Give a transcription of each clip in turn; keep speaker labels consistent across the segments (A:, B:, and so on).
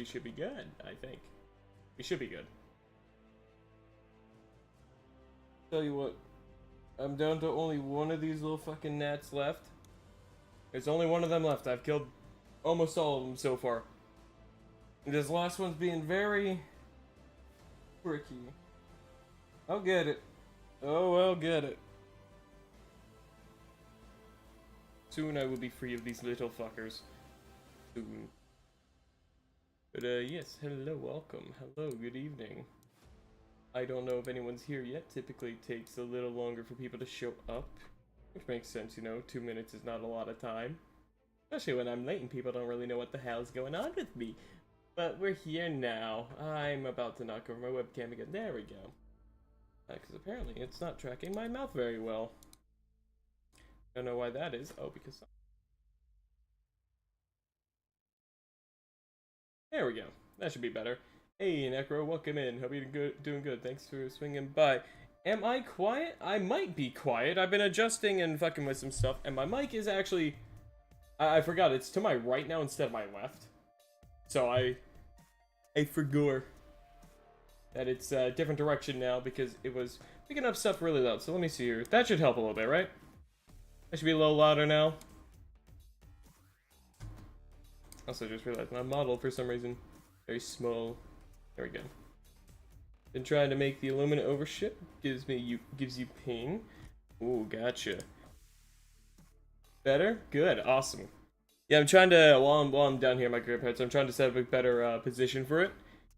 A: we should be good, I think. We should be good. Tell you what, I'm down to only one of these little fucking gnats left. There's only one of them left. I've killed almost all of them so far. And this last one's being very tricky. I'll get it. Oh, I'll get it. Soon I will be free of these little fuckers. Soon. But yes, hello, welcome. Hello, good evening. I don't know if anyone's here yet. Typically it takes a little longer for people to show up. Which makes sense, you know, 2 minutes is not a lot of time. Especially when I'm late and people don't really know what the hell's going on with me. But we're here now. I'm about to knock over my webcam again. There we go. Because apparently it's not tracking my mouth very well. Don't know why that is. Oh, because... There we go. That should be better. Hey, Necro, welcome in. Hope you're doing good. Thanks for swinging by. Am I quiet? I might be quiet. I've been adjusting and fucking with some stuff, and my mic is actually... I forgot, it's to my right now instead of my left. So I forgot that it's a different direction now because it was picking up stuff really loud. So let me see here. That should help a little bit, right? I should be a little louder now. Also just realized my model for some reason very small. There we go. Been trying to make the aluminum overship. Gives you ping. Ooh, gotcha. Better? Good, awesome. Yeah, I'm trying to while I'm down here at my grandparents, I'm trying to set up a better position for it.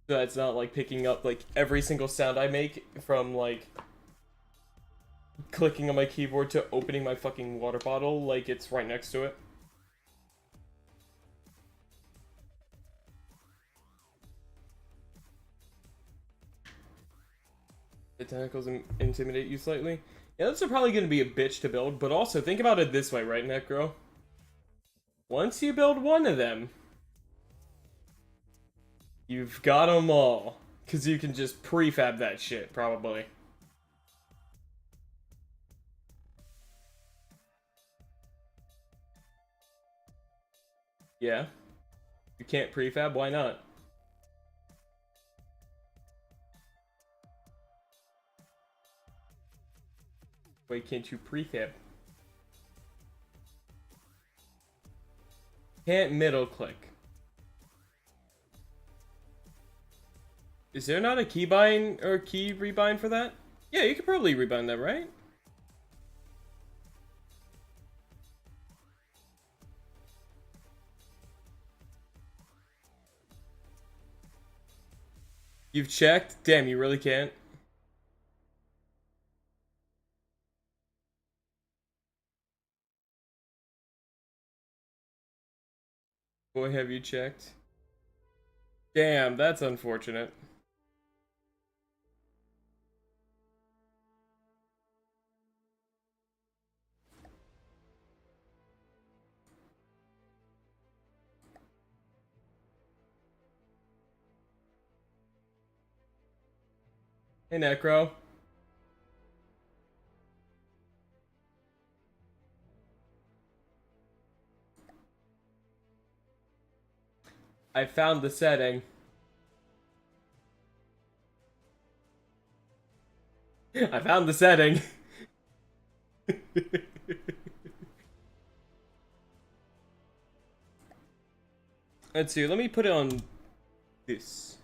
A: So that it's not like picking up like every single sound I make from like clicking on my keyboard to opening my fucking water bottle like it's right next to it. The tentacles intimidate you slightly. Yeah, those are probably going to be a bitch to build, but also think about it this way, right, Necro? Once you build one of them, you've got them all. Because you can just prefab that shit, probably. Yeah. You can't prefab? Why not? Why can't you prefab? Can't middle click. Is there not a keybind or key rebind for that? Yeah, you could probably rebind that, right? You've checked? Damn, you really can't. Boy, have you checked? Damn, that's unfortunate. Hey, Necro. I found the setting. I found the setting. Let's see, let me put it on this.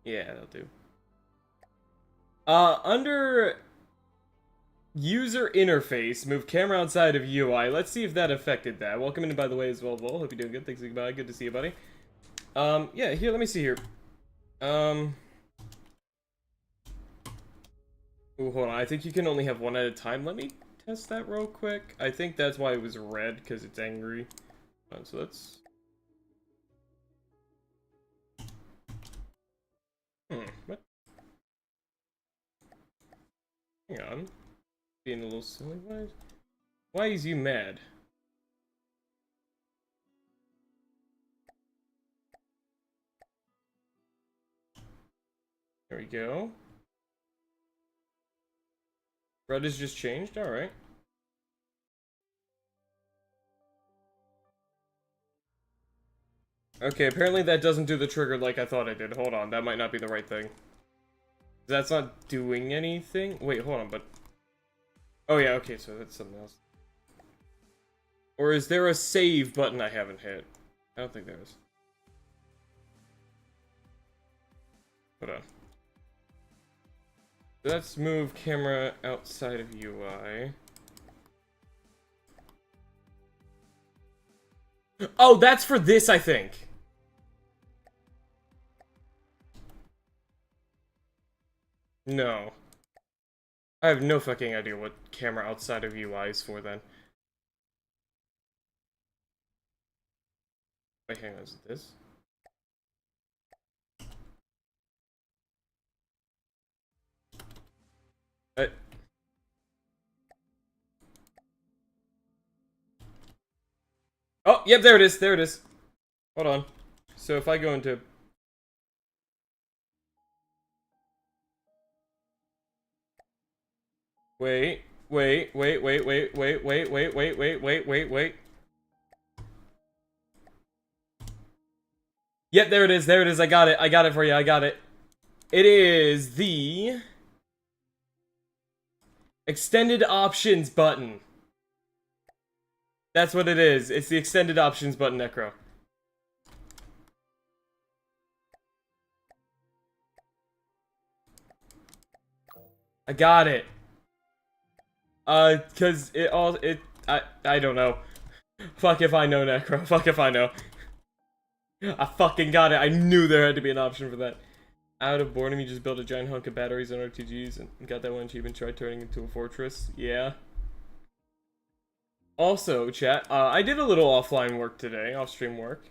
A: Yeah, that'll do. Under user interface, move camera outside of UI. Let's see if that affected that. Welcome in, by the way, as well, Vol. Hope you're doing good. Thanks, goodbye. Good to see you, buddy. Yeah, here, let me see here. Ooh, hold on. I think you can only have one at a time. Let me test that real quick. I think that's why it was red, because it's angry. So let's... what? Hang on. Being a little silly. Why is you mad? There we go. Red has just changed? Alright. Okay, apparently that doesn't do the trigger like I thought it did. Hold on, that might not be the right thing. That's not doing anything? Wait, hold on, but... Oh yeah, okay, so that's something else. Or is there a save button I haven't hit? I don't think there is. Hold on. Let's move camera outside of UI. Oh, that's for this, I think. No. I have no fucking idea what camera outside of UI is for then. Wait, hang on, is it this? Oh, yep, there it is, there it is. Hold on. So if I go into... Wait. Yep, there it is, I got it for you, I got it. It is the... Extended Options button. That's what it is. It's the Extended Options button, Necro. I got it. Cause I don't know. Fuck if I know, Necro. Fuck if I know. I fucking got it. I knew there had to be an option for that. Out of boredom, you just built a giant hunk of batteries on RTGs and got that one achievement, tried turning into a fortress. Yeah. Also, chat, I did a little offline work today, off-stream work.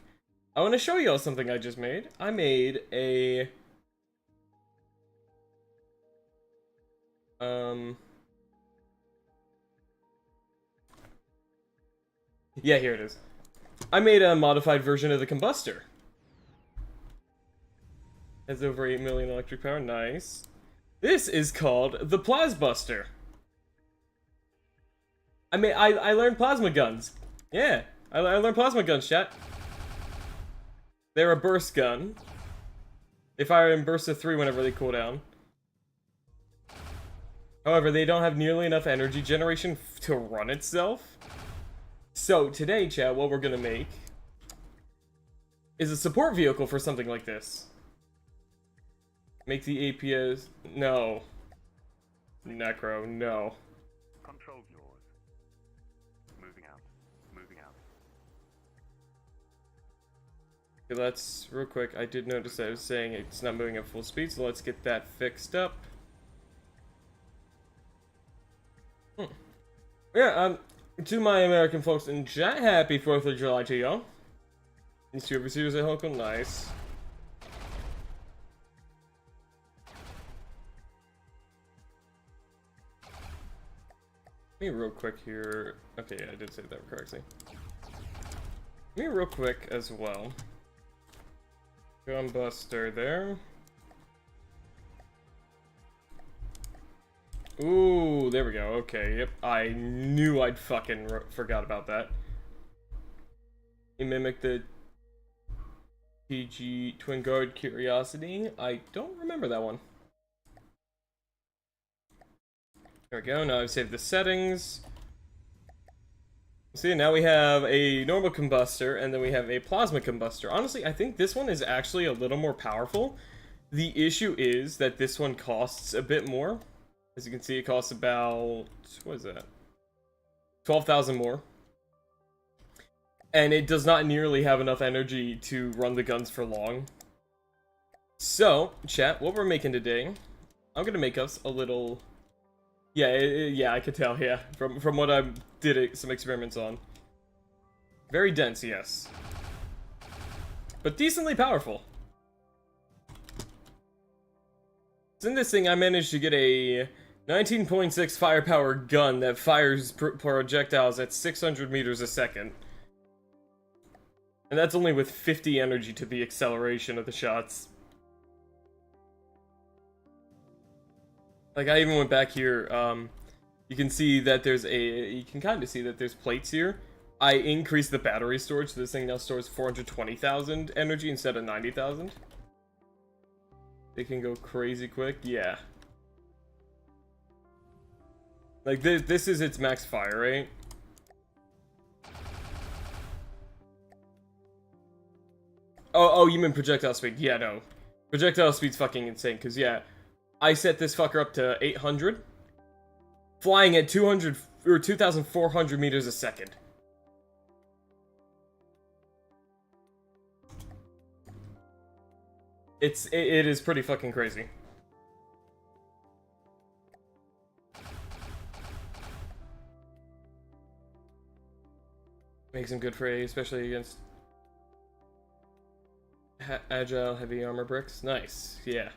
A: I want to show you all something I just made. I made a... Yeah, here it is. I made a modified version of the combustor. Has over 8 million electric power, nice. This is called the Plasbuster. I learned plasma guns. Yeah, I learned plasma guns, chat. They're a burst gun. They fire in bursts of 3 whenever they cool down. However, they don't have nearly enough energy generation to run itself. So, today, chat, what we're gonna make is a support vehicle for something like this. Make the APS... No. Necro, no.
B: Control yours. Moving out. Moving out.
A: Okay, let's... Real quick, I did notice that I was saying it's not moving at full speed, so let's get that fixed up. Yeah, to my American folks in chat, happy 4th of July to y'all. These two overseers at Hulk, nice. Me real quick here. Okay, yeah, I did say that correctly. Me real quick as well. Gunbuster there. Ooh, there we go. Okay, yep. I knew I'd fucking forgot about that. You mimic the PG Twin Guard Curiosity. I don't remember that one. There we go, now I've saved the settings. See, now we have a normal combustor, and then we have a plasma combustor. Honestly, I think this one is actually a little more powerful. The issue is that this one costs a bit more. As you can see, it costs about... what is that? 12,000 more. And it does not nearly have enough energy to run the guns for long. So, chat, what we're making today... I'm gonna make us a little... Yeah, I could tell, yeah. From what I did some experiments on. Very dense, yes. But decently powerful. So in this thing, I managed to get a 19.6 firepower gun that fires projectiles at 600 meters a second. And that's only with 50 energy to the acceleration of the shots. Like, I even went back here, you can see that there's you can kind of see that there's plates here. I increased the battery storage, so this thing now stores 420,000 energy instead of 90,000. It can go crazy quick, yeah. Like, this is its max fire rate. Oh, you mean projectile speed? Yeah, no. Projectile speed's fucking insane, because, yeah, I set this fucker up to 800, flying at 200, or 2,400 meters a second. It is pretty fucking crazy. Makes him good for A, especially against agile heavy armor bricks. Nice, yeah.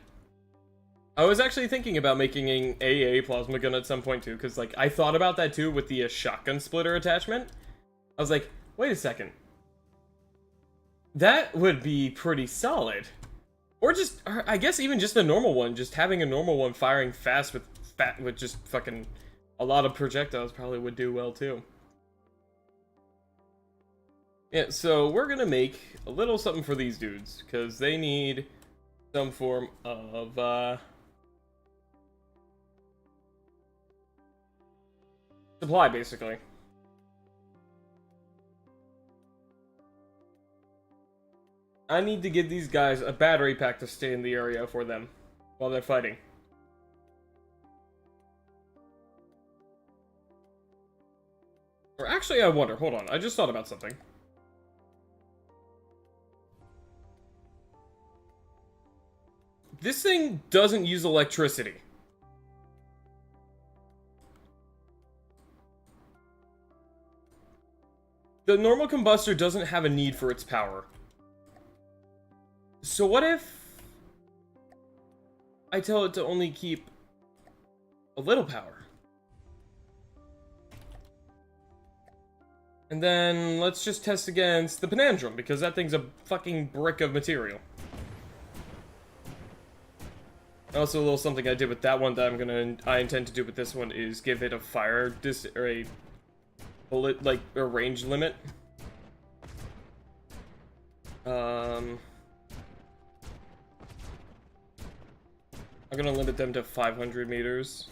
A: I was actually thinking about making an AA plasma gun at some point too, because like I thought about that too with the shotgun splitter attachment. I was like, wait a second. That would be pretty solid. Or just, I guess even just a normal one. Just having a normal one firing fast with just fucking a lot of projectiles probably would do well too. Yeah, so we're gonna make a little something for these dudes, because they need some form of, supply, basically. I need to give these guys a battery pack to stay in the area for them while they're fighting. Or actually, I wonder, hold on, I just thought about something. This thing doesn't use electricity. The normal combustor doesn't have a need for its power. So what if I tell it to only keep a little power? And then let's just test against the Panandrum, because that thing's a fucking brick of material. Also, a little something I did with that one that I intend to do with this one is give it a fire or a bullet, like, a range limit. I'm gonna limit them to 500 meters.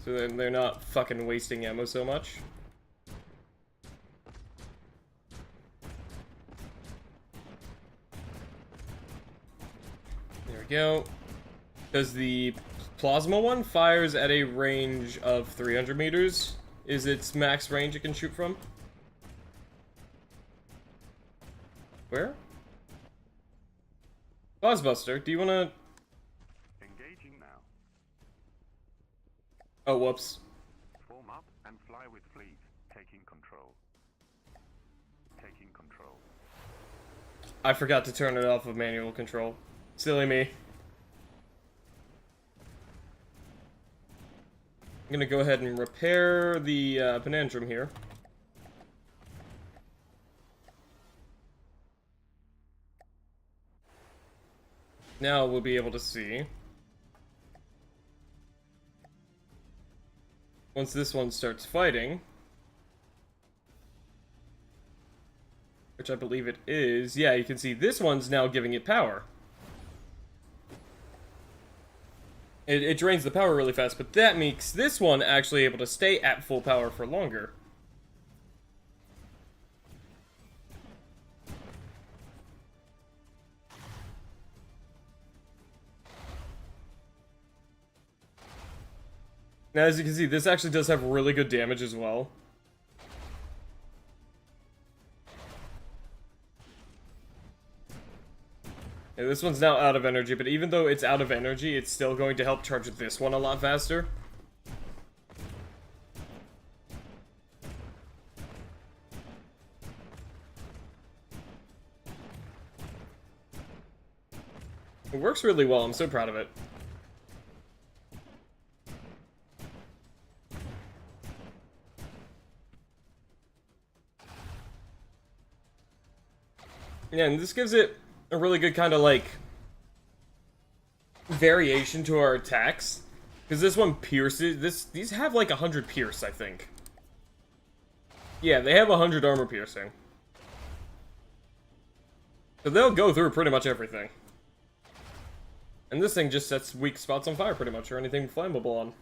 A: So then they're not fucking wasting ammo so much. There we go. Because the plasma one fires at a range of 300 meters. Is its max range it can shoot from? Where? Buzzbuster, do you wanna...
B: Engaging now.
A: Oh, whoops.
B: Form up and fly with fleet. Taking control. Taking control.
A: I forgot to turn it off of manual control. Silly me. I'm gonna go ahead and repair the Panandrum here. Now we'll be able to see. Once this one starts fighting, which I believe it is, yeah, you can see this one's now giving it power. It drains the power really fast, but that makes this one actually able to stay at full power for longer. Now, as you can see, this actually does have really good damage as well. Yeah, this one's now out of energy, but even though it's out of energy, it's still going to help charge this one a lot faster. It works really well, I'm so proud of it. Yeah, and this gives it a really good kind of, like, variation to our attacks. Because this one pierces, these have like 100 pierce, I think. Yeah, they have 100 armor piercing. So they'll go through pretty much everything. And this thing just sets weak spots on fire pretty much, or anything flammable on.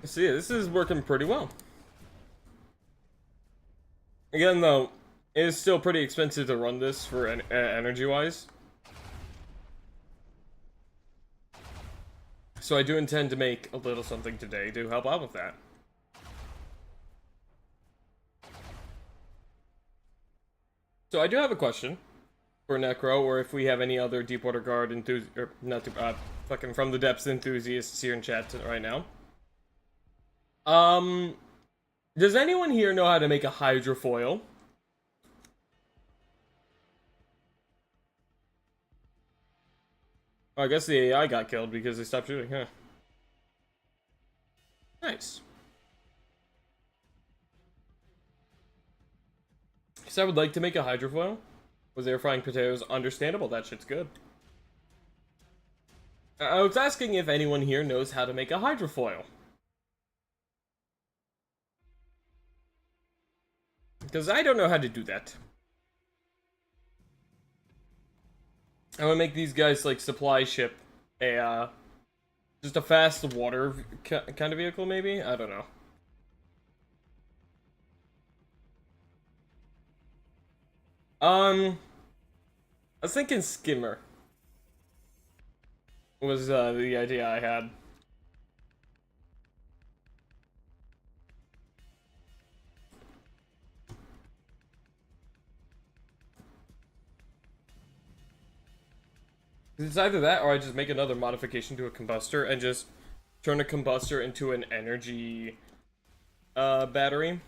A: See, this is working pretty well. Again, though, it is still pretty expensive to run this for energy-wise. So I do intend to make a little something today to help out with that. So I do have a question for Necro, or if we have any other Deepwater Guard enthusiasts, or not, fucking From the Depths enthusiasts here in chat right now. Does anyone here know how to make a hydrofoil? Oh, I guess the AI got killed because they stopped shooting, huh? Nice. So I would like to make a hydrofoil. Was air frying potatoes understandable? That shit's good. I was asking if anyone here knows how to make a hydrofoil. Because I don't know how to do that. I'm gonna make these guys like supply ship a just a fast water kind of vehicle, maybe? I don't know. I was thinking skimmer was the idea I had. It's either that or I just make another modification to a combustor and just turn a combustor into an energy battery.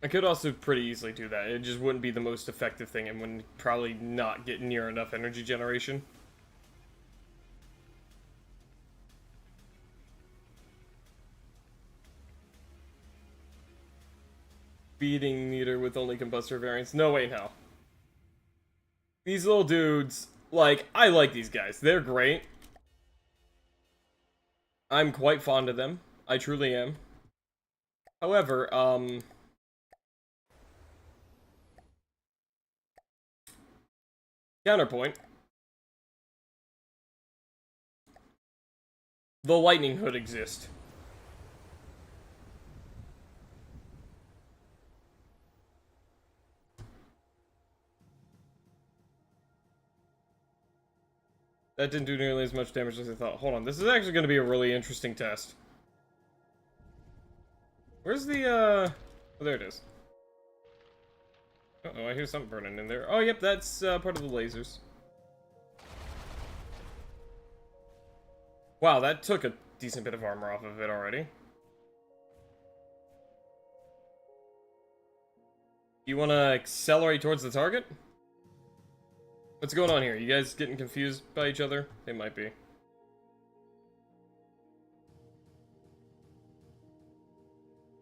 A: I could also pretty easily do that. It just wouldn't be the most effective thing and would probably not get near enough energy generation. Feeding meter with only combustor variants. No, wait, no. These little dudes, like, I like these guys. They're great. I'm quite fond of them. I truly am. However, counterpoint. The lightning hood exists. That didn't do nearly as much damage as I thought. Hold on, this is actually going to be a really interesting test. Where's the, oh, there it is. Uh-oh, I hear something burning in there. Oh, yep, that's, part of the lasers. Wow, that took a decent bit of armor off of it already. You want to accelerate towards the target? What's going on here? You guys getting confused by each other? They might be.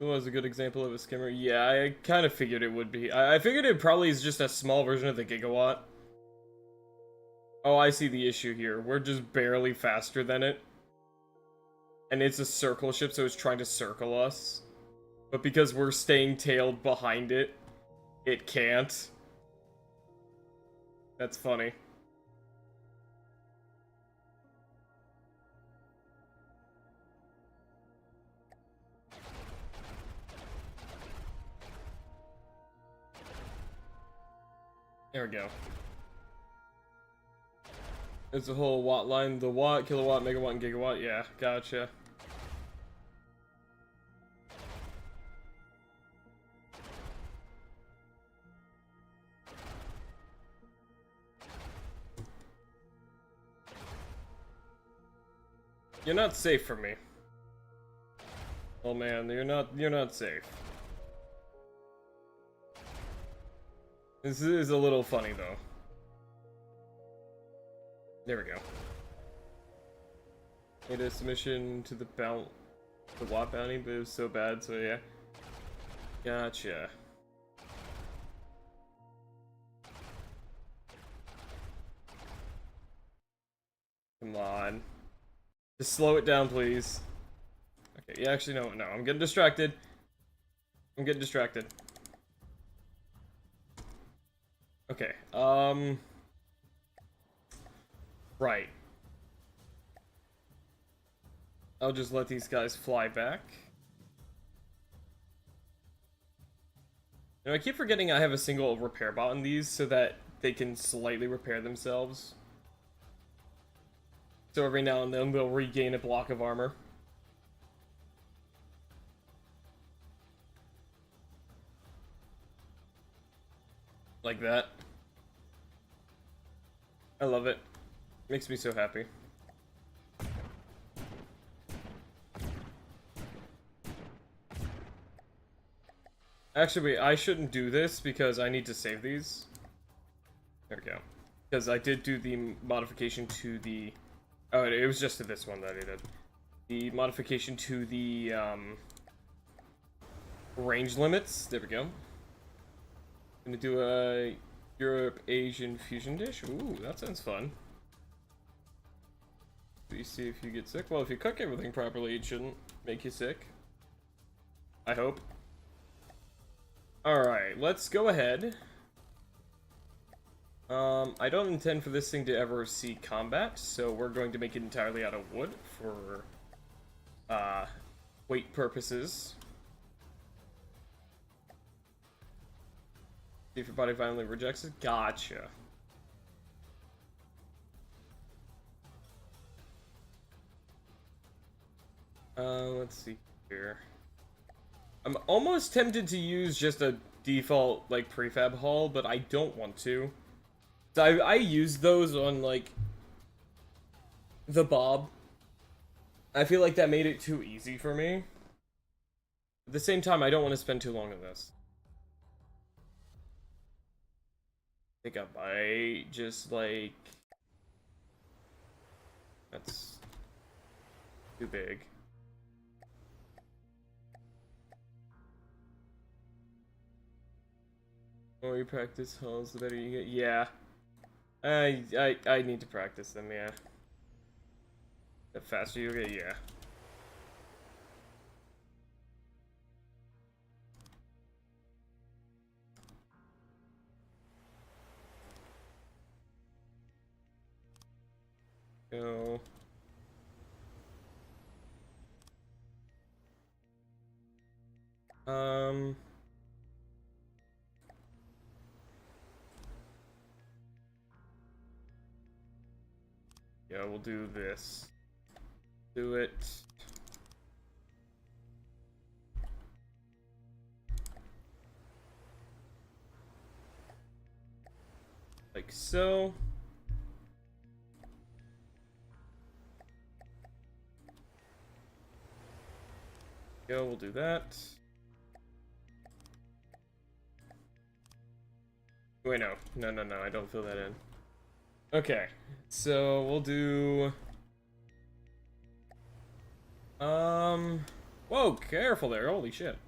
A: Who was a good example of a skimmer? Yeah, I kind of figured it would be. I figured it probably is just a small version of the gigawatt. Oh, I see the issue here. We're just barely faster than it. And it's a circle ship, so it's trying to circle us. But because we're staying tailed behind it, it can't. That's funny. There we go. It's a whole watt line. The watt, kilowatt, megawatt, and gigawatt. Yeah, gotcha. You're not safe for me. Oh man, you're not safe. This is a little funny, though. There we go. Made a submission to the WAP bounty, but it was so bad, so yeah. Gotcha. Come on. Just slow it down, please. Okay, yeah, actually, no, I'm getting distracted. Okay, right. I'll just let these guys fly back. You know, I keep forgetting I have a single repair bot on these so that they can slightly repair themselves. So every now and then they'll regain a block of armor. Like that. I love it. Makes me so happy. Actually, wait, I shouldn't do this because I need to save these. There we go. Because I did do the modification to the... Oh, it was just to this one that I did. The modification to the, range limits. There we go. Gonna do a Europe Asian fusion dish. Ooh, that sounds fun. You see if you get sick. Well, if you cook everything properly, it shouldn't make you sick. I hope. Alright, let's go ahead. I don't intend for this thing to ever see combat, so we're going to make it entirely out of wood for, weight purposes. See if your body violently rejects it. Gotcha. Let's see here. I'm almost tempted to use just a default, like, prefab hull, but I don't want to. So I use those on, like, the Bob. I feel like that made it too easy for me. At the same time, I don't want to spend too long on this. I think I might just, like... That's too big. The more you practice hulls, the better you get. Yeah. I need to practice them, yeah. The faster you get, yeah. Go. Yeah, we'll do this. Do it. Like so. Go, we'll do that. Wait, no, I don't fill that in. Okay, so we'll do... Whoa, careful there, holy shit.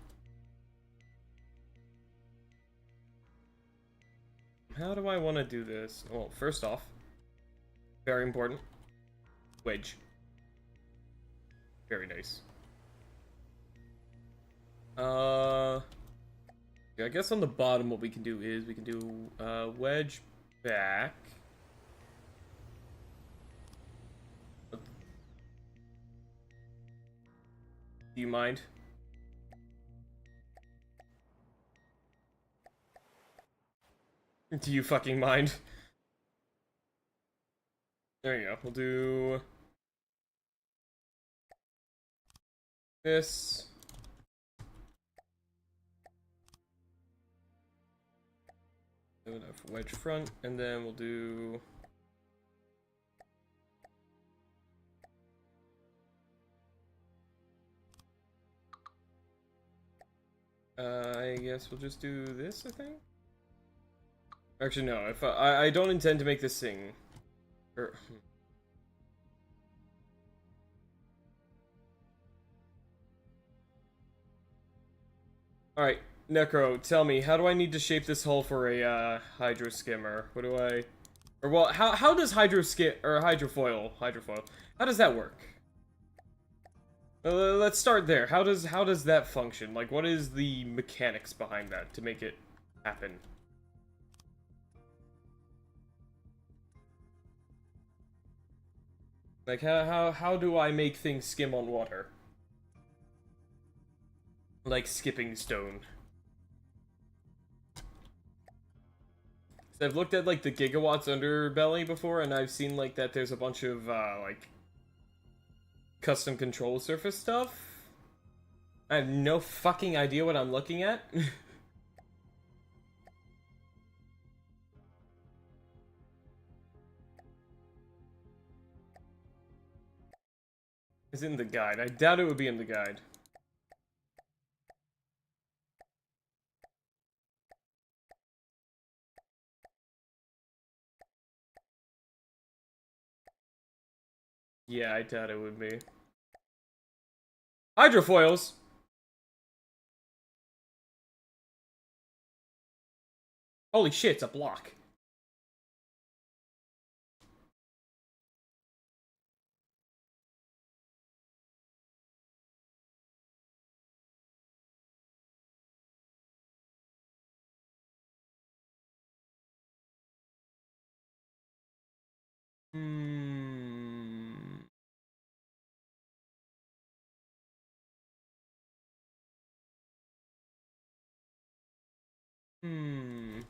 A: How do I want to do this? Well, first off, very important, wedge. Very nice. Yeah, I guess on the bottom what we can do is we can do wedge back. Do you mind? Do you fucking mind? There you go. We'll do this. Do enough wedge front, and then we'll do I guess we'll just do this, I think. Actually, no. If I don't intend to make this thing. Or, all right, Necro, tell me, how do I need to shape this hull for a hydro skimmer? What do I? Or well, how does hydrofoil? How does that work? Let's start there. How does that function? Like, what is the mechanics behind that to make it happen? Like, how do I make things skim on water? Like skipping stone. So I've looked at like the gigawatts underbelly before, and I've seen like that there's a bunch of like custom control surface stuff. I have no fucking idea what I'm looking at. It's in the guide. I doubt it would be in the guide. Yeah, I doubt it would be. Hydrofoils! Holy shit, it's a block. Hmm. Hmm.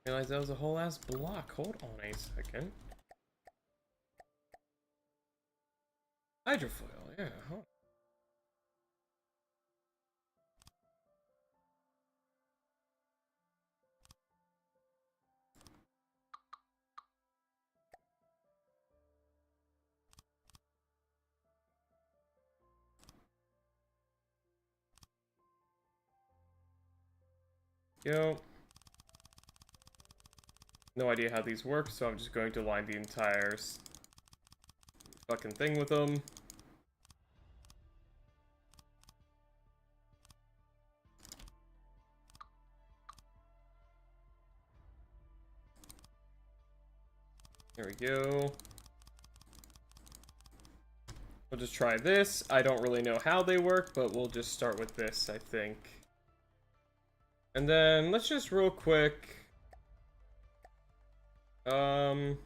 A: Realized that was a whole ass block. Hold on a second. Hydrofoil, yeah. Huh. Yo. No idea how these work, so I'm just going to line the entire fucking thing with them. There we go. We'll just try this. I don't really know how they work, but we'll just start with this, I think. And then let's just real quick. Um.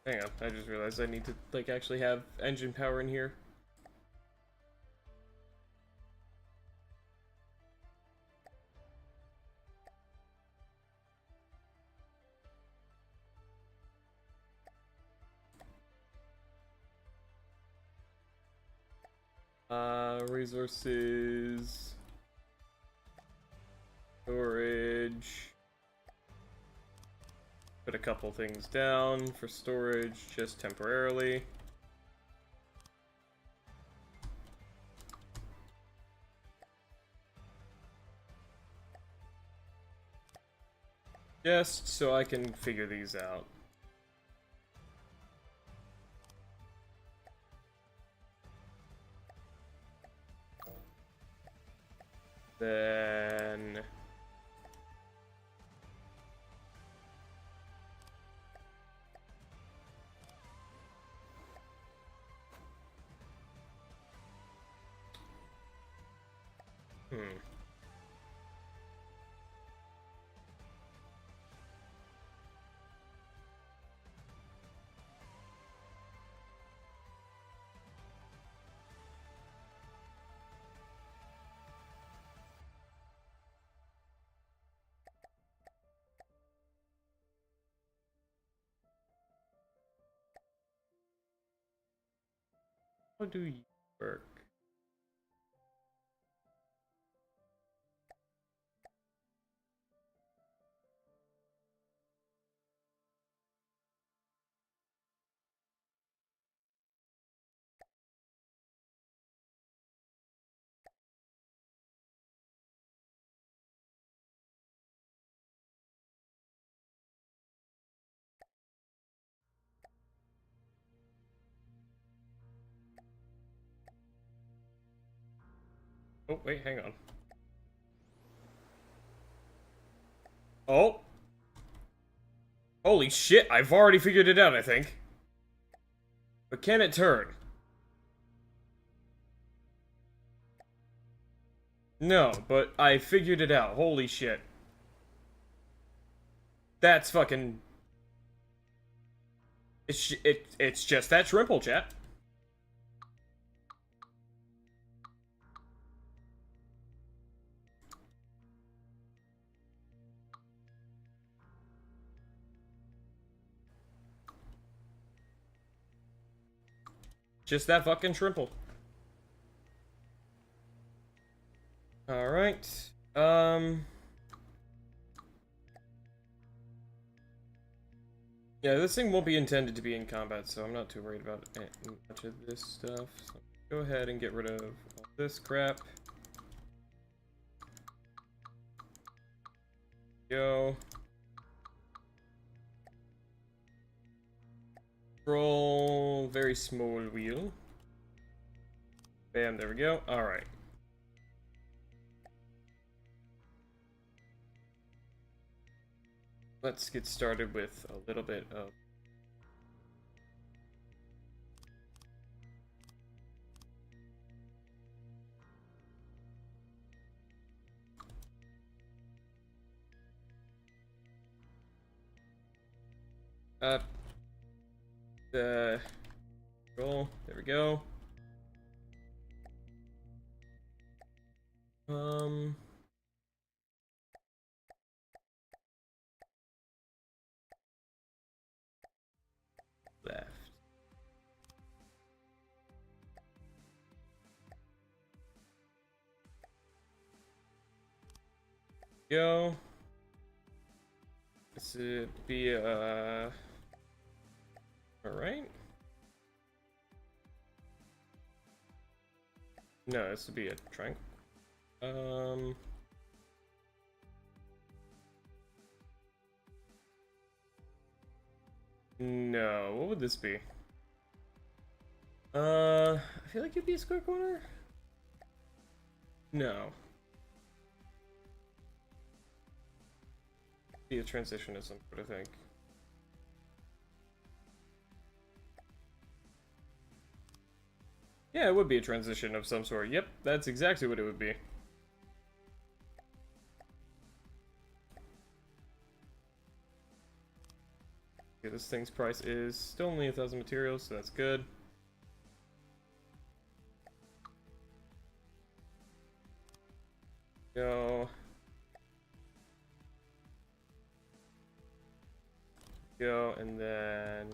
A: Hang on, I just realized I need to, like, actually have engine power in here. Resources. Storage. Put a couple things down for storage, just temporarily. Just so I can figure these out. Then... Hmm. How do you work? Oh, wait, hang on. Oh! Holy shit, I've already figured it out, I think. But can it turn? No, but I figured it out. Holy shit. That's fucking... It's just that shrimple, chat. Just that fucking shrimple. Alright. Yeah, this thing won't be intended to be in combat, so I'm not too worried about much of this stuff. So go ahead and get rid of all this crap. Go. Roll very small wheel. Bam, there we go. Alright. Let's get started with a little bit of the roll. There we go. Left. Go. This would be alright. No, this would be a triangle. No, what would this be? I feel like it'd be a square corner. No. Be a transition of some sort, I think. Yeah, it would be a transition of some sort. Yep, that's exactly what it would be. Okay, this thing's price is still only 1,000 materials, so that's good. Go. Go, and then...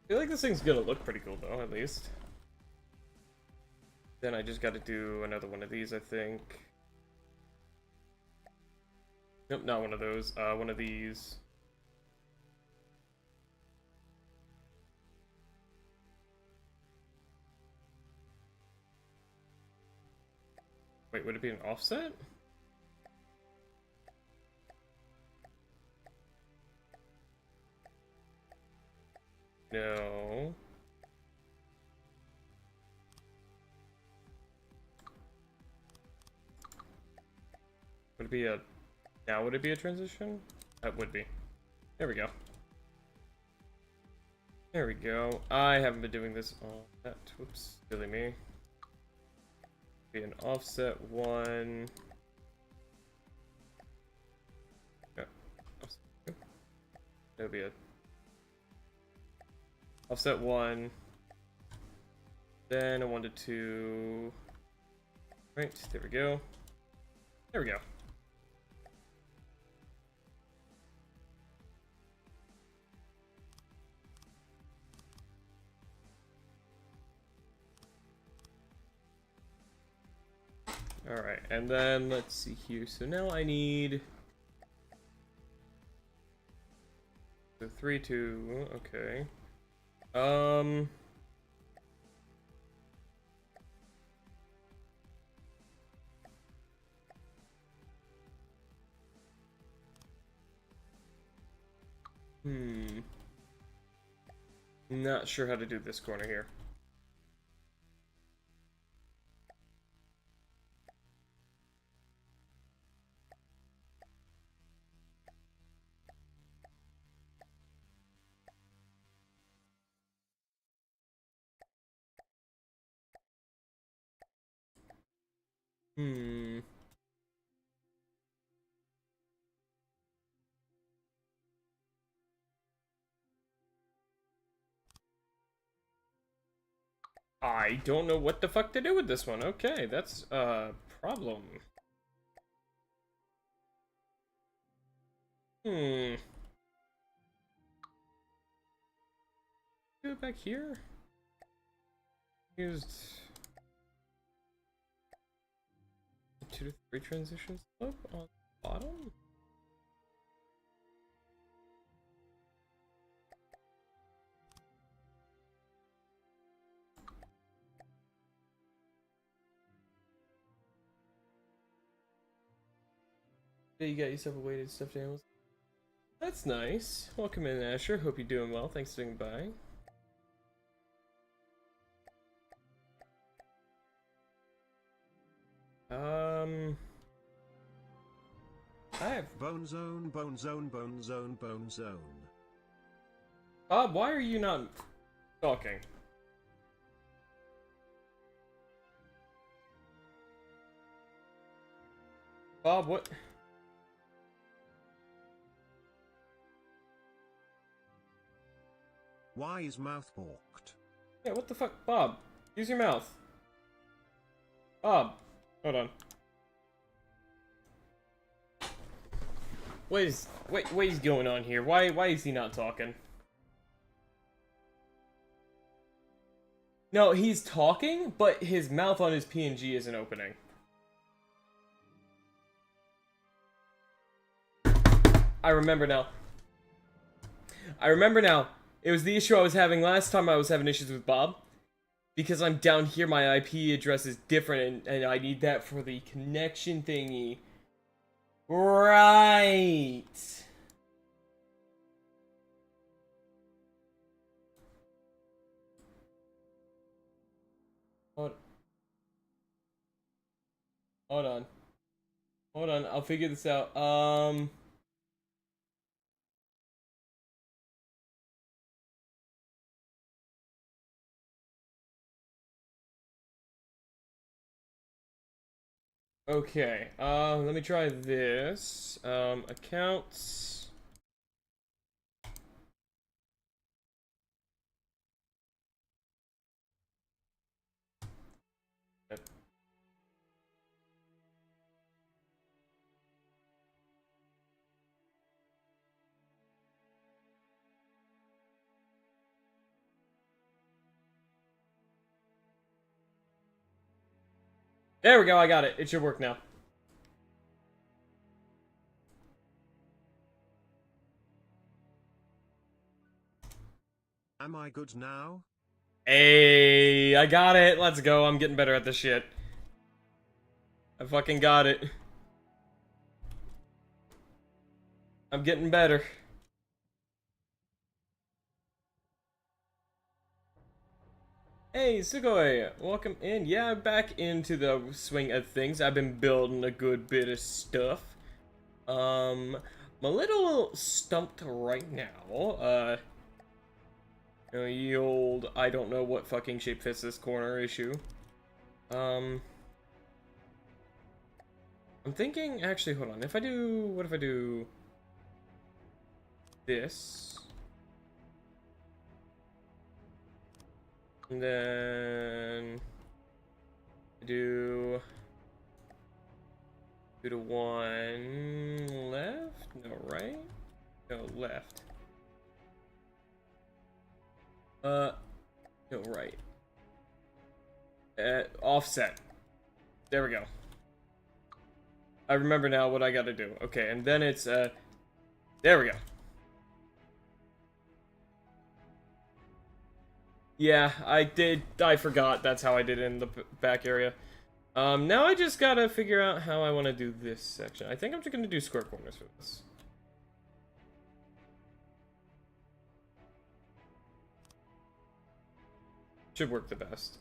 A: I feel like this thing's gonna look pretty cool though, at least. Then I just gotta do another one of these, I think. Nope, not one of those. One of these. Wait, would it be an offset? No. Would it be a... Now would it be a transition? That would be. There we go. There we go. I haven't been doing this all that. Whoops. Silly me. Be an offset one. Yeah. That'll be a offset one. Then a 1 to 2. Right, there we go. There we go. Alright, and then let's see here. So now I need... So 3, 2, okay. Not sure how to do this corner here. I don't know what the fuck to do with this one. Okay, that's a problem. Do it back here? Used 2 to 3 transitions up on the bottom? Yeah, you got yourself a weighted stuffed animal. That's nice. Welcome in, Asher. Hope you're doing well. Thanks for swinging by. I have...
C: Bone zone, bone zone, bone zone, bone zone.
A: Bob, why are you not talking? Bob, what?
C: Why is mouth balked?
A: Yeah, what the fuck? Bob, use your mouth. Bob, hold on. What is going on here? Why is he not talking? No, he's talking, but his mouth on his PNG isn't opening. I remember now. It was the issue I was having last time I was having issues with Bob. Because I'm down here, my IP address is different, and I need that for the connection thingy. Right. Hold on. Hold on, I'll figure this out. Okay, let me try this. Accounts. There we go, I got it. It should work now.
C: Am I good now?
A: Hey, I got it. Let's go. I'm getting better at this shit. I fucking got it. I'm getting better. Hey, Sugoi, welcome in. Yeah, I'm back into the swing of things. I've been building a good bit of stuff. I'm a little stumped right now. You know, the old I don't know what fucking shape fits this corner issue. I'm thinking, actually, hold on. What if I do this? And then do the one left? No, right? No, left. No, right. Offset. There we go. I remember now what I gotta do. Okay, and then it's, there we go. Yeah, I forgot that's how I did it in the back area. Now I just gotta figure out how I want to do this section. I think I'm just gonna do square corners for this. Should work the best.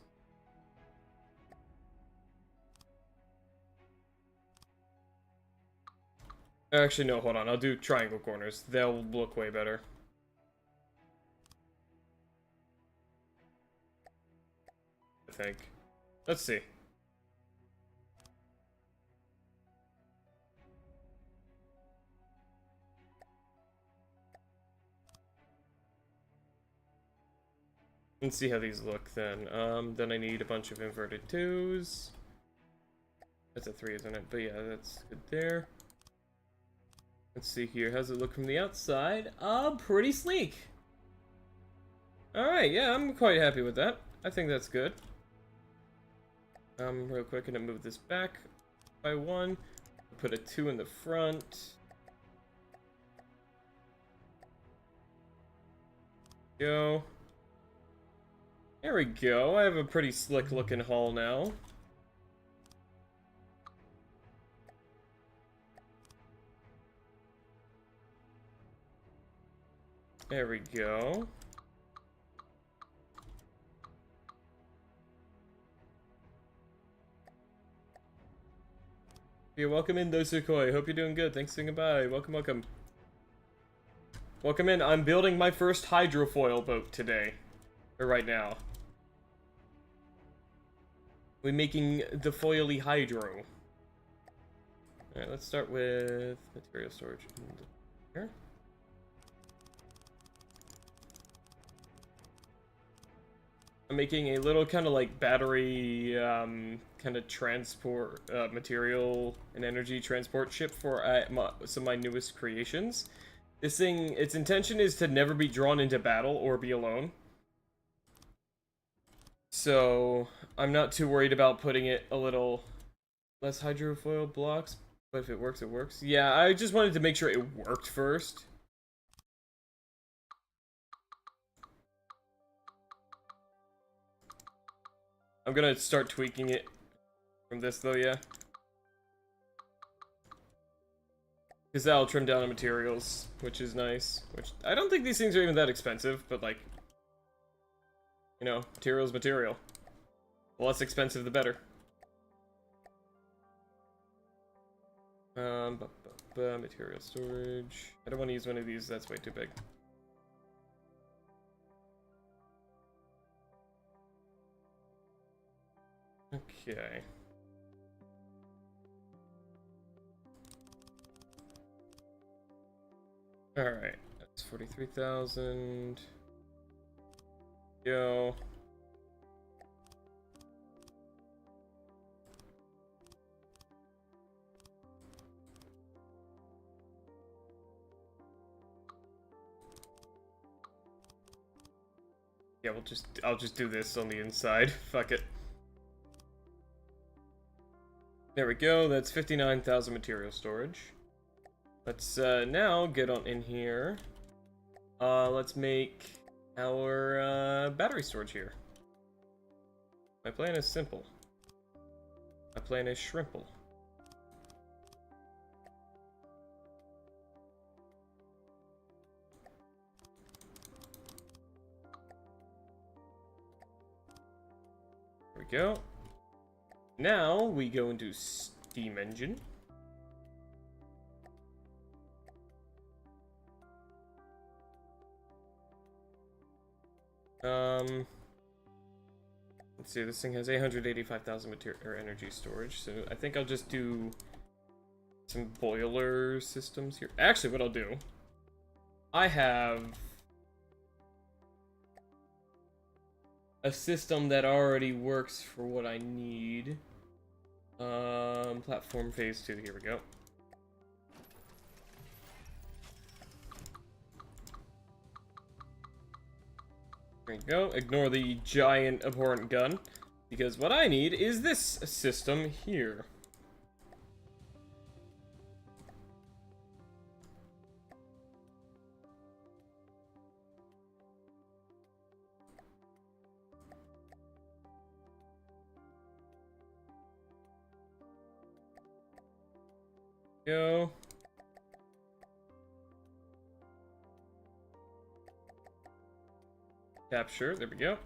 A: Actually, no, hold on. I'll do triangle corners. They'll look way better. I think. Let's see. Let's see how these look then. Then I need a bunch of inverted 2s. That's a 3, isn't it? But yeah, that's good there. Let's see here. How's it look from the outside? Pretty sleek. Alright, yeah, I'm quite happy with that. I think that's good. Real quick, gonna move this back by 1. Put a 2 in the front. Go. There we go. I have a pretty slick looking hull now. There we go. Yeah, welcome in, Dosukoi. Hope you're doing good. Thanks for saying goodbye. Welcome, welcome. Welcome in. I'm building my first hydrofoil boat today. Or right now. We're making the foily hydro. Alright, let's start with material storage here. I'm making a little kind of like battery kind of transport material and energy transport ship for some of my newest creations. This thing, its intention is to never be drawn into battle or be alone. So I'm not too worried about putting it a little less hydrofoil blocks, but if it works, it works. Yeah, I just wanted to make sure it worked first. I'm gonna start tweaking it from this though, yeah. Because that'll trim down on materials, which is nice. Which, I don't think these things are even that expensive, but like, you know, material's material. The less expensive, the better. Material storage. I don't want to use one of these, that's way too big. Okay. Alright, that's 43,000. Go. Yeah, I'll just do this on the inside. Fuck it. There we go, that's 59,000 material storage. Let's now get on in here. Let's make our battery storage here. My plan is simple. My plan is shrimple. There we go. Now we go into steam engine. Let's see, this thing has 885,000 material or energy storage, so I think I'll just do some boiler systems here. Actually, what I'll do, I have a system that already works for what I need. Platform phase 2, here we go. There you go. Ignore the giant abhorrent gun, because what I need is this system here. Go. Capture, there we go.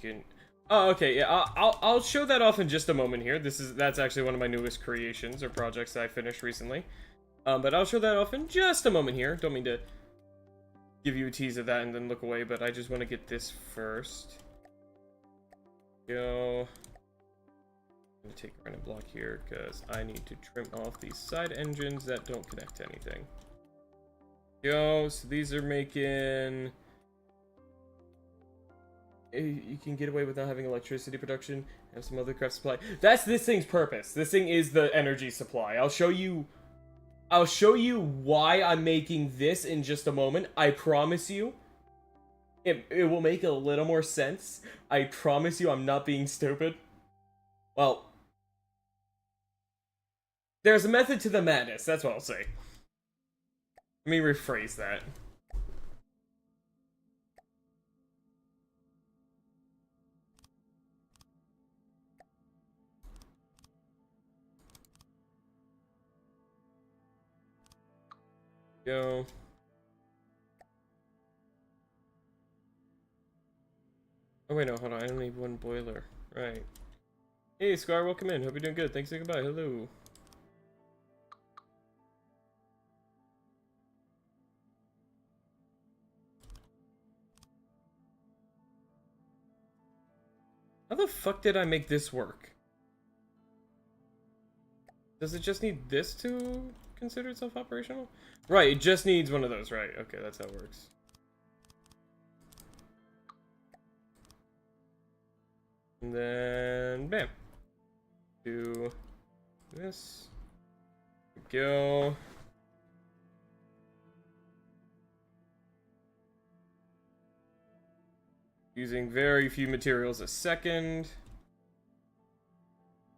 A: can... Oh, okay, yeah, I'll show that off in just a moment here. That's actually one of my newest creations or projects that I finished recently. But I'll show that off in just a moment here. Don't mean to give you a tease of that and then look away, but I just want to get this first. Go. I'm gonna take a random block here because I need to trim off these side engines that don't connect to anything. Go. So these are making... You can get away with not having electricity production. Have some other craft supply. That's this thing's purpose. This thing is the energy supply. I'll show you why I'm making this in just a moment. I promise you. It will make a little more sense. I promise you I'm not being stupid. Well, there's a method to the madness. That's what I'll say. Let me rephrase that. Go. Oh wait, no, hold on. I only need one boiler. Right. Hey, Scar, welcome in. Hope you're doing good. Thanks and goodbye. Hello. How the fuck did I make this work? Does it just need this to consider itself operational? Right, it just needs one of those, right? Okay, that's how it works. And then, bam. Do this. Go. Using very few materials a second.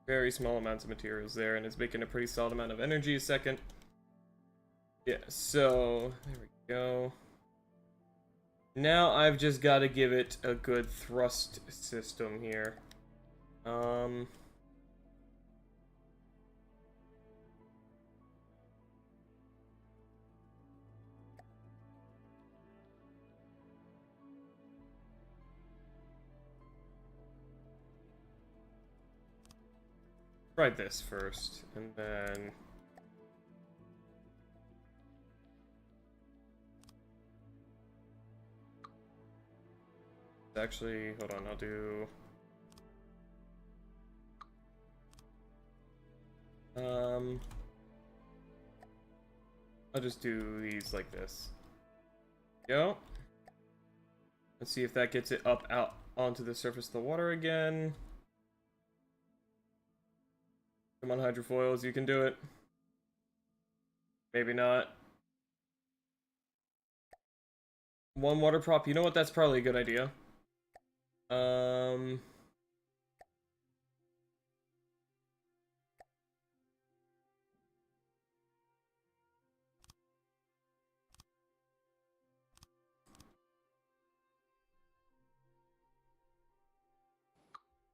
A: Very small amounts of materials there, and it's making a pretty solid amount of energy a second. Yeah, so there we go. Now I've just got to give it a good thrust system here. Try this first, and then... Actually, hold on, I'll do... I'll just do these like this. Go. Let's see if that gets it up out onto the surface of the water again. Come on, hydrofoils, you can do it. Maybe not. One water prop, you know what, that's probably a good idea.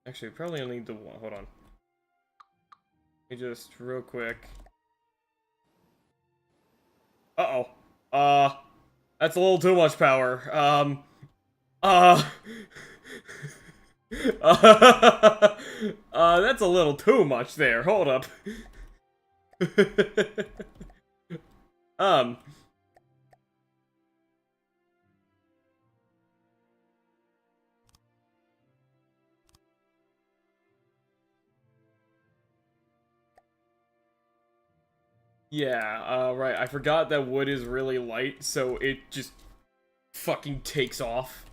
A: Actually, probably only need the one. Hold on. Let me just real quick. Uh-oh. That's a little too much power. That's a little too much there. Hold up. Yeah, right. I forgot that wood is really light, so it just fucking takes off.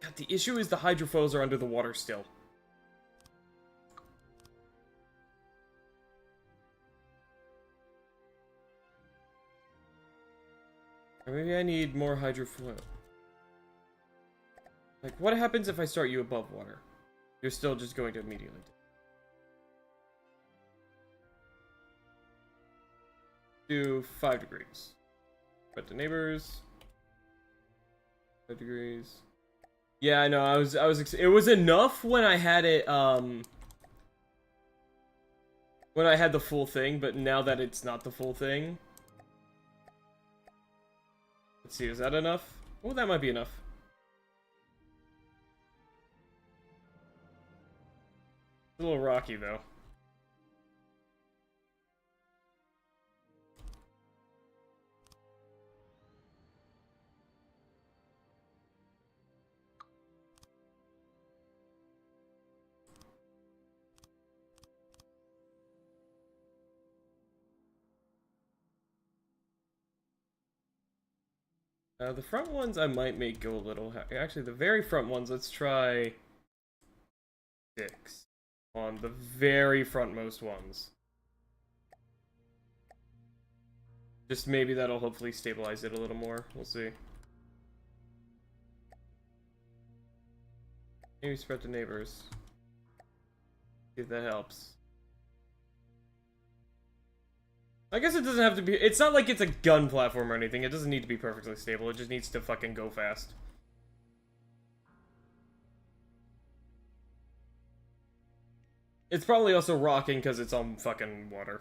A: God, the issue is the hydrofoils are under the water still. Or maybe I need more hydrofoil. Like, what happens if I start you above water? You're still just going to immediately... do 5 degrees. But the neighbors... 5 degrees. Yeah, I know, it was enough when I had it, when I had the full thing, but now that it's not the full thing... Let's see, is that enough? Oh, that might be enough. It's a little rocky, though. The front ones I might make go a little... Actually, the very front ones, let's try 6 on the very frontmost ones. Just maybe that'll hopefully stabilize it a little more. We'll see. Maybe spread to neighbors. See if that helps. I guess it doesn't have to be... It's not like it's a gun platform or anything. It doesn't need to be perfectly stable. It just needs to fucking go fast. It's probably also rocking because it's on fucking water.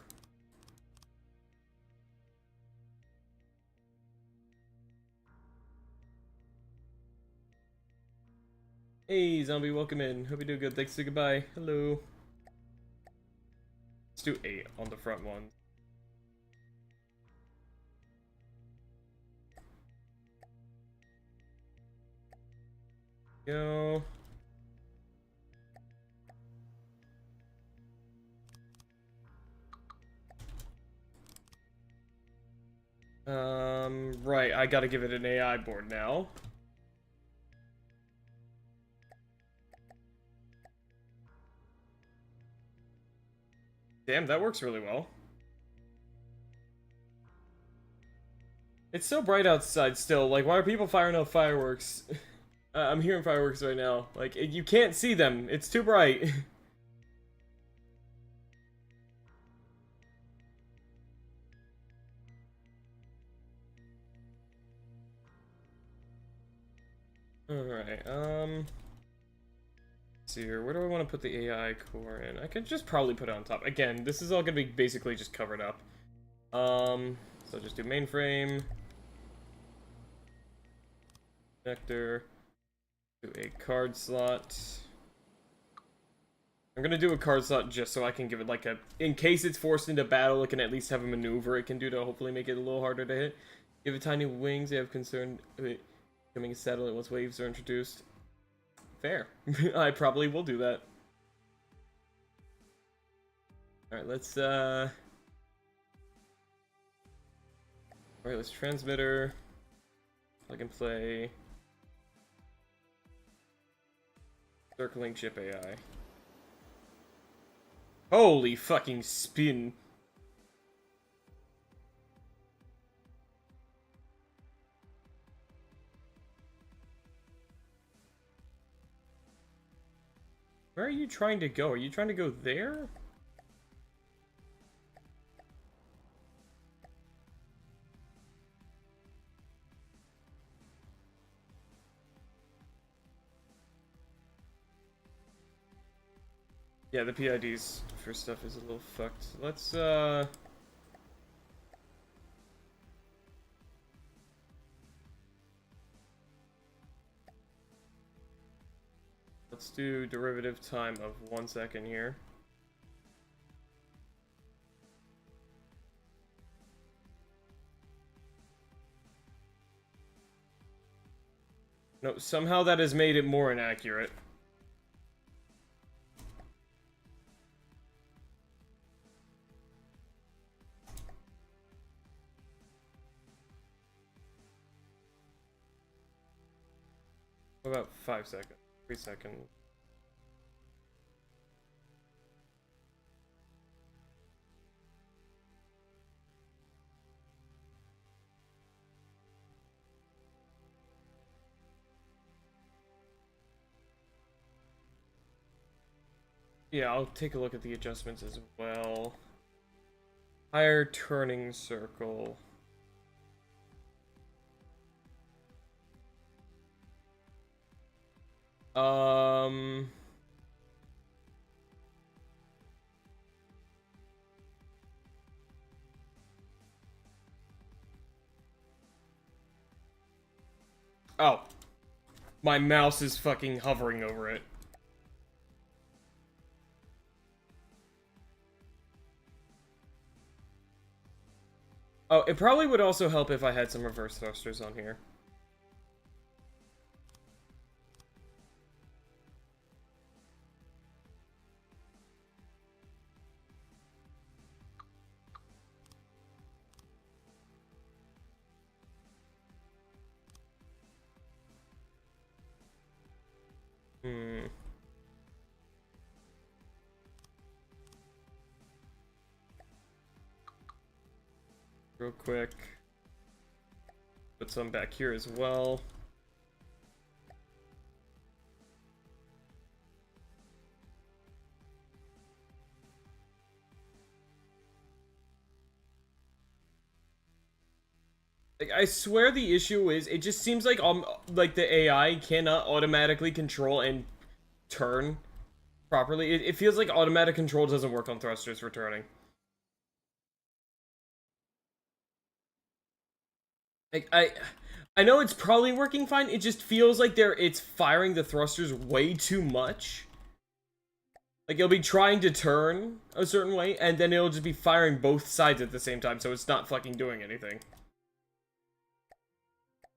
A: Hey, zombie, welcome in. Hope you do good. Thanks, say goodbye. Hello. Let's do 8 on the front one. Go. Right, I gotta give it an AI board now. Damn, that works really well. It's so bright outside still. Like, why are people firing off fireworks? I'm hearing fireworks right now. Like, you can't see them. It's too bright. Alright, let's see here. Where do I want to put the AI core in? I could just probably put it on top. Again, this is all gonna be basically just covered up. So just do mainframe. Connector. Do a card slot. I'm gonna do a card slot just so I can give it like a... In case it's forced into battle, it can at least have a maneuver it can do to hopefully make it a little harder to hit. Give it tiny wings, they have concern... Becoming a satellite once waves are introduced. Fair. I probably will do that. Alright, let's Alright, let's transmitter. Plug and play. Circling ship AI. Holy fucking spin. Where are you trying to go? Are you trying to go there? Yeah, the PIDs for stuff is a little fucked. Let's do derivative time of 1 second here. No, somehow that has made it more inaccurate. What about 5 seconds? 3 seconds. Yeah, I'll take a look at the adjustments as well. Higher turning circle. Oh. My mouse is fucking hovering over it. Oh, it probably would also help if I had some reverse thrusters on here. Real quick. Put some back here as well. Like, I swear the issue is, it just seems like the AI cannot automatically control and turn properly. It feels like automatic control doesn't work on thrusters for turning. Like, I know it's probably working fine, it just feels like it's firing the thrusters way too much. Like, it'll be trying to turn a certain way, and then it'll just be firing both sides at the same time, so it's not fucking doing anything.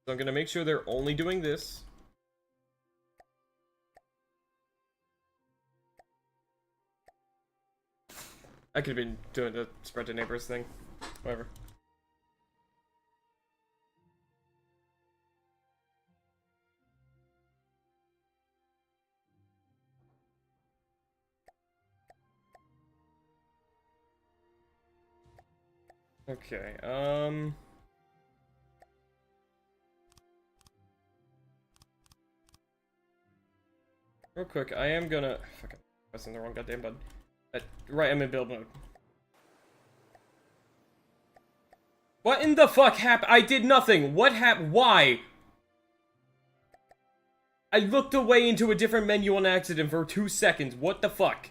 A: So I'm gonna make sure they're only doing this. I could have been doing the spread to neighbors thing. Whatever. Okay, real quick, I am gonna... Fuck, I'm pressing the wrong goddamn button. Right, I'm in build mode. What in the fuck happened? I did nothing! What happened? Why? I looked away into a different menu on accident for 2 seconds. What the fuck?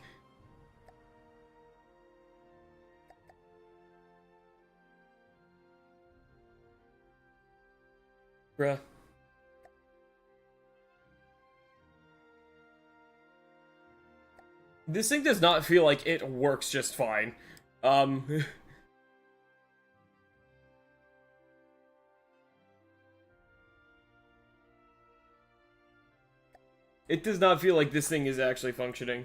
A: Bruh. This thing does not feel like it works just fine. It does not feel like this thing is actually functioning.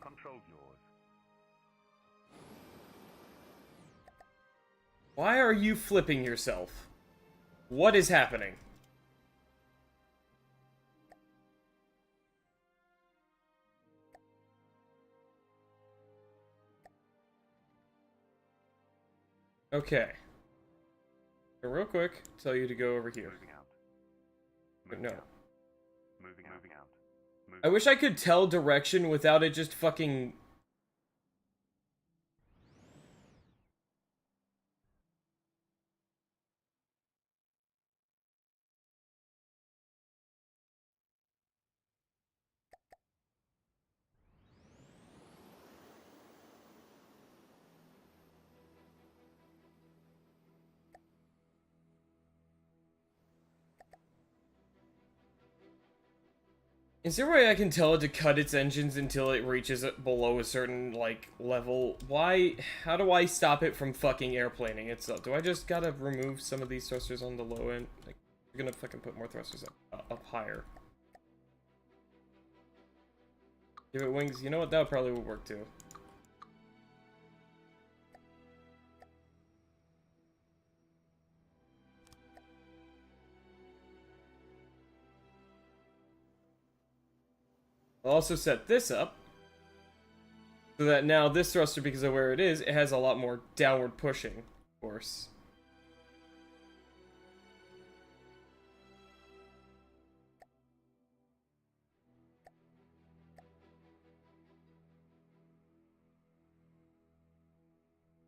B: Control yours.
A: Why are you flipping yourself? What is happening? Okay. So real quick, tell you to go over here.
B: Moving out.
A: But
B: Moving
A: no.
B: out. Moving out. Moving
A: I wish I could tell direction without it just fucking... Is there a way I can tell it to cut its engines until it reaches below a certain, like, level? Why? How do I stop it from fucking airplaning itself? Do I just gotta remove some of these thrusters on the low end? Like, we're gonna fucking put more thrusters up higher. Give it wings. You know what? That probably would work too. I'll also set this up so that now this thruster, because of where it is, it has a lot more downward pushing force.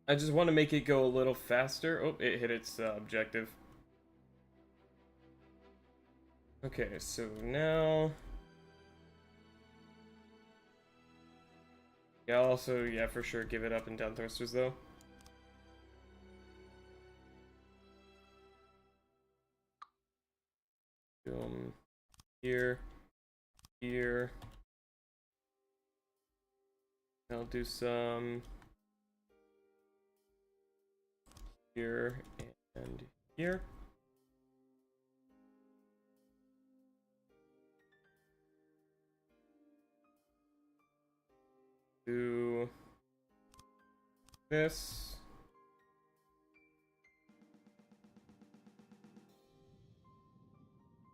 A: I just want to make it go a little faster. Oh, it hit its objective. Okay, so now... Yeah, I'll also, yeah, for sure, give it up and down thrusters, though. Here, here. I'll do some here and here. Do this.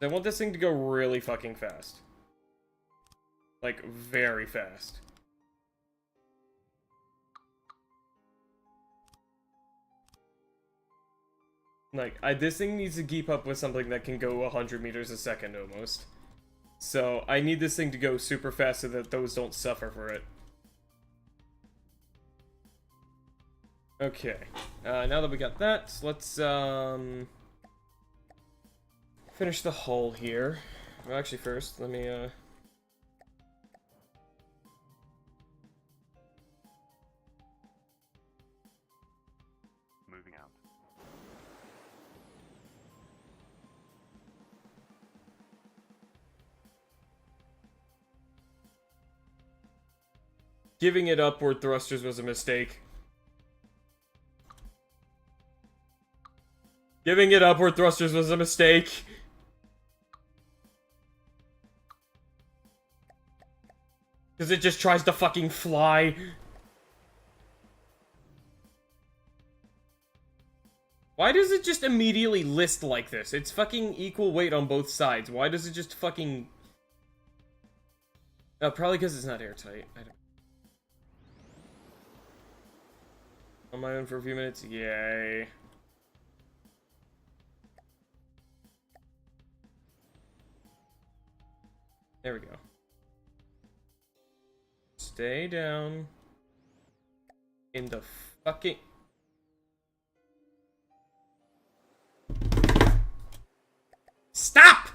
A: I want this thing to go really fucking fast. Like, very fast. Like, this thing needs to keep up with something that can go 100 meters a second, almost. So, I need this thing to go super fast so that those don't suffer for it. Okay. Now that we got that, let's, finish the hull here. Well, actually, first, let me,
B: Moving out.
A: Giving it upward thrusters was a mistake. Giving it upward thrusters was a mistake. Because it just tries to fucking fly. Why does it just immediately list like this? It's fucking equal weight on both sides. Why does it just fucking... Oh, probably because it's not airtight. I don't... On my own for a few minutes? Yay. There we go. Stay down. In the fucking... Stop!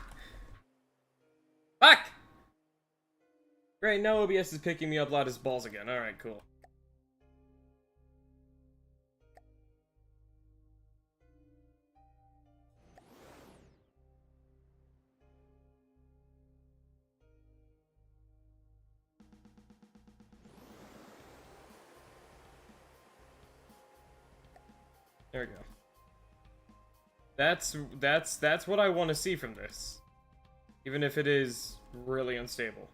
A: Fuck! Great, now OBS is picking me up loud as balls again. Alright, cool. There we go. That's what I want to see from this. Even if it is really unstable.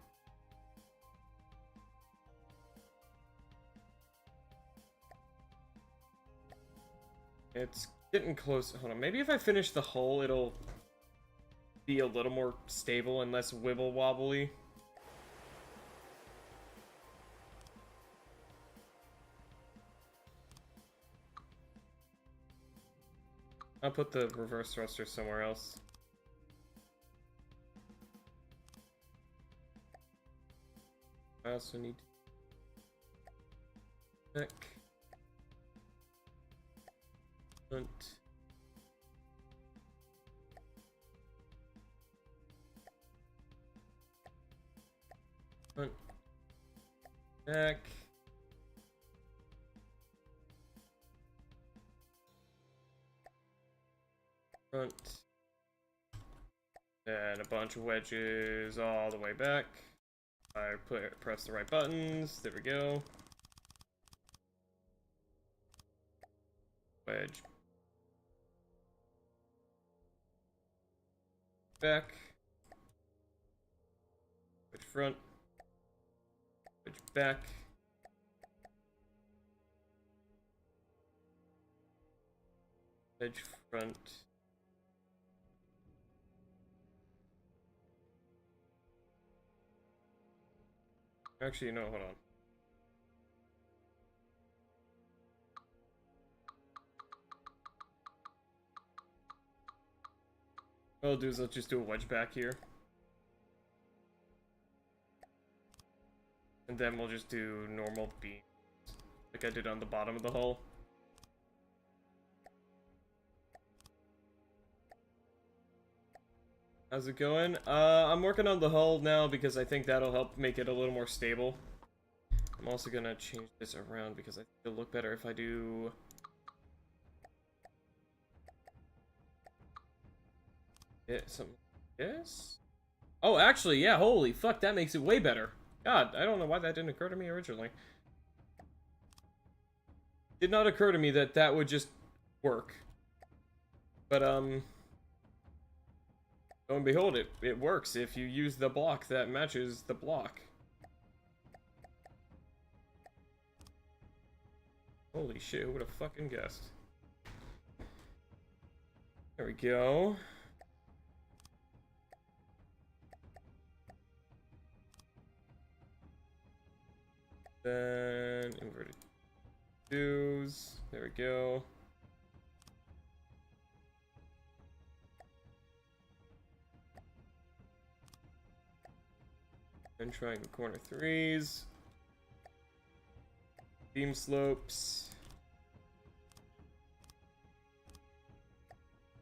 A: It's getting close. Hold on, maybe if I finish the hull, it'll be a little more stable and less wibble wobbly. I'll put the reverse thruster somewhere else. I also need to check. Front. Front. Back. Front. And a bunch of wedges all the way back. I press the right buttons. There we go. Wedge. Back. Wedge front. Wedge back. Wedge front. Actually, no, hold on. What I'll do is I'll just do a wedge back here. And then we'll just do normal beams. Like I did on the bottom of the hull. How's it going? I'm working on the hull now because I think that'll help make it a little more stable. I'm also gonna change this around because I think it'll look better if I do... Yeah, something like this? Oh, actually, yeah, holy fuck, that makes it way better. God, I don't know why that didn't occur to me originally. Did not occur to me that that would just work. But, lo and behold, it works if you use the block that matches the block. Holy shit, who would have fucking guessed? There we go. Then inverted twos. There we go. And triangle corner threes. Beam slopes.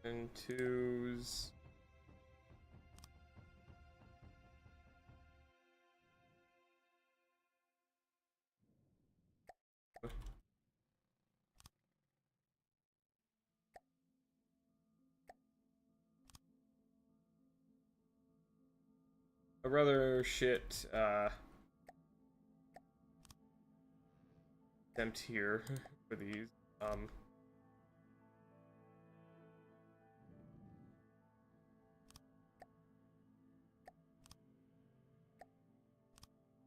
A: And twos. A rather shit attempt here for these.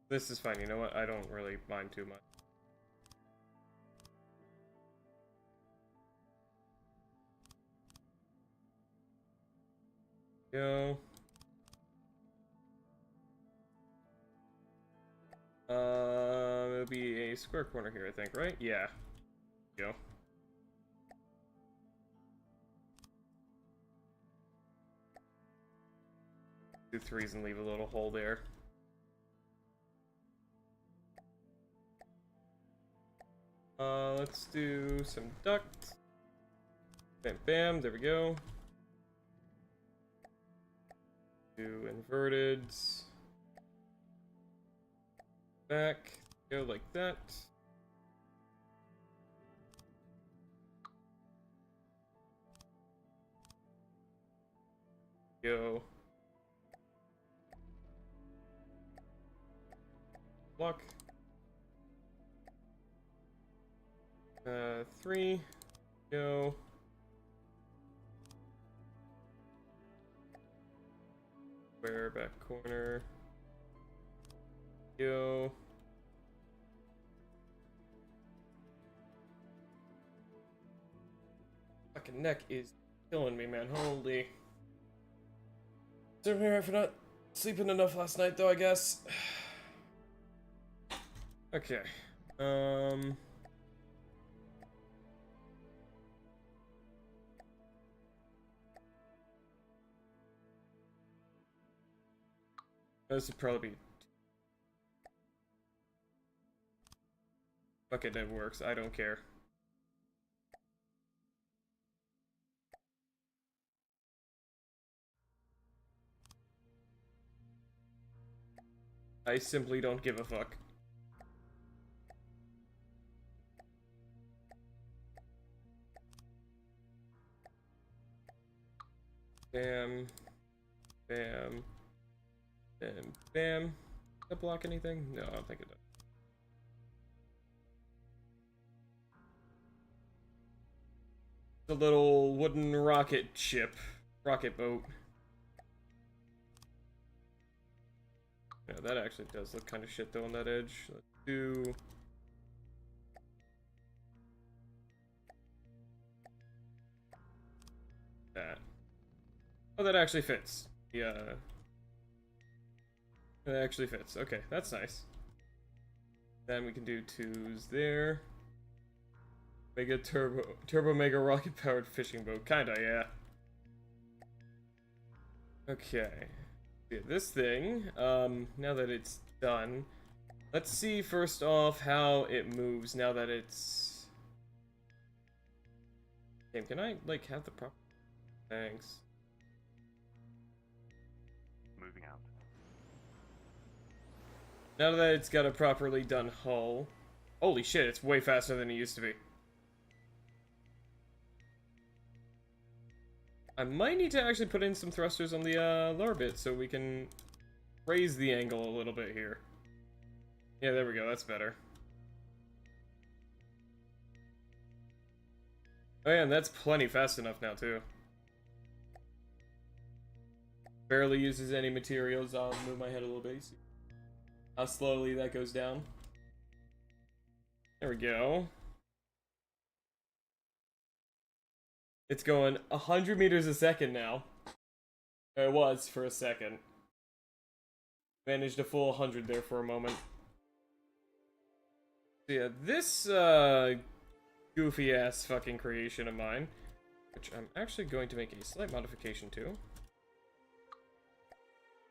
A: This is fine, you know what? I don't really mind too much. Go. It'll be a square corner here, I think, right? Yeah. Go. Do threes and leave a little hole there. Let's do some duct. Bam, bam, there we go. Do inverteds. Back, go like that. Go. Block. 3. Go. Square back corner. Go. Fucking neck is killing me, man. Holy. Serve me right for not sleeping enough last night, though, I guess. Okay. This would probably be... Fuck it, it works. I don't care. I simply don't give a fuck. Bam. Bam. Bam. Bam. Does that block anything? No, I don't think it does. The little wooden rocket ship. Rocket boat. Yeah, that actually does look kind of shit though on that edge. Let's do... that. Oh, that actually fits. Yeah. That actually fits. Okay, that's nice. Then we can do twos there. Mega turbo mega rocket powered fishing boat. Kinda, yeah. Okay. Yeah, this thing, now that it's done, let's see first off how it moves now that it's... Damn, can I, like, have the proper... Thanks.
B: Moving out.
A: Now that it's got a properly done hull. Holy shit, it's way faster than it used to be. I might need to actually put in some thrusters on the lower bit so we can raise the angle a little bit here. Yeah, there we go, that's better. Oh yeah, and that's plenty fast enough now too. Barely uses any materials. I'll move my head a little bit. See how slowly that goes down. There we go. It's going 100 meters a second now. It was for a second. Managed a full 100 there for a moment. So yeah, this goofy ass fucking creation of mine, which I'm actually going to make a slight modification to,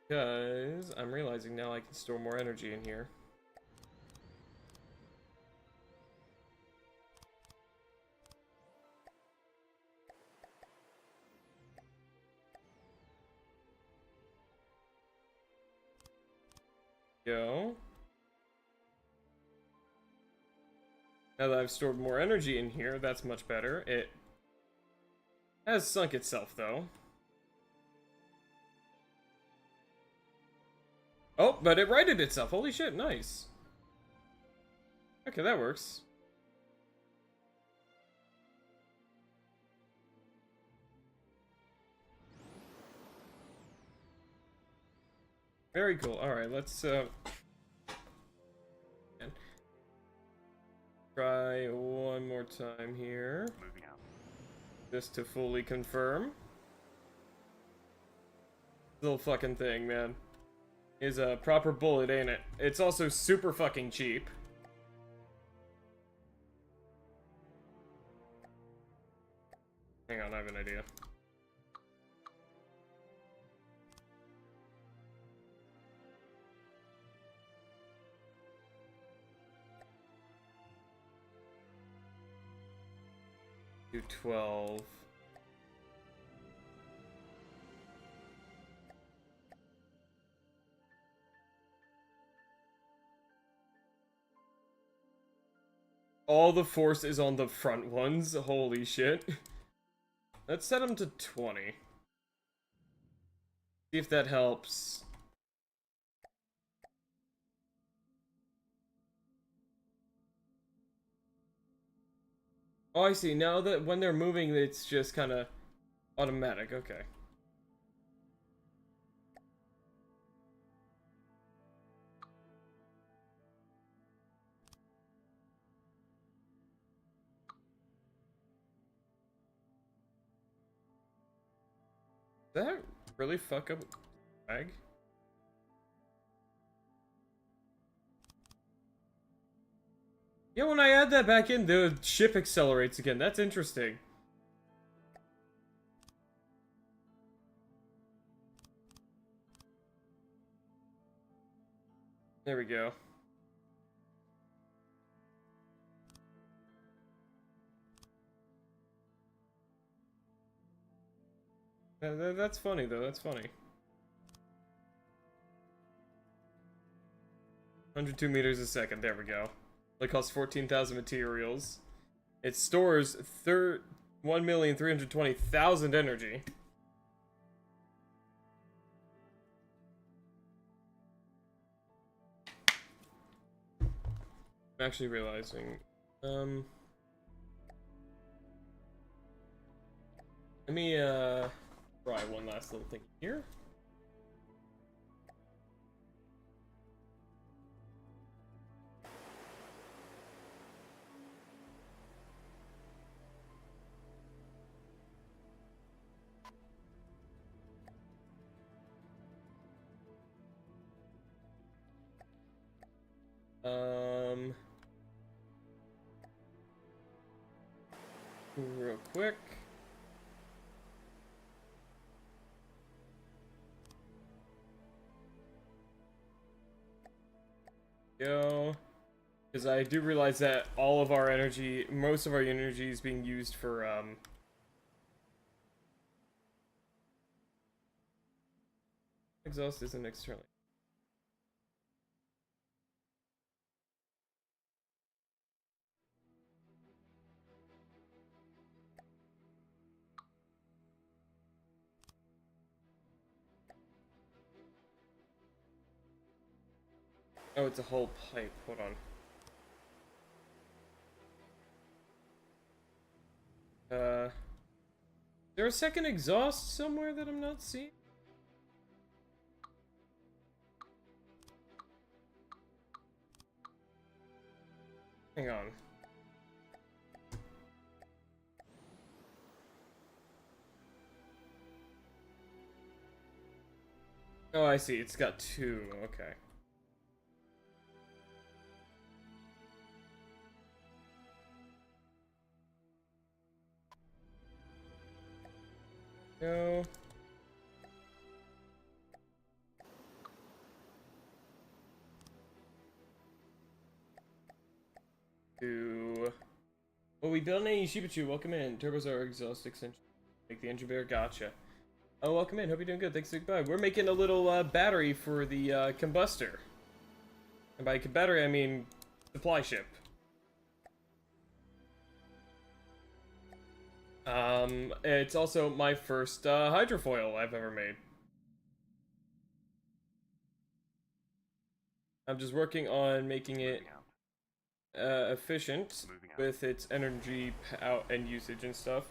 A: because I'm realizing now I can store more energy in here. Go. Now that I've stored more energy in here, that's much better. It has sunk itself, though. Oh, but it righted itself. Holy shit, nice. Okay, that works. Very cool. Alright, let's try one more time here.
B: Moving out.
A: Just to fully confirm. This little fucking thing, man, is a proper bullet, ain't it? It's also super fucking cheap. Hang on, I have an idea. Do 12. All the force is on the front ones. Holy shit. Let's set them to 20. See if that helps. Oh, I see. Now that when they're moving, it's just kind of automatic. Okay. Did that really fuck up drag? Yeah, when I add that back in, the ship accelerates again. That's interesting. There we go. That's funny, though. That's funny. 102 meters a second. There we go. It costs 14,000 materials. It stores 1,320,000 energy. I'm actually realizing. Let me try one last little thing here. Real quick. Go. Because I do realize that all of our energy, most of our energy is being used for, exhaust isn't externally. Oh, it's a whole pipe. Hold on. Is there a second exhaust somewhere that I'm not seeing? Hang on. Oh, I see. It's got two. Okay. No. To... Well, we built a Shibachu. Welcome in. Turbos are exhaust extension. Make the engine bear. Gotcha. Oh, welcome in. Hope you're doing good. Thanks, goodbye. We're making a little battery for the combustor. And by battery, I mean supply ship. It's also my first hydrofoil I've ever made. I'm just working on making it efficient with its energy out and usage and stuff.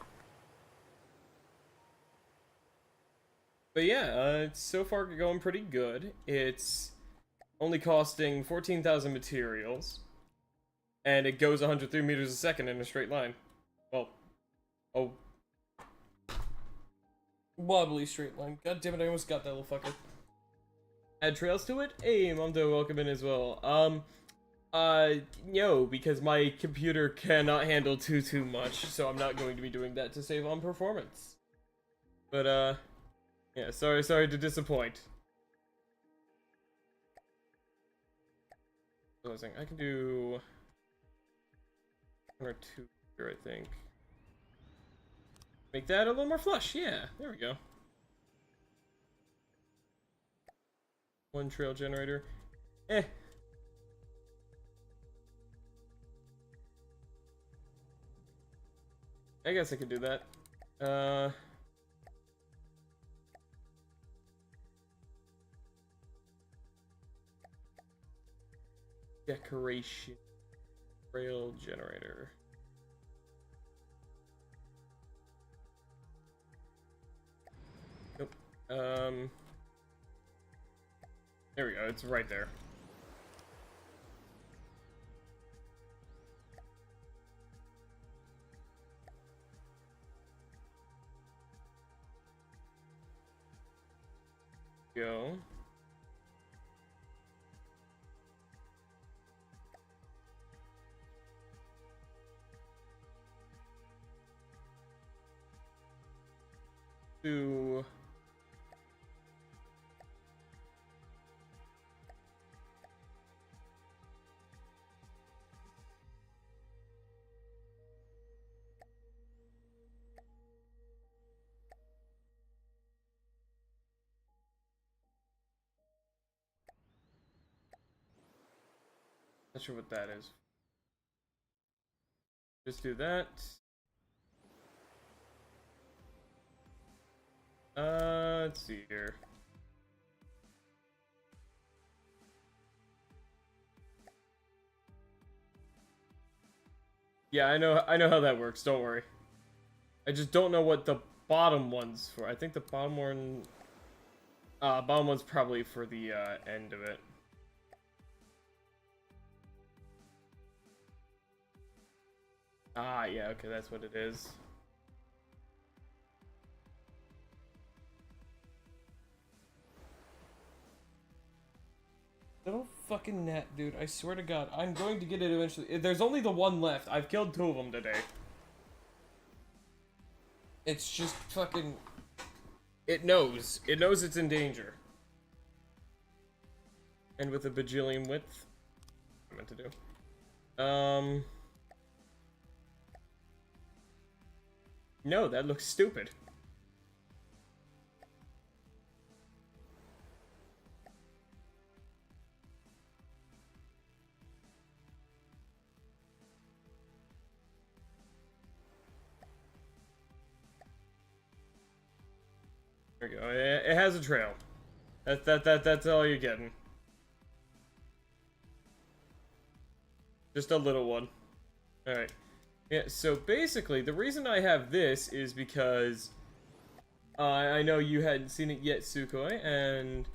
A: But yeah, it's so far going pretty good. It's only costing 14,000 materials, and it goes 103 meters a second in a straight line. Well, oh, wobbly straight line. God damn it! I almost got that little fucker. Add trails to it. Hey, Momdo, welcome in as well. No, because my computer cannot handle too much, so I'm not going to be doing that to save on performance. But yeah, sorry to disappoint. I can do one or two here, I think. Make that a little more flush. Yeah, there we go. One trail generator. Eh. I guess I could do that. Decoration. Rail generator. Nope. There we go, it's right there. Go. To not sure what that is. Just do that. Let's see here. Yeah, I know how that works, don't worry. I just don't know what the bottom one's for. I think the bottom one's probably for the end of it. Ah, yeah, okay, that's what it is. Little fucking gnat, dude. I swear to God, I'm going to get it eventually. There's only the one left. I've killed two of them today. It's just fucking... It knows. It knows it's in danger. And with a bajillion width. What I meant to do. No, that looks stupid. There we go. It has a trail. That's all you're getting. Just a little one. Alright. Yeah, so basically, the reason I have this is because I know you hadn't seen it yet, Sukhoi, and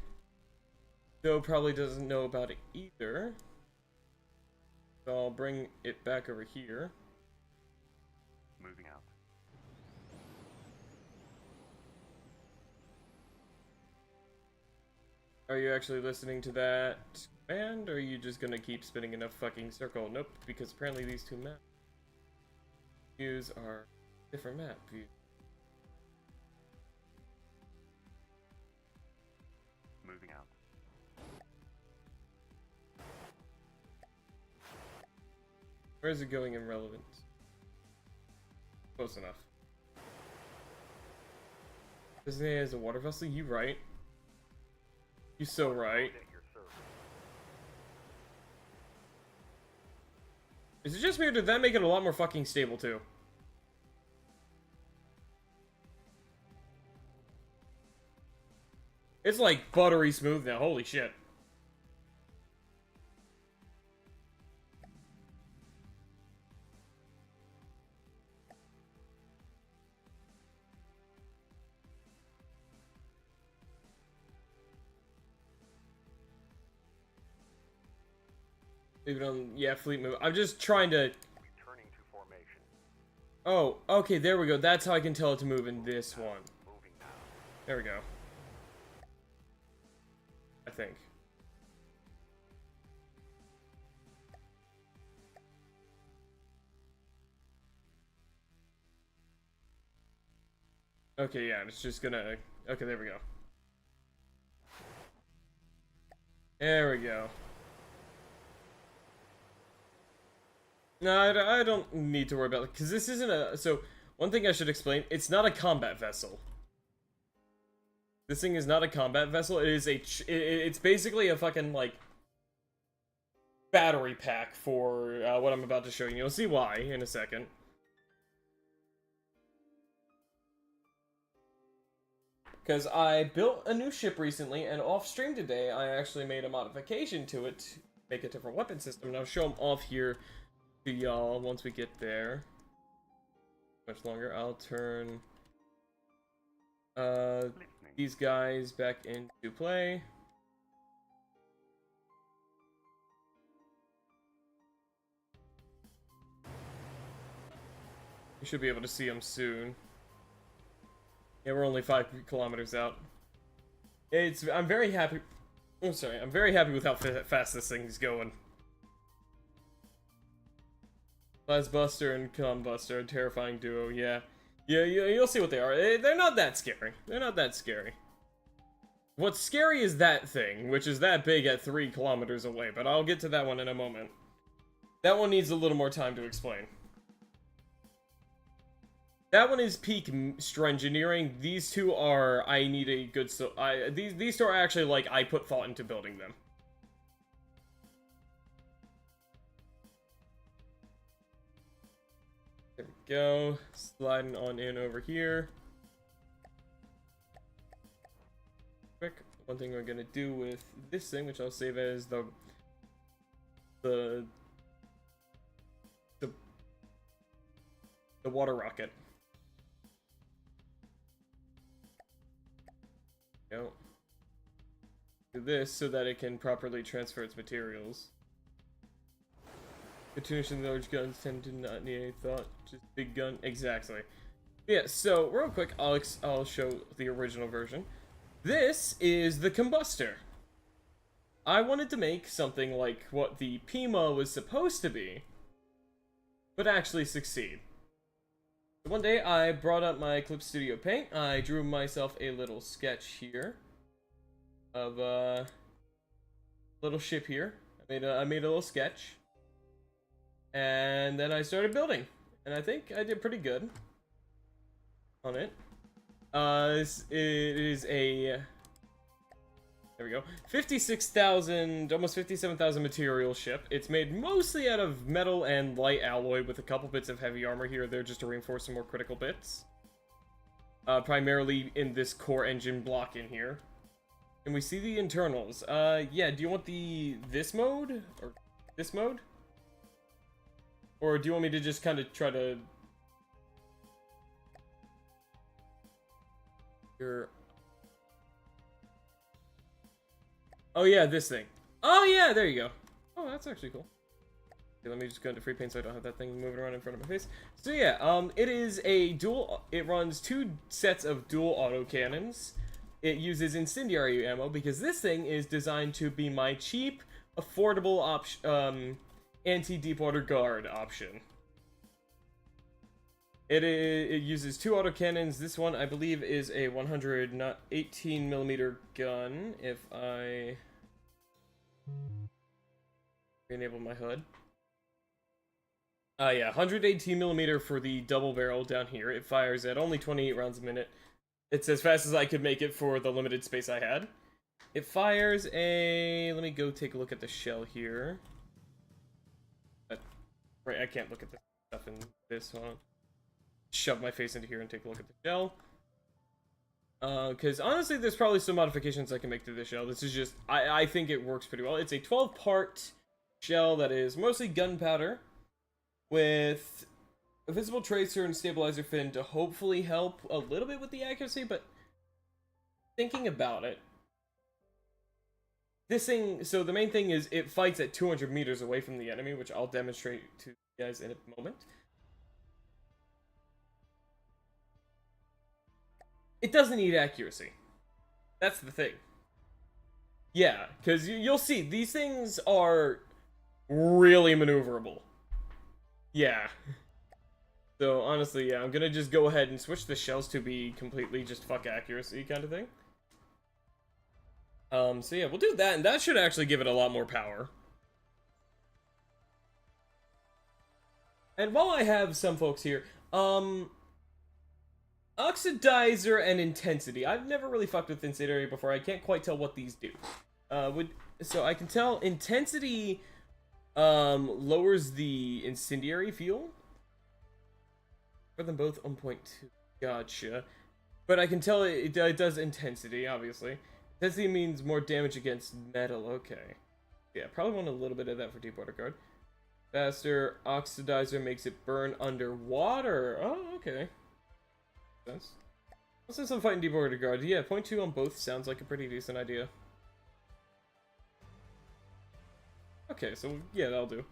A: Joe probably doesn't know about it either. So I'll bring it back over here.
B: Moving out.
A: Are you actually listening to that command, or are you just gonna keep spinning in a fucking circle? Nope, because apparently these two map views are different map views.
B: Moving out.
A: Where is it going in relevance? Close enough. Disney has a water vessel? You right. You so right. Is it just me, or did that make it a lot more fucking stable too? It's like buttery smooth now, holy shit. Leave it on, yeah, fleet move. I'm just trying to...
B: Returning to formation.
A: Oh, okay, there we go. That's how I can tell it to move in this one.
B: Moving now.
A: There we go. I think. Okay, yeah, it's just gonna... Okay, there we go. There we go. No, I don't need to worry about it, because this isn't a... So, one thing I should explain, it's not a combat vessel. This thing is not a combat vessel, it is a... It's basically a fucking, like... battery pack for what I'm about to show you. You'll see why in a second. Because I built a new ship recently, and off-stream today, I actually made a modification to it to make a different weapon system, and I'll show them off here to y'all once we get there. Much longer. I'll turn these guys back into play. You should be able to see them soon. Yeah, we're only 5 kilometers out. I'm very happy. I'm sorry. I'm very happy with how fast this thing's going. Buster and Combuster, a terrifying duo. Yeah, you'll see what they are. They're not that scary. They're not that scary. What's scary is that thing, which is that big at 3 kilometers away. But I'll get to that one in a moment. That one needs a little more time to explain. That one is peak strengineering. These two are, I need a good, these two are actually like, I put thought into building them. There we go. Sliding on in over here. Quick. One thing we're gonna do with this thing, which I'll save as the water rocket. Go. Do this so that it can properly transfer its materials. Cartoonish and large guns tend to not need any thought, just big gun. Exactly. Yeah, so real quick, I'll show the original version. This is the combustor. I wanted to make something like what the Pima was supposed to be, but actually succeed. One day I brought up my Eclipse Studio Paint. I drew myself a little sketch here of a little ship here. I made a little sketch, and then I started building, and I think I did pretty good on it. It is a, there we go, 56,000, almost 57,000 material ship. It's made mostly out of metal and light alloy with a couple bits of heavy armor here or there just to reinforce some more critical bits. Primarily in this core engine block in here. And we see the internals. Yeah, do you want this mode? Or this mode? Or do you want me to just kind of try to... Oh yeah, this thing. Oh yeah, there you go. Oh, that's actually cool. Okay, let me just go into free paint so I don't have that thing moving around in front of my face. So yeah, it is a dual... It runs 2 sets of dual autocannons. It uses incendiary ammo because this thing is designed to be my cheap, affordable anti-deepwater guard option. It uses 2 autocannons. This one, I believe, is a 118mm gun. If I enable my HUD. Yeah, 118mm for the double barrel down here. It fires at only 28 rounds a minute. It's as fast as I could make it for the limited space I had. It fires a... Let me go take a look at the shell here. Right, I can't look at the stuff in this one. Shove my face into here and take a look at the shell. Because honestly, there's probably some modifications I can make to the shell. This is just... I think it works pretty well. It's a 12-part shell that is mostly gunpowder with a visible tracer and stabilizer fin to hopefully help a little bit with the accuracy, but thinking about it, this thing, so the main thing is it fights at 200 meters away from the enemy, which I'll demonstrate to you guys in a moment. It doesn't need accuracy. That's the thing. Yeah, because you'll see, these things are really maneuverable. Yeah. So, honestly, yeah, I'm gonna just go ahead and switch the shells to be completely just fuck accuracy kind of thing. So yeah, we'll do that, and that should actually give it a lot more power. And while I have some folks here, Oxidizer and Intensity. I've never really fucked with Incendiary before. I can't quite tell what these do. So I can tell Intensity lowers the Incendiary fuel. For them both 1.2. Gotcha. But I can tell it does Intensity, obviously. Intensity means more damage against metal. Okay. Yeah, probably want a little bit of that for Deepwater Guard. Faster. Oxidizer makes it burn underwater. Oh, okay. Sense. Since I'm fighting Deepwater Guard, yeah, 0.2 on both sounds like a pretty decent idea. Okay, so yeah, that'll do.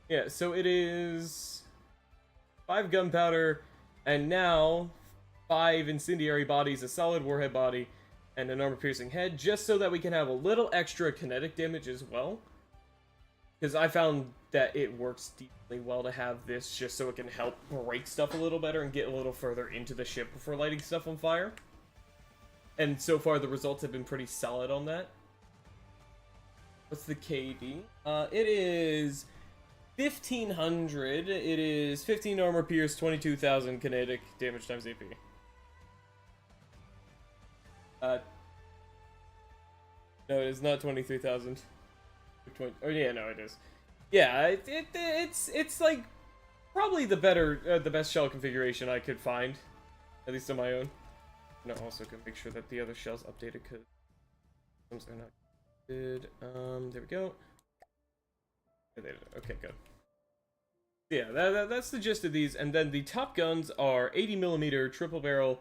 A: Yeah, so it is 5 gunpowder, and now 5 incendiary bodies, a solid warhead body, and an armor-piercing head, just so that we can have a little extra kinetic damage as well. Because I found that it works deeply well to have this, just so it can help break stuff a little better and get a little further into the ship before lighting stuff on fire. And so far, the results have been pretty solid on that. What's the KD? It is 1500. It is 15 armor pierce, 22,000 kinetic damage times AP. No, it is not 23,000. Oh yeah, no, it is. Yeah, it's like probably the best shell configuration I could find, at least on my own. And I also can make sure that the other shells updated because some are not good. There we go. Okay, good. Yeah, that's the gist of these. And then the top guns are 80mm triple barrel.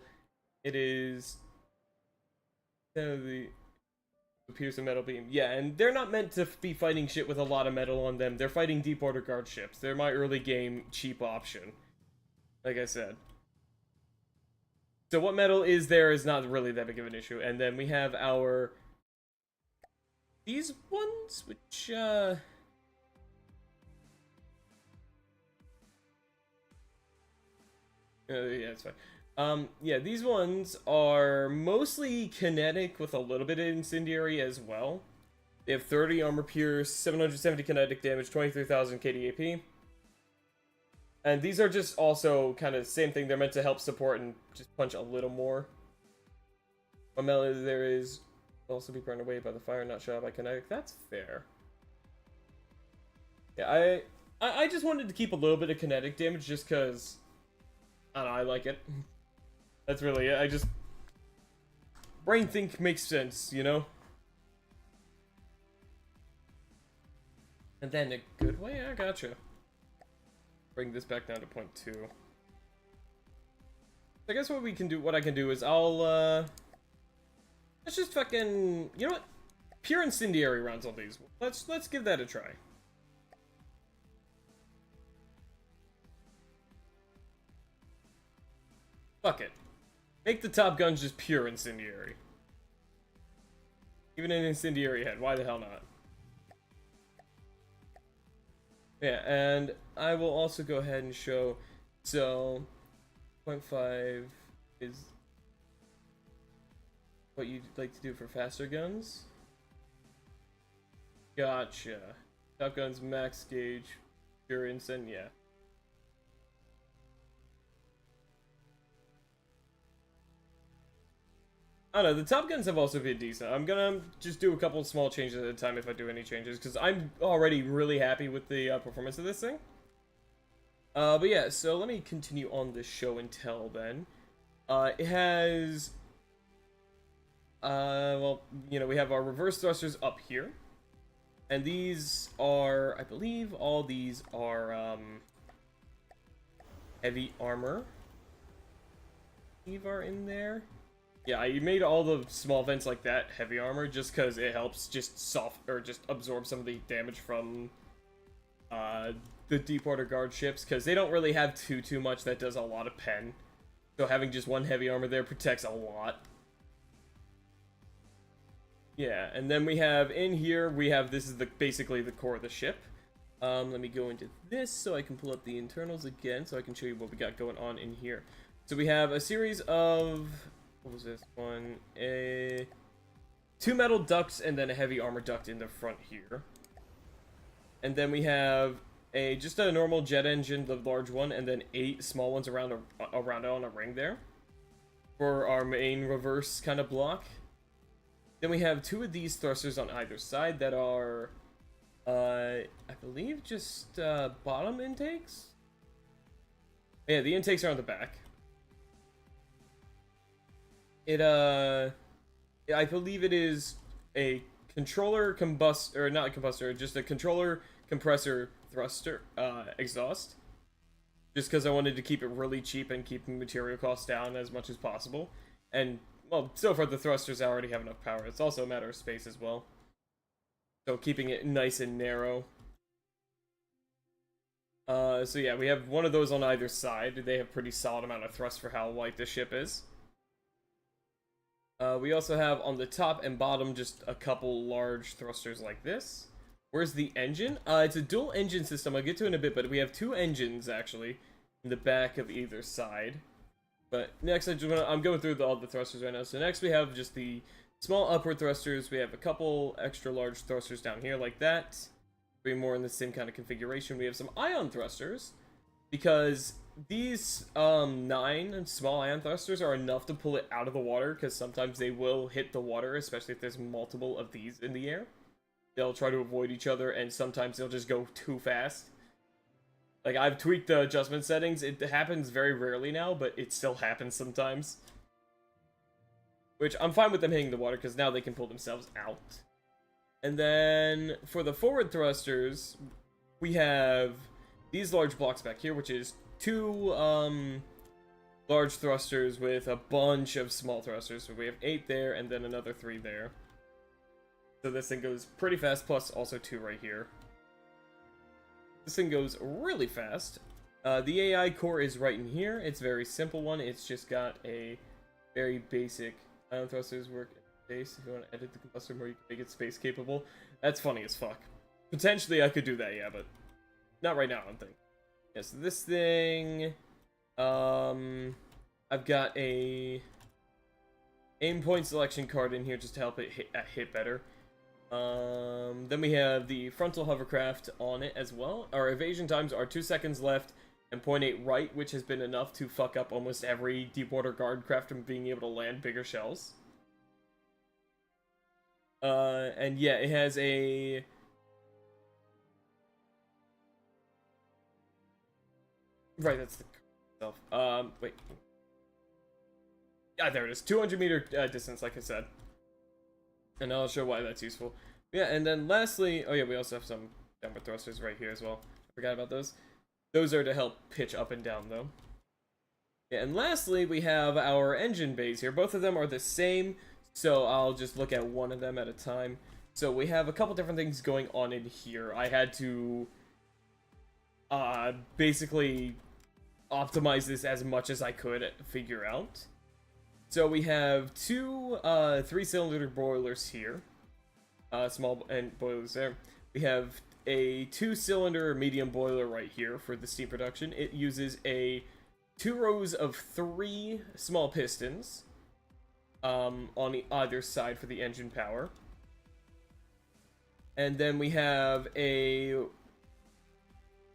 A: It is the pierce a metal beam. Yeah, and they're not meant to be fighting shit with a lot of metal on them. They're fighting Deepwater Guard ships. They're my early game cheap option, like I said. So what metal is there is not really that big of an issue. And then we have our these ones, which yeah, it's fine. Yeah, these ones are mostly kinetic with a little bit of incendiary as well. They have 30 armor pierce, 770 kinetic damage, 23,000 KDAP. And these are just also kind of the same thing. They're meant to help support and just punch a little more. What metal there is also be burned away by the fire, not shot by kinetic. That's fair. Yeah, I just wanted to keep a little bit of kinetic damage just because, I don't know, I like it. That's really it. I just... brain think makes sense, you know? And then a good way? I gotcha. bring this back down to 0.2. I guess what I can do is I'll, let's just fucking, you know what? Pure incendiary rounds on these. Let's give that a try. Fuck it. Make the top guns just pure incendiary. Even an incendiary head, why the hell not? Yeah, and I will also go ahead and show, so 0.5 is what you'd like to do for faster guns. Gotcha. Top guns, max gauge, pure incend, yeah. I don't know, the top guns have also been decent. I'm gonna just do a couple of small changes at a time if I do any changes, because I'm already really happy with the performance of this thing. But yeah, so let me continue on this show and tell then. It has... well, you know, we have our reverse thrusters up here. And these are, I believe, all these are, heavy armor. I believe are in there. Yeah, I made all the small vents like that heavy armor just because it helps just absorb some of the damage from the deepwater guard ships, because they don't really have too much that does a lot of pen. So having just one heavy armor there protects a lot. Yeah, and then we have in here, this is basically the core of the ship. Let me go into this so I can pull up the internals again so I can show you what we got going on in here. So we have a series of... What was this one? 2 metal ducts and then a heavy armor duct in the front here. And then we have just a normal jet engine, the large one, and then 8 small ones around on a ring there for our main reverse kind of block. Then we have 2 of these thrusters on either side that are, I believe, just bottom intakes. Yeah, the intakes are on the back. I believe it is a controller just a controller compressor thruster exhaust. Just because I wanted to keep it really cheap and keep material costs down as much as possible. And, well, so far the thrusters already have enough power. It's also a matter of space as well. So keeping it nice and narrow. So yeah, we have one of those on either side. They have pretty solid amount of thrust for how light the ship is. We also have on the top and bottom just a couple large thrusters like this. Where's the engine? It's a dual engine system. I'll get to it in a bit, but we have 2 engines actually in the back of either side. But next, I'm going through all the thrusters right now. So next we have just the small upward thrusters. We have a couple extra large thrusters down here like that. 3 more in the same kind of configuration. We have some ion thrusters because these 9 small ion thrusters are enough to pull it out of the water, because sometimes they will hit the water, especially if there's multiple of these in the air. They'll try to avoid each other, and sometimes they'll just go too fast. Like, I've tweaked the adjustment settings. It happens very rarely now, but it still happens sometimes. Which, I'm fine with them hitting the water, because now they can pull themselves out. And then, for the forward thrusters, we have these large blocks back here, which is 2 large thrusters with a bunch of small thrusters. So we have 8 there, and then another 3 there. So this thing goes pretty fast, plus also 2 right here. This thing goes really fast. The AI core is right in here. It's a very simple one. It's just got a very basic ion thrusters work in space. If you want to edit the combustor more, you can make it space capable. That's funny as fuck. Potentially I could do that, yeah, but not right now, I don't think. Yeah, so this thing, I've got a aim point selection card in here just to help it hit better. Then we have the frontal hovercraft on it as well. Our evasion times are 2 seconds left and 0.8 right, which has been enough to fuck up almost every deepwater guard craft from being able to land bigger shells. And yeah, it has a... Right, that's the stuff. Wait. Yeah, there it is. 200 meter distance, like I said. And I'll show why that's useful. Yeah, and then lastly, oh yeah, we also have some downward thrusters right here as well. I forgot about those. Those are to help pitch up and down, though. Yeah, and lastly, we have our engine bays here. Both of them are the same, so I'll just look at one of them at a time. So we have a couple different things going on in here. I had to basically optimize this as much as I could figure out. So we have two 3-cylinder boilers here. Small and boilers there. We have a 2-cylinder medium boiler right here for the steam production. It uses 2 rows of 3 small pistons on either side for the engine power. And then we have a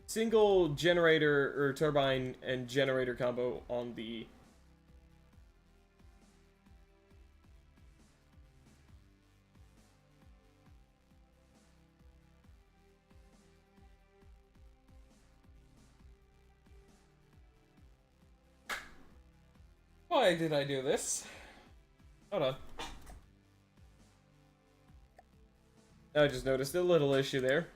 A: single generator or turbine and generator combo on the Why did I do this? Hold on. I just noticed a little issue there.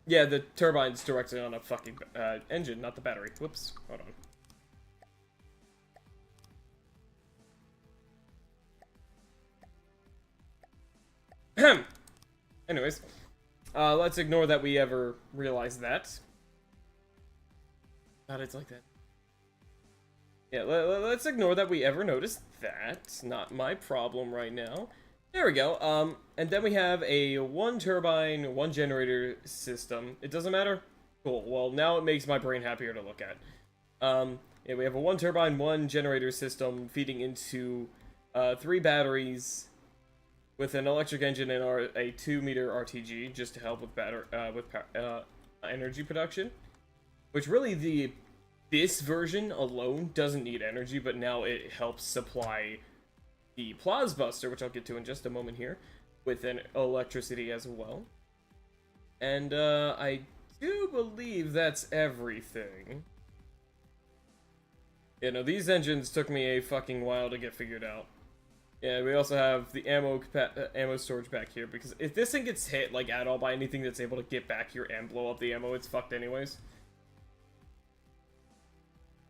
A: Yeah, the turbine's directly on a fucking engine, not the battery. Whoops. Hold on. Anyways, let's ignore that we ever realized that. God, it's like that. Yeah, let's ignore that we ever noticed that. Not my problem right now. There we go. And then we have a 1 turbine, 1 generator system. It doesn't matter? Cool. Well, now it makes my brain happier to look at. Yeah, we have a 1 turbine, 1 generator system feeding into 3 batteries with an electric engine and a 2-meter RTG just to help with energy production. Which really, this version alone doesn't need energy, but now it helps supply the Plasbuster, which I'll get to in just a moment here, with an electricity as well. And I do believe that's everything. You know, these engines took me a fucking while to get figured out. Yeah, we also have the ammo storage back here, because if this thing gets hit, like, at all by anything that's able to get back here and blow up the ammo, it's fucked anyways.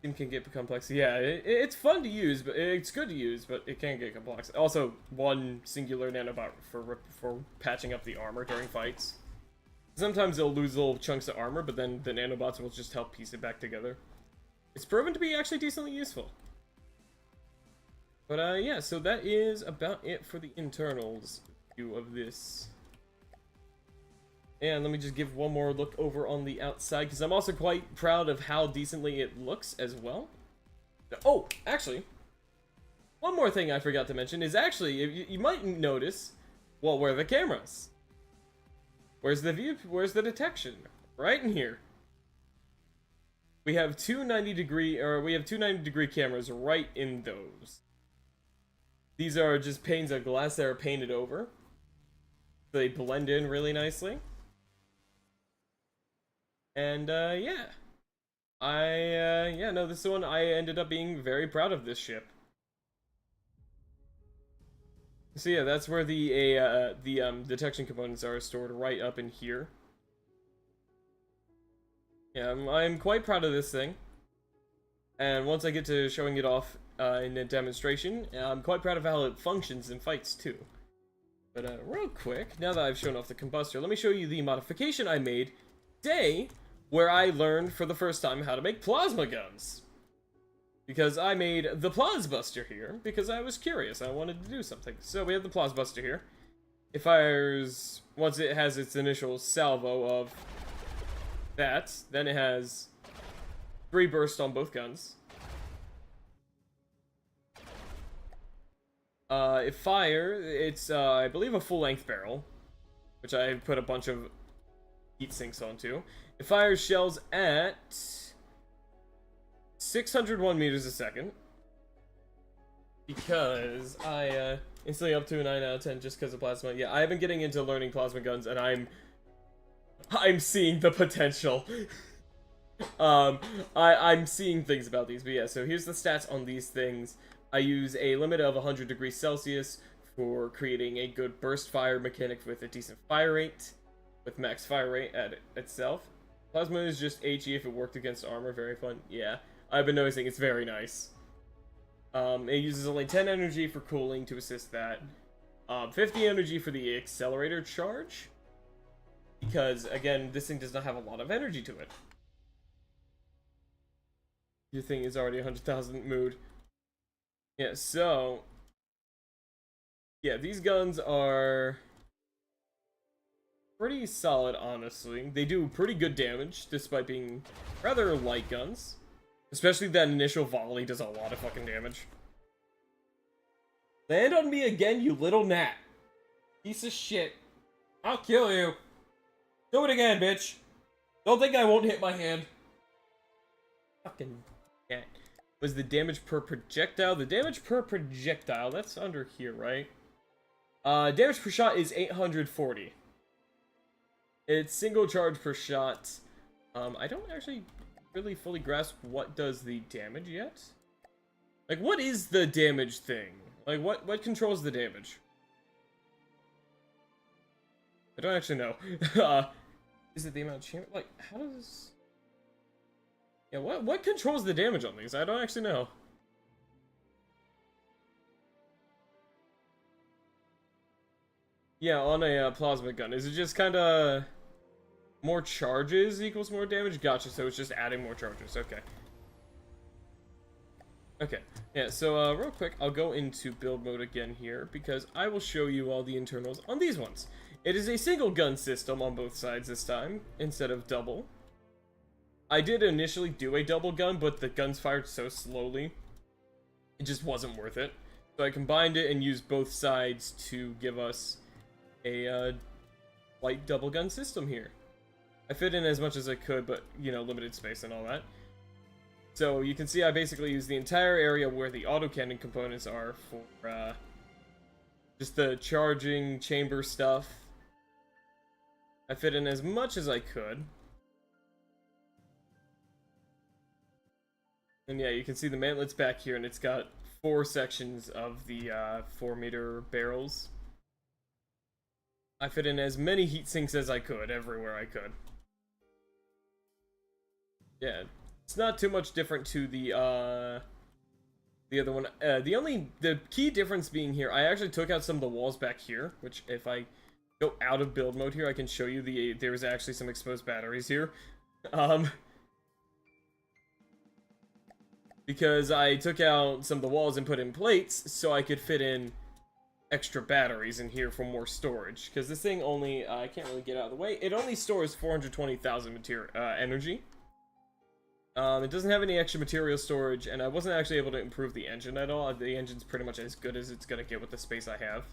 A: It can get complex. Yeah, it's fun to use, but it's good to use, but it can get complex. Also, 1 singular nanobot for patching up the armor during fights. Sometimes they'll lose little chunks of armor, but then the nanobots will just help piece it back together. It's proven to be actually decently useful. But yeah, so that is about it for the internals view of this. And let me just give one more look over on the outside, because I'm also quite proud of how decently it looks as well. Oh, actually, one more thing I forgot to mention is actually, you might notice, well, where are the cameras? Where's the view? Where's the detection? Right in here. We have two 90-degree cameras right in those. These are just panes of glass that are painted over. They blend in really nicely. And, yeah. No, this one, I ended up being very proud of this ship. So yeah, that's where the detection components are stored, right up in here. Yeah, I'm quite proud of this thing. And once I get to showing it off in a demonstration, I'm quite proud of how it functions in fights, too. But, real quick, now that I've shown off the combustor, let me show you the modification I made today, where I learned for the first time how to make plasma guns. Because I made the Plasbuster here, because I was curious, I wanted to do something. So we have the Plasbuster here. It fires, once it has its initial salvo of that, then it has 3 bursts on both guns. It's, I believe, a full-length barrel, which I put a bunch of heat sinks onto. It fires shells at 601 meters a second, because I, instantly up to a 9 out of 10 just because of plasma. Yeah, I've been getting into learning plasma guns, and I'm seeing the potential. I'm seeing things about these, but yeah, so here's the stats on these things. I use a limit of 100 degrees Celsius for creating a good burst fire mechanic with a decent fire rate. with max fire rate at itself. Plasma is just HE if it worked against armor. Very fun. Yeah, I've been noticing it's very nice. It uses only 10 energy for cooling to assist that. 50 energy for the accelerator charge. Because, again, this thing does not have a lot of energy to it. Your thing is already 100,000 mood. Yeah, so... yeah, these guns are... pretty solid, honestly. They do pretty good damage, despite being rather light guns. Especially that initial volley does a lot of fucking damage. Land on me again, you little gnat. Piece of shit. I'll kill you. Do it again, bitch. Don't think I won't hit my hand. Fucking cat. Was the damage per projectile? The damage per projectile, that's under here, right? Damage per shot is 840. It's single charge per shot. I don't actually really fully grasp what does the damage yet. Like, what is the damage thing? Like, what controls the damage? I don't actually know. Is it the amount of chamber? Like, how does... yeah, what controls the damage on these? I don't actually know. Yeah, on a plasma gun. Is it just kind of... more charges equals more damage? Gotcha, so it's just adding more charges. Okay. Okay. Yeah, so real quick, I'll go into build mode again here, because I will show you all the internals on these ones. It is a single gun system on both sides this time, instead of double. I did initially do a double gun, but the guns fired so slowly, it just wasn't worth it. So I combined it and used both sides to give us a light double gun system here. I fit in as much as I could, but, you know, limited space and all that. So you can see I basically use the entire area where the autocannon components are for just the charging chamber stuff. I fit in as much as I could. And yeah, you can see the mantlet's back here, and it's got 4 sections of the 4-meter barrels. I fit in as many heat sinks as I could, everywhere I could. Yeah, it's not too much different to the other one. The key difference being here, I actually took out some of the walls back here, which if I go out of build mode here, I can show you there's actually some exposed batteries here. Because I took out some of the walls and put in plates so I could fit in extra batteries in here for more storage. Because this thing only, I can't really get out of the way, it only stores 420,000 energy. It doesn't have any extra material storage, and I wasn't actually able to improve the engine at all. The engine's pretty much as good as it's gonna get with the space I have.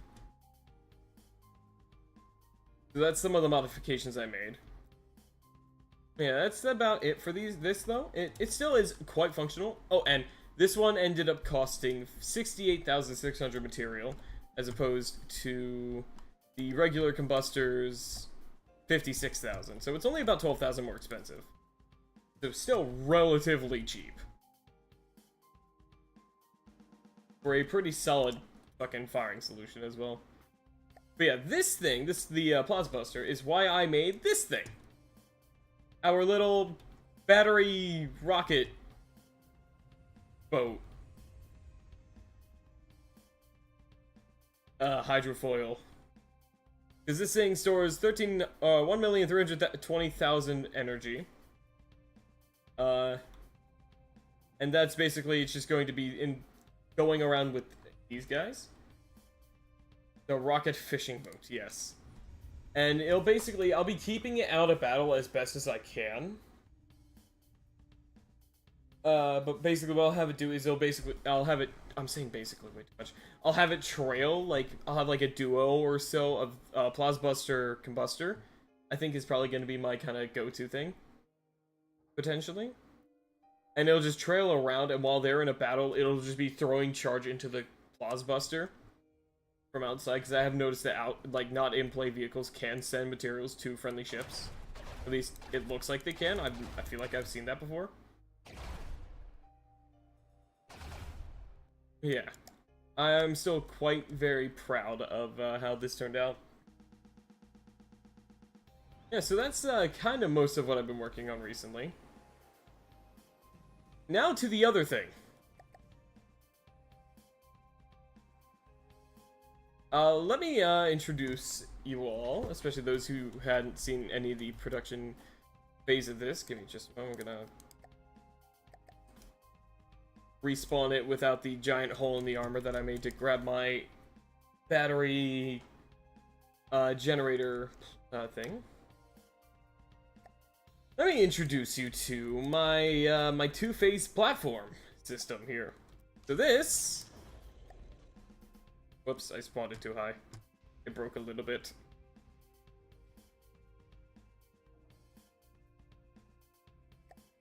A: So that's some of the modifications I made. Yeah, that's about it for this though. It still is quite functional. Oh, and this one ended up costing 68,600 material, as opposed to the regular combustors 56,000. So it's only about 12,000 more expensive. So still relatively cheap. For a pretty solid fucking firing solution as well. But yeah, the Plasma Buster, is why I made this thing. Our little battery rocket boat. Hydrofoil. Because this thing stores 1,320,000 energy. And that's basically, it's just going to be going around with these guys. The rocket fishing boat, yes. And it'll basically, I'll be keeping it out of battle as best as I can. But basically what I'll have it do is I'll have it, I'm saying basically way too much. I'll have it trail, like, I'll have like a duo or so of Plasbuster Combustor. I think is probably going to be my kind of go-to thing. Potentially. And it'll just trail around, and while they're in a battle, it'll just be throwing charge into the Plasbuster from outside, because I have noticed that not in-play vehicles can send materials to friendly ships. At least it looks like they can. I feel like I've seen that before. Yeah. I'm still quite very proud of how this turned out. Yeah, so that's kind of most of what I've been working on recently. Now to the other thing. Let me introduce you all, especially those who hadn't seen any of the production phase of this. Give me just a moment. I'm gonna respawn it without the giant hole in the armor that I made to grab my battery generator thing. Let me introduce you to my my two-phase platform system here. So this... Whoops, I spawned it too high. It broke a little bit.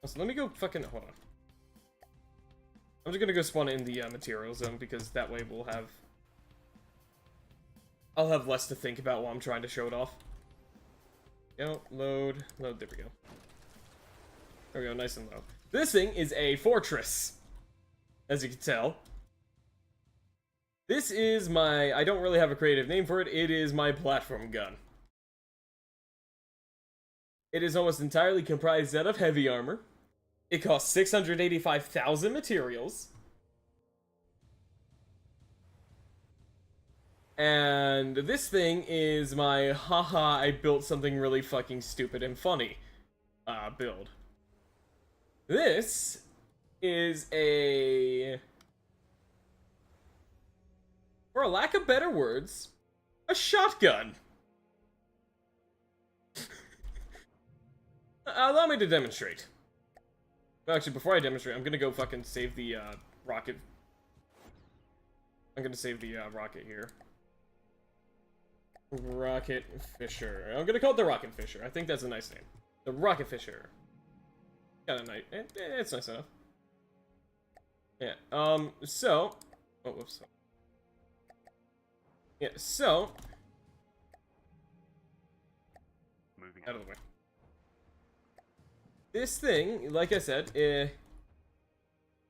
A: So let me go fucking... Hold on. I'm just gonna go spawn it in the material zone because that way we'll have... I'll have less to think about while I'm trying to show it off. Load, there we go. There we go, nice and low. This thing is a fortress, as you can tell. This is my, I don't really have a creative name for it, it is my platform gun. It is almost entirely comprised out of heavy armor. It costs 685,000 materials. And this thing is my haha, I built something really fucking stupid and funny build. This is a... For a lack of better words, a shotgun. Allow me to demonstrate. Well, actually, before I demonstrate, I'm gonna go fucking save the rocket. I'm gonna save the rocket here. Rocket Fisher. I'm gonna call it the Rocket Fisher. I think that's a nice name. The Rocket Fisher. Got a nice. It's nice enough. Yeah. So. Oh, whoops. Yeah. So.
B: Moving
A: Out of the way. This thing, like I said,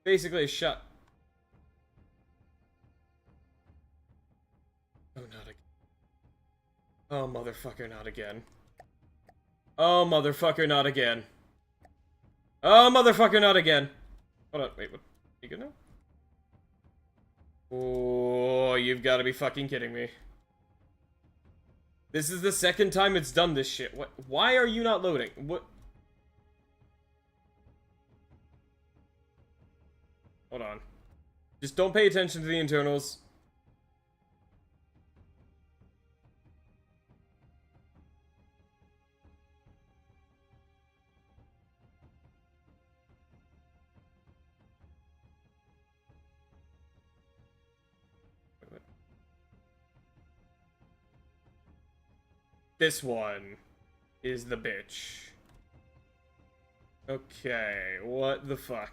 A: basically a shot. Oh, not again. Oh, motherfucker, not again. Oh, motherfucker, not again. Oh, motherfucker, not again. Hold on, wait, what? You good now? Oh, you've got to be fucking kidding me. This is the second time it's done this shit. What? Why are you not loading? What? Hold on. Just don't pay attention to the internals. This one is the bitch. Okay, what the fuck?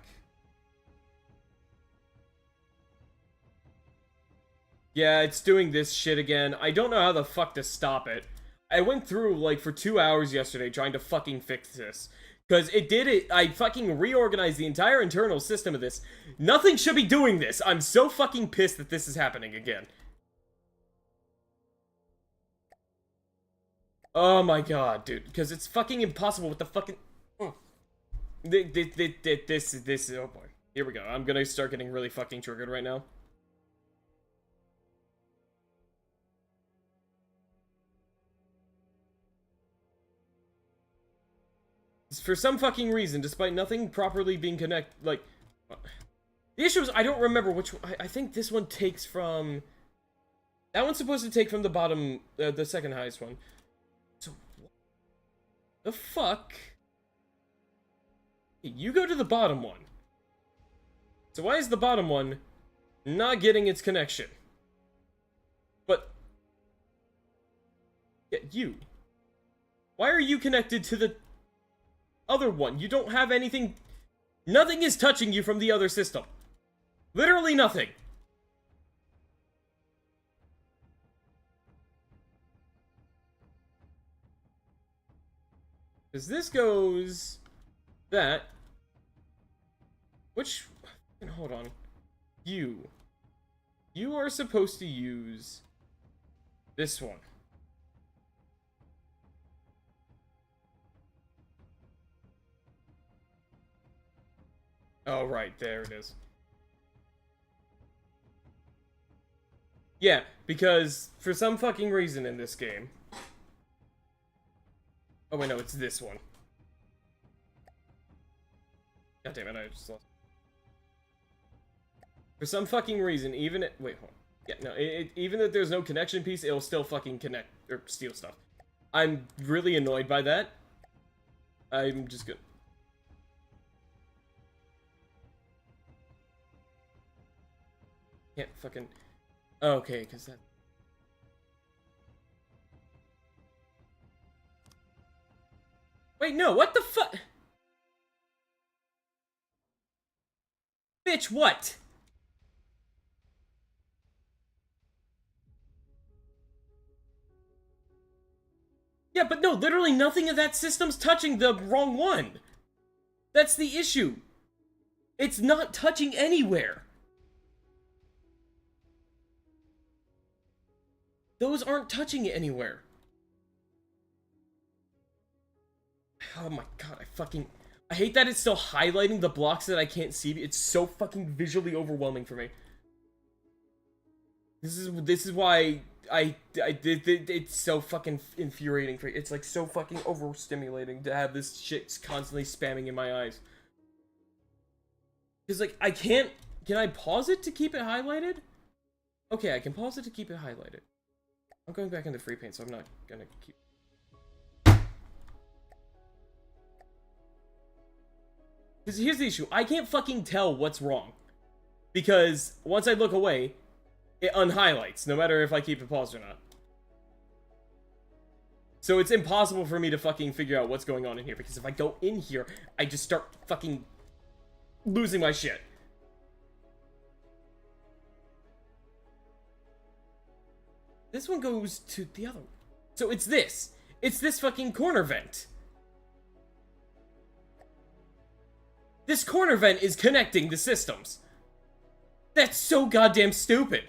A: Yeah, it's doing this shit again. I don't know how the fuck to stop it. I went through, like, for 2 hours yesterday trying to fucking fix this. Because it did it. I fucking reorganized the entire internal system of this. Nothing should be doing this. I'm so fucking pissed that this is happening again. Oh my god, dude. Because it's fucking impossible with the fucking... This, oh boy. Here we go. I'm gonna start getting really fucking triggered right now. For some fucking reason, despite nothing properly being connected, like... The issue is, I don't remember which one... I think this one takes from... That one's supposed to take from the bottom, the second highest one. So, what the fuck? You go to the bottom one. So why is the bottom one not getting its connection? But... Yeah, you. Why are you connected to the... other one? You don't have anything. Nothing is touching you from the other system. Literally nothing. Because this goes that. Which, hold on. You are supposed to use this one. Oh, right, there it is. Yeah, because for some fucking reason in this game... Oh, wait, no, it's this one. God damn it, I just lost... For some fucking reason, even it... Wait, hold on. Yeah, no, even if there's no connection piece, it'll still fucking connect, or steal stuff. I'm really annoyed by that. I'm just good. Can't fucking... Okay, because that... Wait, no, what the fuck? Bitch, what? Yeah, but no, literally nothing of that system's touching the wrong one. That's the issue. It's not touching anywhere. Those aren't touching it anywhere. Oh my god, I hate that it's still highlighting the blocks that I can't see. It's so fucking visually overwhelming for me. This is why it's so fucking infuriating for me. It's like so fucking overstimulating to have this shit constantly spamming in my eyes. Because like, can I pause it to keep it highlighted? Okay, I can pause it to keep it highlighted. I'm going back into free paint, so I'm not gonna keep... Because here's the issue, I can't fucking tell what's wrong. Because once I look away, it unhighlights, no matter if I keep it paused or not. So it's impossible for me to fucking figure out what's going on in here, because if I go in here, I just start fucking losing my shit. This one goes to the other one. So it's this. It's this fucking corner vent. This corner vent is connecting the systems. That's so goddamn stupid.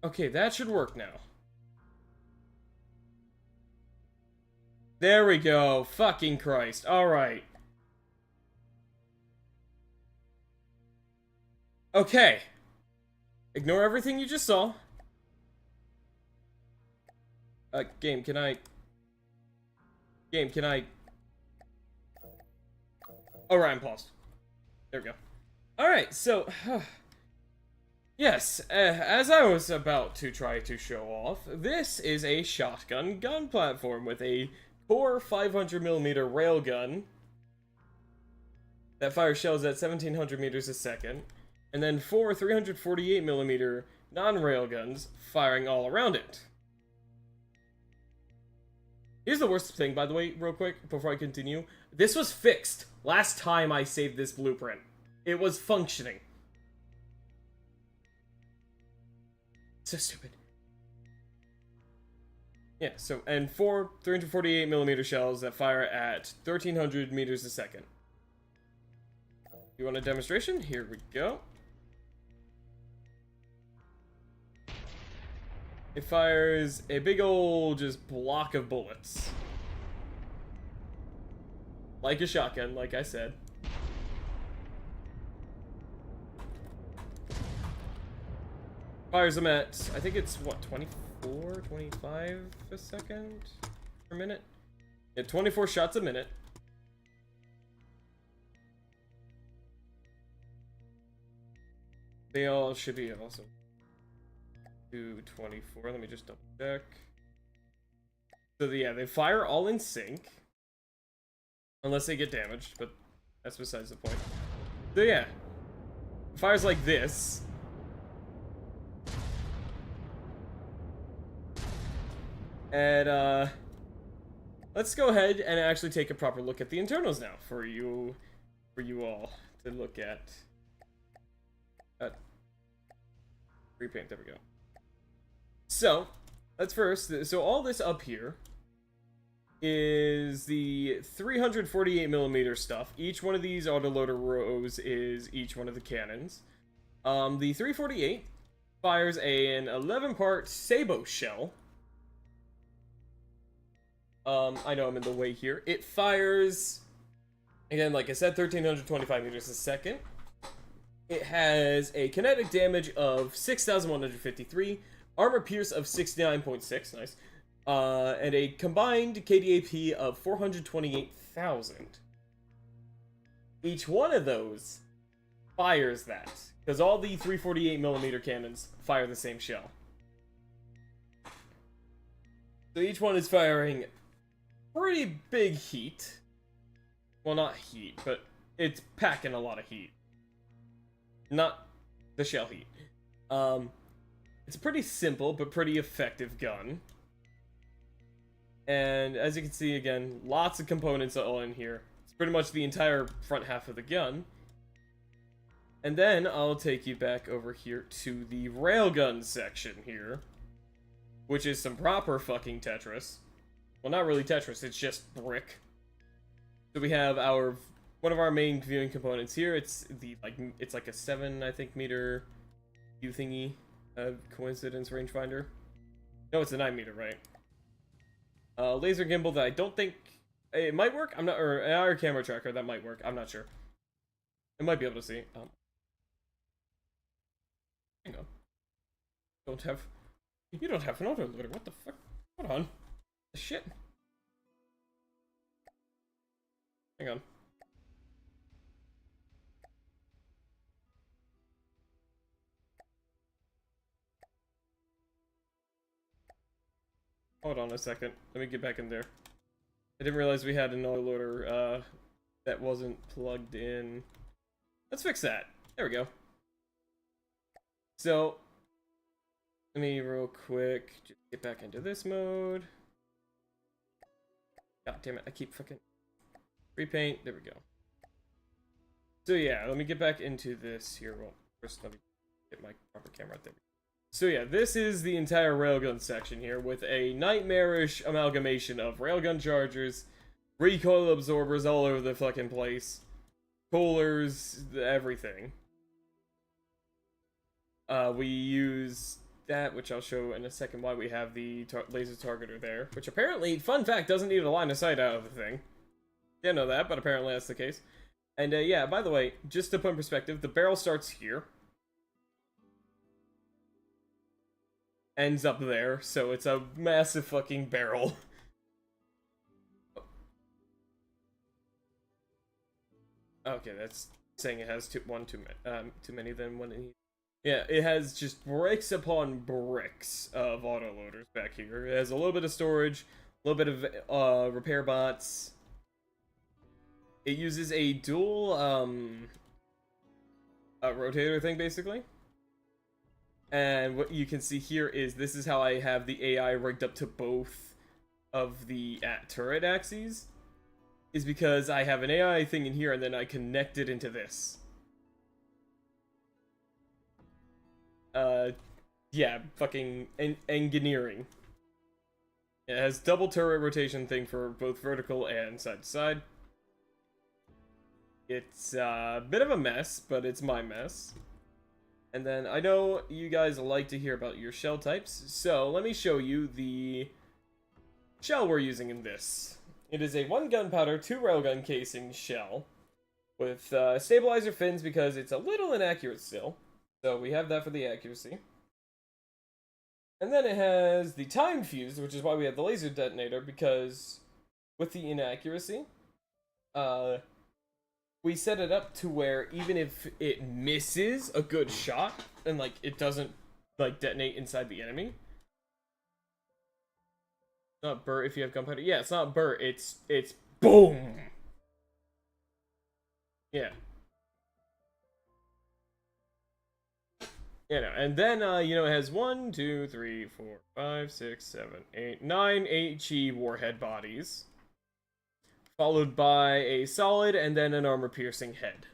A: Okay, that should work now. There we go. Fucking Christ. Alright. Okay. Ignore everything you just saw. Game, can I... Game, can I... Alright, I'm paused. There we go. Alright, so... Yes, as I was about to try to show off, this is a shotgun gun platform with a core 500mm railgun that fires shells at 1700 meters a second, and then 4 348mm non-railguns firing all around it. Here's the worst thing, by the way, real quick, before I continue. This was fixed last time I saved this blueprint. It was functioning. So stupid. Yeah, so, and 4 348mm shells that fire at 1300 meters a second. You want a demonstration? Here we go. It fires a big old just block of bullets. Like a shotgun, like I said. Fires them at, I think it's, what, 24, 25 a second? Per minute? Yeah, 24 shots a minute. They all should be also 224. Let me just double check. So yeah, they fire all in sync. Unless they get damaged, but that's besides the point. So yeah. It fires like this. And let's go ahead and actually take a proper look at the internals now for you all to look at. Repaint, there we go. So, let's first, so all this up here is the 348mm stuff. Each one of these autoloader rows is each one of the cannons. The 348 fires an 11-part sabot shell. I know I'm in the way here. It fires, again, like I said, 1,325 meters a second. It has a kinetic damage of 6,153, armor pierce of 69.6, nice, and a combined KDAP of 428,000. Each one of those fires that, because all the 348mm cannons fire the same shell. So each one is firing pretty big heat. Well, not heat, but it's packing a lot of heat. Not the shell heat. It's a pretty simple but pretty effective gun. And as you can see, again, lots of components all in here. It's pretty much the entire front half of the gun. And then I'll take you back over here to the railgun section here, which is some proper fucking Tetris. Well, not really Tetris, it's just brick. So we have our one of our main viewing components here. It's the it's like a 7, I think, meter view thingy, coincidence rangefinder. No, it's a 9 meter, right? Laser gimbal that I don't think it might work. I'm not, or our camera tracker that might work. I'm not sure. It might be able to see. Hang on. You don't have an autoloader. What the fuck? Hold on. Shit. Hang on. Hold on a second. Let me get back in there. I didn't realize we had an autoloader that wasn't plugged in. Let's fix that. There we go. So, let me real quick just get back into this mode. God damn it, I keep fucking repaint. There we go. So yeah, let me get back into this here. Well, first let me get my proper camera out there. So yeah, this is the entire railgun section here with a nightmarish amalgamation of railgun chargers, recoil absorbers all over the fucking place, coolers, everything. We use that, which I'll show in a second why we have the laser targeter there, which apparently, fun fact, doesn't need a line of sight out of the thing. Didn't know that, but apparently that's the case. And yeah, by the way, just to put in perspective, the barrel starts here, ends up there, so it's a massive fucking barrel. Okay, that's saying it has too many than one. Yeah, it has just bricks upon bricks of autoloaders back here. It has a little bit of storage, a little bit of repair bots. It uses a dual rotator thing, basically. And what you can see here is this is how I have the AI rigged up to both of the turret axes. Is because I have an AI thing in here and then I connect it into this. Yeah, fucking engineering. It has double turret rotation thing for both vertical and side to side. It's a bit of a mess, but it's my mess. And then I know you guys like to hear about your shell types, so let me show you the shell we're using in this. It is a 1 gunpowder, 2 railgun casing shell with stabilizer fins because it's a little inaccurate still. So we have that for the accuracy. And then it has the time fuse, which is why we have the laser detonator, because with the inaccuracy, we set it up to where even if it misses a good shot and like it doesn't like detonate inside the enemy. Not burr if you have gunpowder. Yeah, it's not burr. It's boom. Yeah. You know, and then you know, it has 1, 2, 3, 4, 5, 6, 7, 8, 9 HE warhead bodies, followed by a solid and then an armor-piercing head.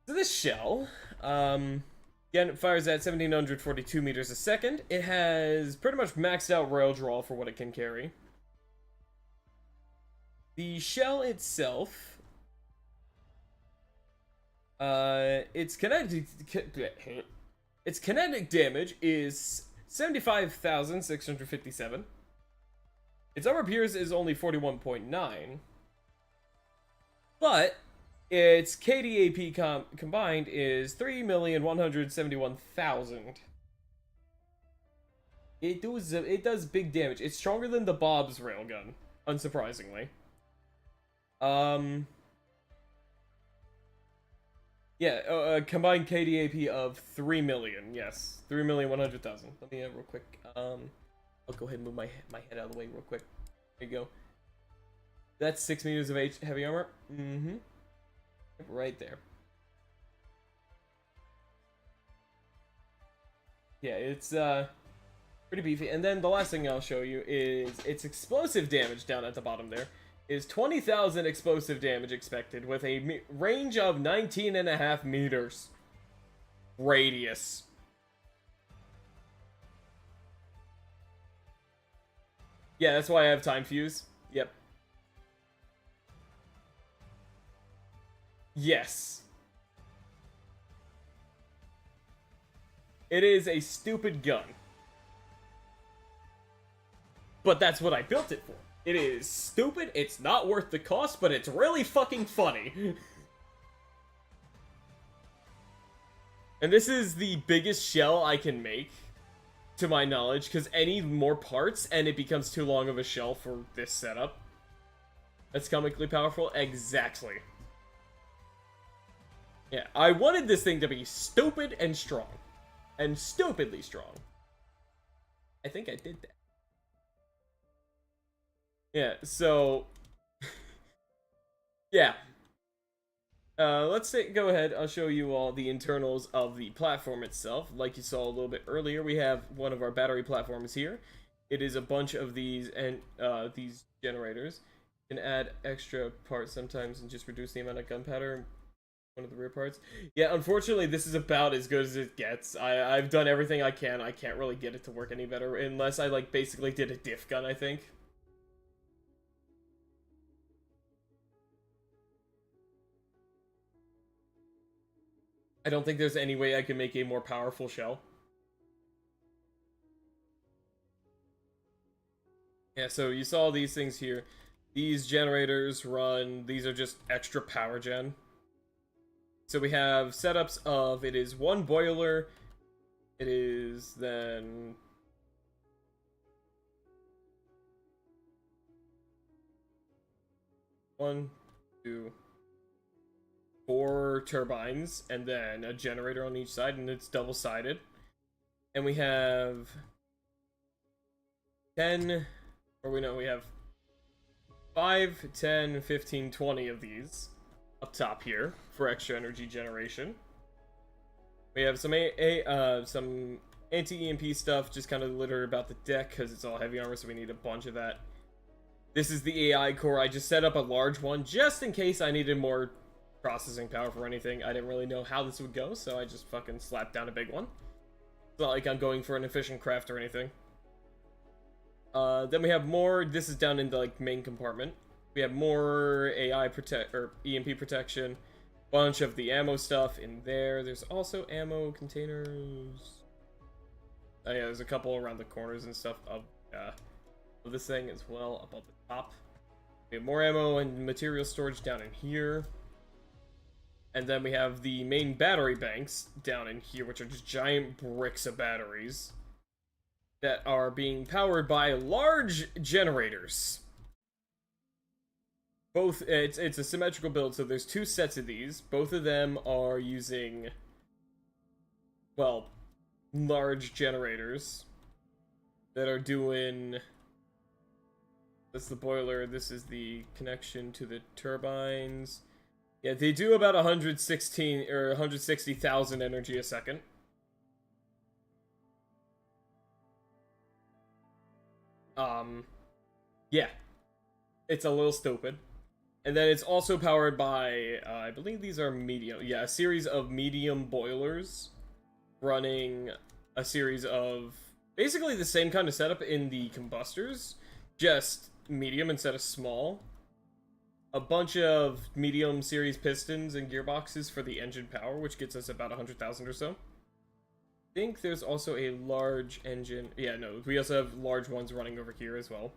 A: So this shell, yeah, Again, it fires at 1742 meters a second. It has pretty much maxed out rail draw for what it can carry. The shell itself, its kinetic damage is 75,657. Its armor pierce is only 41.9, but its KDAP combined is 3,171,000. It does big damage. It's stronger than the Bob's railgun, unsurprisingly. Yeah, combined KDAP of 3 million. Yes, 3,100,000. Let me real quick. I'll go ahead and move my head out of the way real quick. There you go. That's 6 meters of heavy armor. Mm-hmm. Right there. Yeah, it's pretty beefy. And then the last thing I'll show you is its explosive damage down at the bottom there is 20,000 explosive damage expected with a range of 19.5 meters radius. Yeah, that's why I have time fuse. Yep. Yes. It is a stupid gun. But that's what I built it for. It is stupid, it's not worth the cost, but it's really fucking funny. And this is the biggest shell I can make, to my knowledge, because any more parts and it becomes too long of a shell for this setup. That's comically powerful. Exactly. Yeah, I wanted this thing to be stupid and strong. And stupidly strong. I think I did that. Yeah, so... yeah. Let's go ahead, I'll show you all the internals of the platform itself. Like you saw a little bit earlier, we have one of our battery platforms here. It is a bunch of these and these generators. You can add extra parts sometimes and just reduce the amount of gunpowder. One of the rear parts. Yeah, unfortunately, this is about as good as it gets. I've done everything I can. I can't really get it to work any better unless I, like, basically did a diff gun, I think. I don't think there's any way I can make a more powerful shell. Yeah, so you saw these things here. These generators run, these are just extra power gen. So we have setups of, it is one boiler, it is then... one, two... 4 turbines, and then a generator on each side, and it's double-sided. And we have 10, or we have 5, 10, 15, 20 of these up top here for extra energy generation. We have some some anti-EMP stuff just kind of littered about the deck because it's all heavy armor, so we need a bunch of that. This is the AI core. I just set up a large one just in case I needed more processing power for anything. I didn't really know how this would go, so I just fucking slapped down a big one. It's not like I'm going for an efficient craft or anything. Then we have more. This is down in the like main compartment. We have more AI EMP protection. Bunch of the ammo stuff in there. There's also ammo containers. Oh yeah, there's a couple around the corners and stuff of this thing as well up on the top. We have more ammo and material storage down in here. And then we have the main battery banks down in here, which are just giant bricks of batteries that are being powered by large generators. Both, it's a symmetrical build, so there's 2 sets of these. Both of them are using, well, large generators that are doing... That's the boiler, this is the connection to the turbines. Yeah, they do about 116 or 160,000 energy a second. Yeah. It's a little stupid. And then it's also powered by, I believe these are medium, yeah, a series of medium boilers running a series of basically the same kind of setup in the combustors, just medium instead of small. A bunch of medium series pistons and gearboxes for the engine power, which gets us about 100,000 or so. I think there's also a large engine. Yeah, no, we also have large ones running over here as well,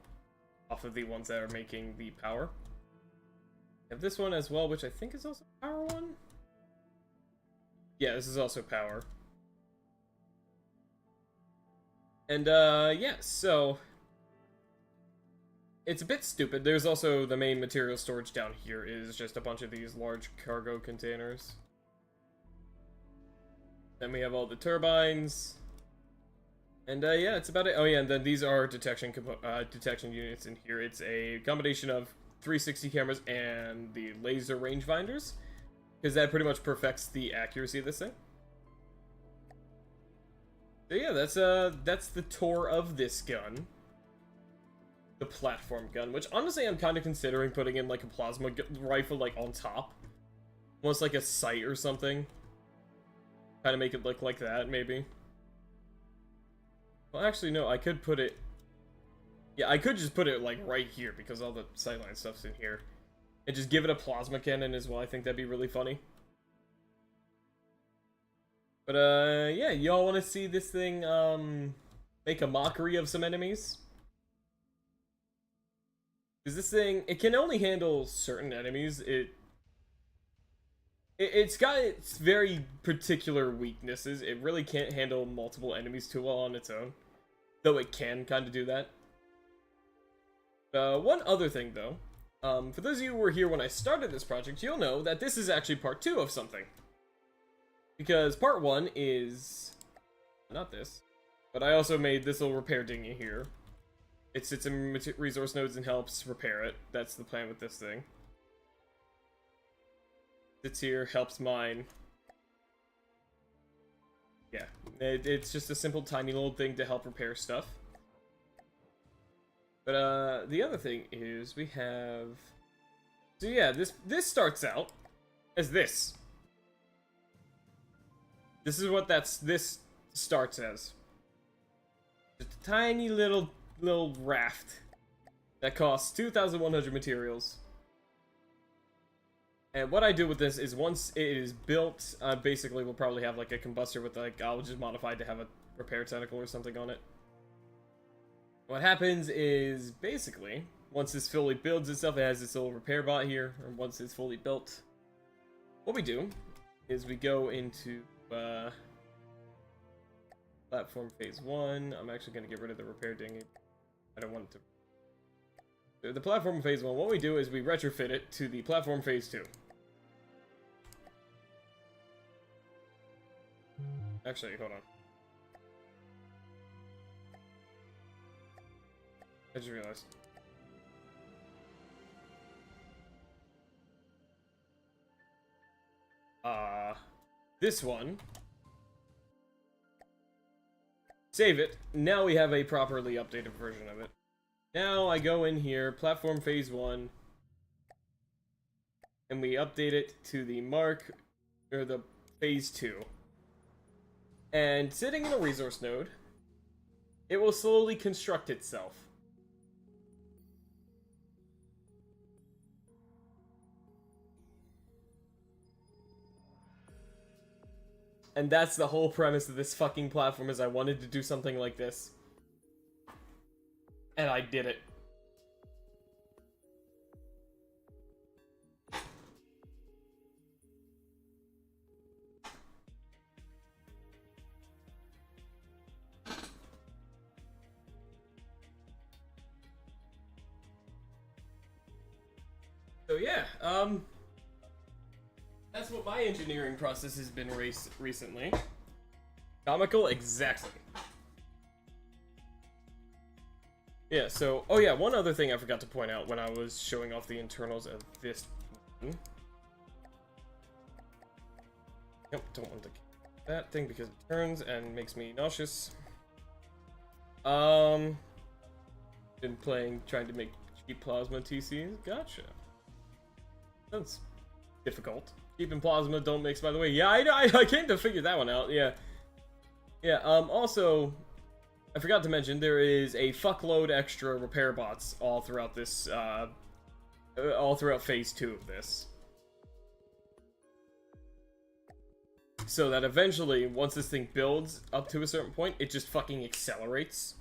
A: off of the ones that are making the power. We have this one as well, which I think is also a power one. Yeah, this is also power. And, yeah, so it's a bit stupid. There's also the main material storage down here is just a bunch of these large cargo containers. Then we have all the turbines. And, yeah, it's about it. Oh, yeah, and then these are detection units in here. It's a combination of 360 cameras and the laser rangefinders, because that pretty much perfects the accuracy of this thing. So yeah, that's the tour of this gun. The platform gun, which honestly I'm kind of considering putting in like a plasma rifle like on top. Almost like a sight or something. Kind of make it look like that, maybe. Well, actually, no, I could put it... Yeah, I could just put it like right here because all the sightline stuff's in here. And just give it a plasma cannon as well. I think that'd be really funny. But, yeah, y'all want to see this thing, make a mockery of some enemies? Because this thing, it can only handle certain enemies. It's got its very particular weaknesses. It really can't handle multiple enemies too well on its own. Though it can kind of do that. One other thing, though. For those of you who were here when I started this project, you'll know that this is actually part 2 of something. Because part 1 is... not this. But I also made this little repair dinghy here. It sits in resource nodes and helps repair it. That's the plan with this thing. Sits here, helps mine. Yeah, it's just a simple tiny little thing to help repair stuff. But the other thing is we have... So yeah, this starts out as this. This is what this starts as. Just a tiny little raft that costs 2,100 materials. And what I do with this is once it is built, basically we'll probably have like a combustor with like, I'll just modify it to have a repair tentacle or something on it. What happens is basically, once this fully builds itself, it has this little repair bot here, or once it's fully built, what we do is we go into platform phase 1. I'm actually going to get rid of the repair dinghy. I don't want it to. The platform phase 1, what we do is we retrofit it to the platform phase 2. Actually, hold on. I just realized. This one. Save it. Now we have a properly updated version of it. Now I go in here, platform phase 1, and we update it to the the phase 2. And sitting in a resource node, it will slowly construct itself. And that's the whole premise of this fucking platform, is I wanted to do something like this. And I did it. So yeah, that's what my engineering process has been recently. Comical, exactly. Yeah, so, oh yeah, one other thing I forgot to point out when I was showing off the internals of this one. Nope, don't want to keep that thing because it turns and makes me nauseous. Been trying to make cheap plasma TCs. Gotcha. That's difficult. Cheap and plasma don't mix, by the way. Yeah, I came to figure that one out, yeah. Yeah, also, I forgot to mention, there is a fuckload extra repair bots all throughout this, all throughout phase 2 of this. So that eventually, once this thing builds up to a certain point, it just fucking accelerates.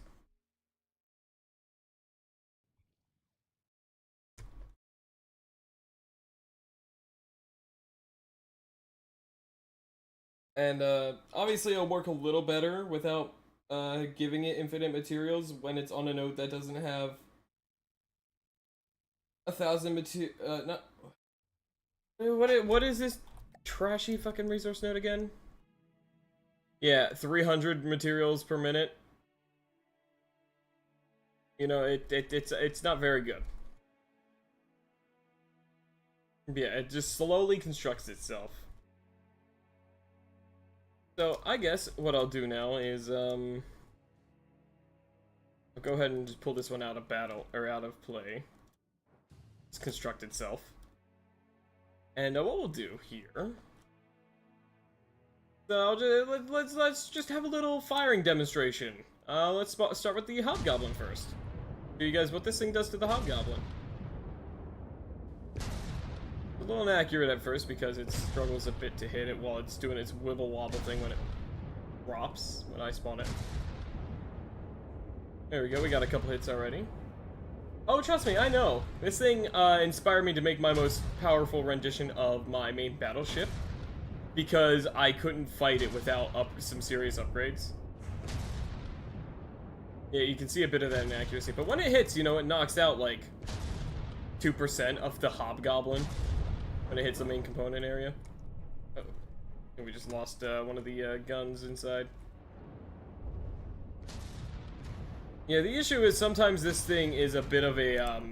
A: And, obviously it'll work a little better without, giving it infinite materials when it's on a node that doesn't have 1,000 not... What is this trashy fucking resource node again? Yeah, 300 materials per minute. You know, it's not very good. Yeah, it just slowly constructs itself. So, I guess what I'll do now is, I'll go ahead and just pull this one out of battle, or out of play. It's construct itself. And what we'll do here... So, let's just have a little firing demonstration. Let's start with the Hobgoblin first. Show you guys what this thing does to the Hobgoblin. A little inaccurate at first because it struggles a bit to hit it while it's doing its wibble wobble thing when it drops, when I spawn it. There we go, we got a couple hits already. Oh, trust me, I know. This thing inspired me to make my most powerful rendition of my main battleship because I couldn't fight it without some serious upgrades. Yeah, you can see a bit of that inaccuracy, but when it hits, you know, it knocks out like 2% of the Hobgoblin when it hits the main component area. Uh-oh. And we just lost one of the guns inside. Yeah, the issue is sometimes this thing is a bit of a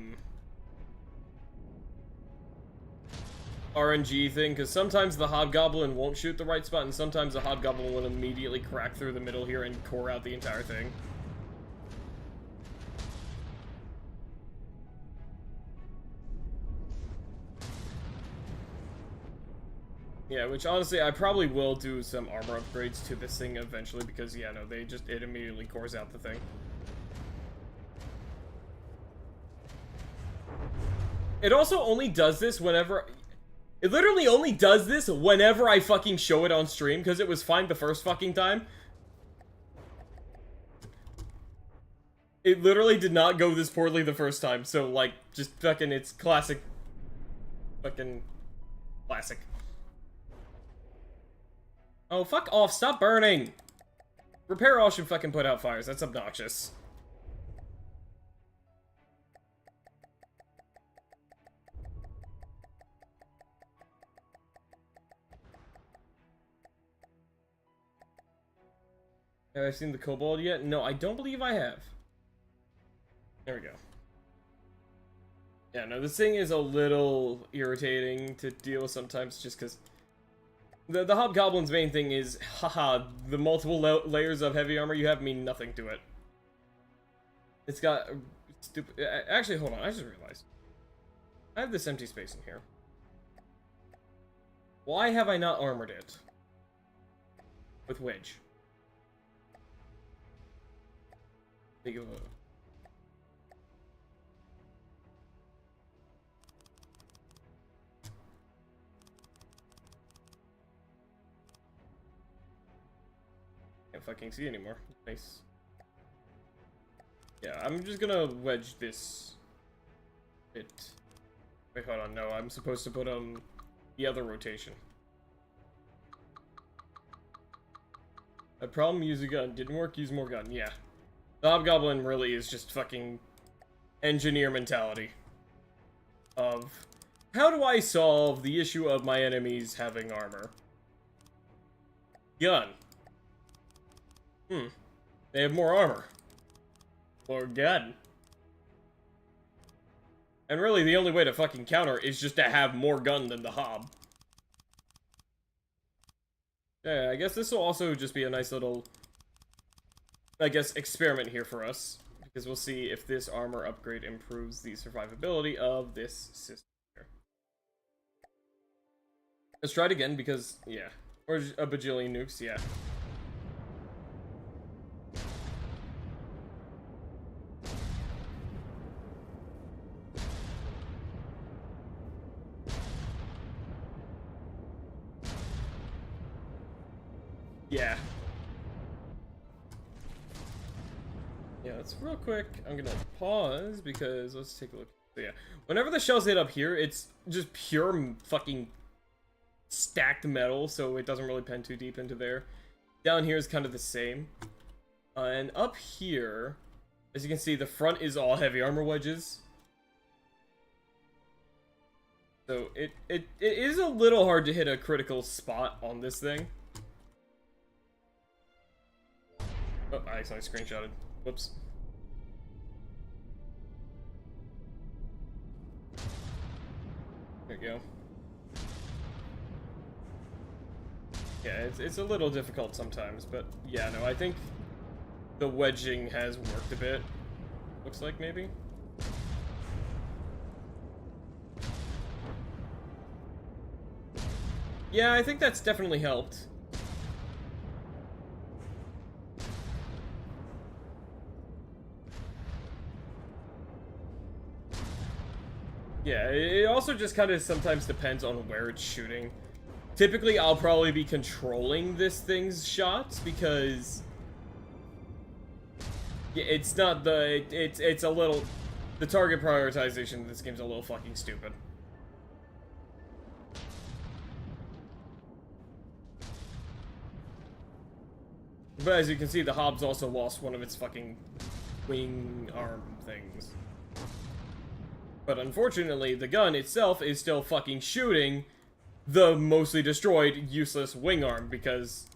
A: RNG thing, because sometimes the Hobgoblin won't shoot the right spot, and sometimes the Hobgoblin will immediately crack through the middle here and core out the entire thing. Yeah, which honestly, I probably will do some armor upgrades to this thing eventually, because, yeah, no, it immediately cores out the thing. It also only does this whenever... It literally only does this whenever I fucking show it on stream, because it was fine the first fucking time. It literally did not go this poorly the first time, so, like, just fucking, it's classic. Fucking... classic. Oh, fuck off, stop burning! Repair all should fucking put out fires, that's obnoxious. Have I seen the kobold yet? No, I don't believe I have. There we go. Yeah, no, this thing is a little irritating to deal with sometimes just because the Hobgoblin's main thing is, haha, the multiple layers of heavy armor you have mean nothing to it. It's got stupid... Actually, hold on, I just realized. I have this empty space in here. Why have I not armored it? With Wedge. Think of a... Can't fucking see anymore. Nice. Yeah, I'm just gonna wedge this bit. Wait, hold on, no, I'm supposed to put the other rotation. A problem, use a gun. Didn't work, use more gun. Yeah. The Hobgoblin really is just fucking engineer mentality. Of, how do I solve the issue of my enemies having armor? Gun. They have more armor. Or gun. And really, the only way to fucking counter is just to have more gun than the Hob. Yeah, I guess this will also just be a nice little, I guess, experiment here for us. Because we'll see if this armor upgrade improves the survivability of this system here. Let's try it again because, yeah. Or a bajillion nukes, yeah. Yeah. Yeah, let's real quick. I'm gonna pause because let's take a look. So yeah, whenever the shells hit up here, it's just pure fucking stacked metal, so it doesn't really pen too deep into there. Down here is kind of the same. And up here, as you can see, the front is all heavy armor wedges. So it is a little hard to hit a critical spot on this thing. Oh, I accidentally screenshotted. Whoops. There you go. Yeah, it's a little difficult sometimes, but yeah, no, I think the wedging has worked a bit. Looks like, maybe? Yeah, I think that's definitely helped. Yeah, it also just kind of sometimes depends on where it's shooting. Typically, I'll probably be controlling this thing's shots because yeah, it's not the it's a little the target prioritization of this game's a little fucking stupid. But as you can see, the Hobbs also lost one of its fucking wing arm things. But unfortunately, the gun itself is still fucking shooting the mostly destroyed, useless wing arm because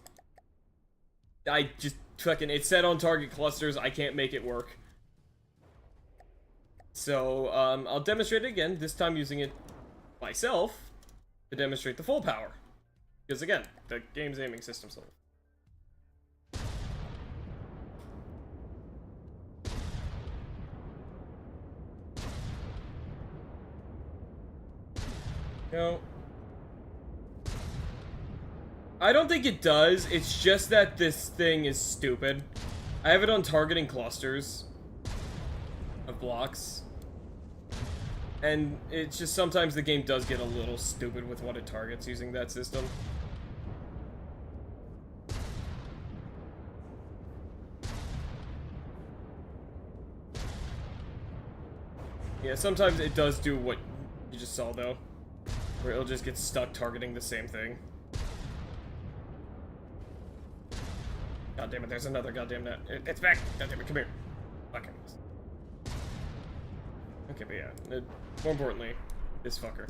A: I just fucking, it's set on target clusters, I can't make it work. So, I'll demonstrate it again, this time using it myself to demonstrate the full power. Because again, the game's aiming system's level. No. I don't think it does, it's just that this thing is stupid. I have it on targeting clusters of blocks. And it's just sometimes the game does get a little stupid with what it targets using that system. Yeah, sometimes it does do what you just saw though. Where it'll just get stuck targeting the same thing. God damn it, there's another goddamn net. It's back! God damn it, come here. Fucking. Okay, but yeah. More importantly, this fucker.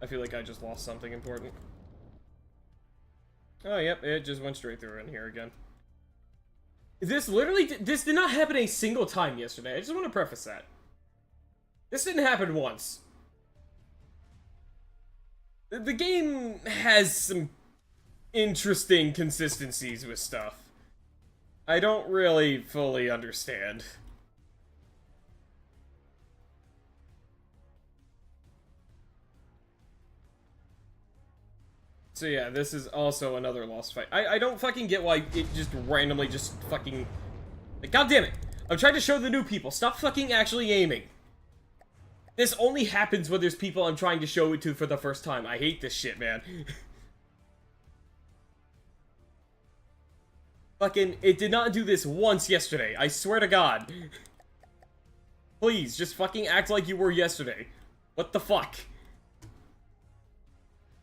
A: I feel like I just lost something important. Oh, yep, it just went straight through in here again. This literally, this did not happen a single time yesterday. I just want to preface that. This didn't happen once. The game has some interesting consistencies with stuff. I don't really fully understand. So yeah, this is also another lost fight. I don't fucking get why it just randomly just fucking... Like, God damn it! I'm trying to show the new people. Stop fucking actually aiming. This only happens when there's people I'm trying to show it to for the first time. I hate this shit, man. Fucking, it did not do this once yesterday. I swear to God. Please, just fucking act like you were yesterday. What the fuck?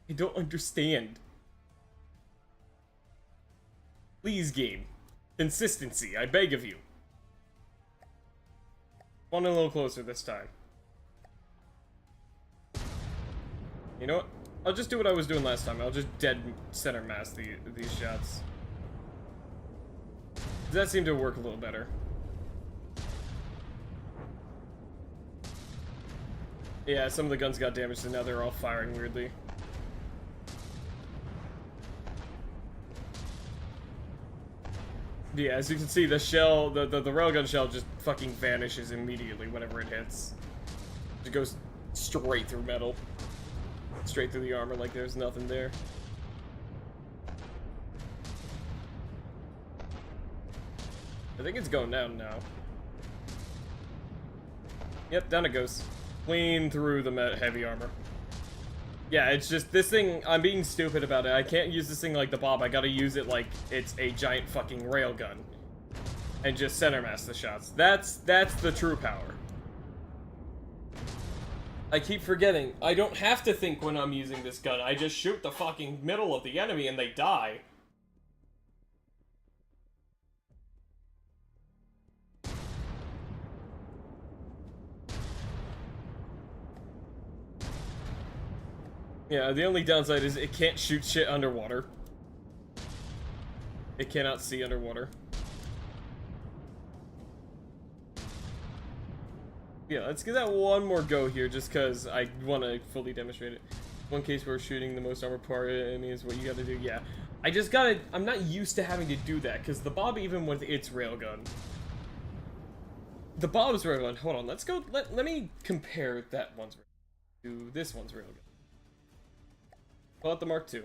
A: I don't understand. Please, game. Consistency, I beg of you. One a little closer this time. You know what? I'll just do what I was doing last time. I'll just dead center mass these shots. That seemed to work a little better. Yeah, some of the guns got damaged and now they're all firing weirdly. Yeah, as you can see, the shell, the railgun shell just fucking vanishes immediately whenever it hits. It goes straight through metal. Straight through the armor like there's nothing there. I think it's going down now. Yep, down it goes. Clean through the heavy armor. Yeah, it's just this thing, I'm being stupid about it. I can't use this thing like the Bob, I gotta use it like it's a giant fucking railgun. And just center mass the shots. That's the true power. I keep forgetting, I don't have to think when I'm using this gun, I just shoot the fucking middle of the enemy and they die. Yeah, the only downside is it can't shoot shit underwater. It cannot see underwater. Yeah, let's give that one more go here, just because I want to fully demonstrate it. One case where shooting the most armored part enemy is what you gotta do. Yeah, I just gotta... I'm not used to having to do that, because the Bob, even with its railgun... The Bob's railgun... Hold on, let's go... Let me compare that one's railgun to this one's railgun. Pull out the Mark II.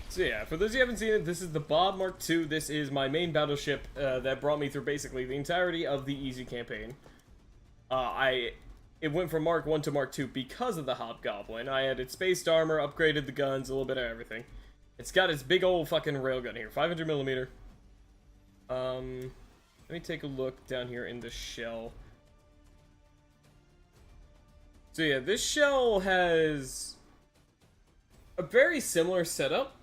A: So yeah, for those of you who haven't seen it, this is the Bob Mark II. This is my main battleship that brought me through basically the entirety of the Easy campaign. It went from Mark I to Mark II because of the Hobgoblin. I added spaced armor, upgraded the guns, a little bit of everything. It's got its big old fucking railgun here, 500mm. Let me take a look down here in the shell. So yeah, this shell has a very similar setup.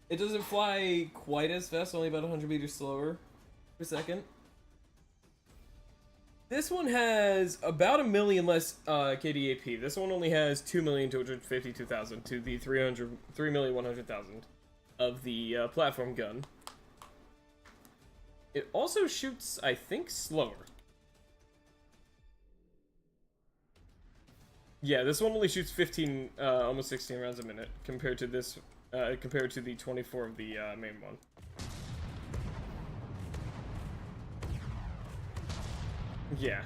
A: It doesn't fly quite as fast, only about 100 meters slower per second. This one has about 1 million less KDAP. This one only has 2,252,000 to the 3,100,000 of the platform gun. It also shoots, I think, slower. Yeah, this one only shoots 15, almost 16 rounds a minute compared to this, compared to the 24 of the main one. Yeah.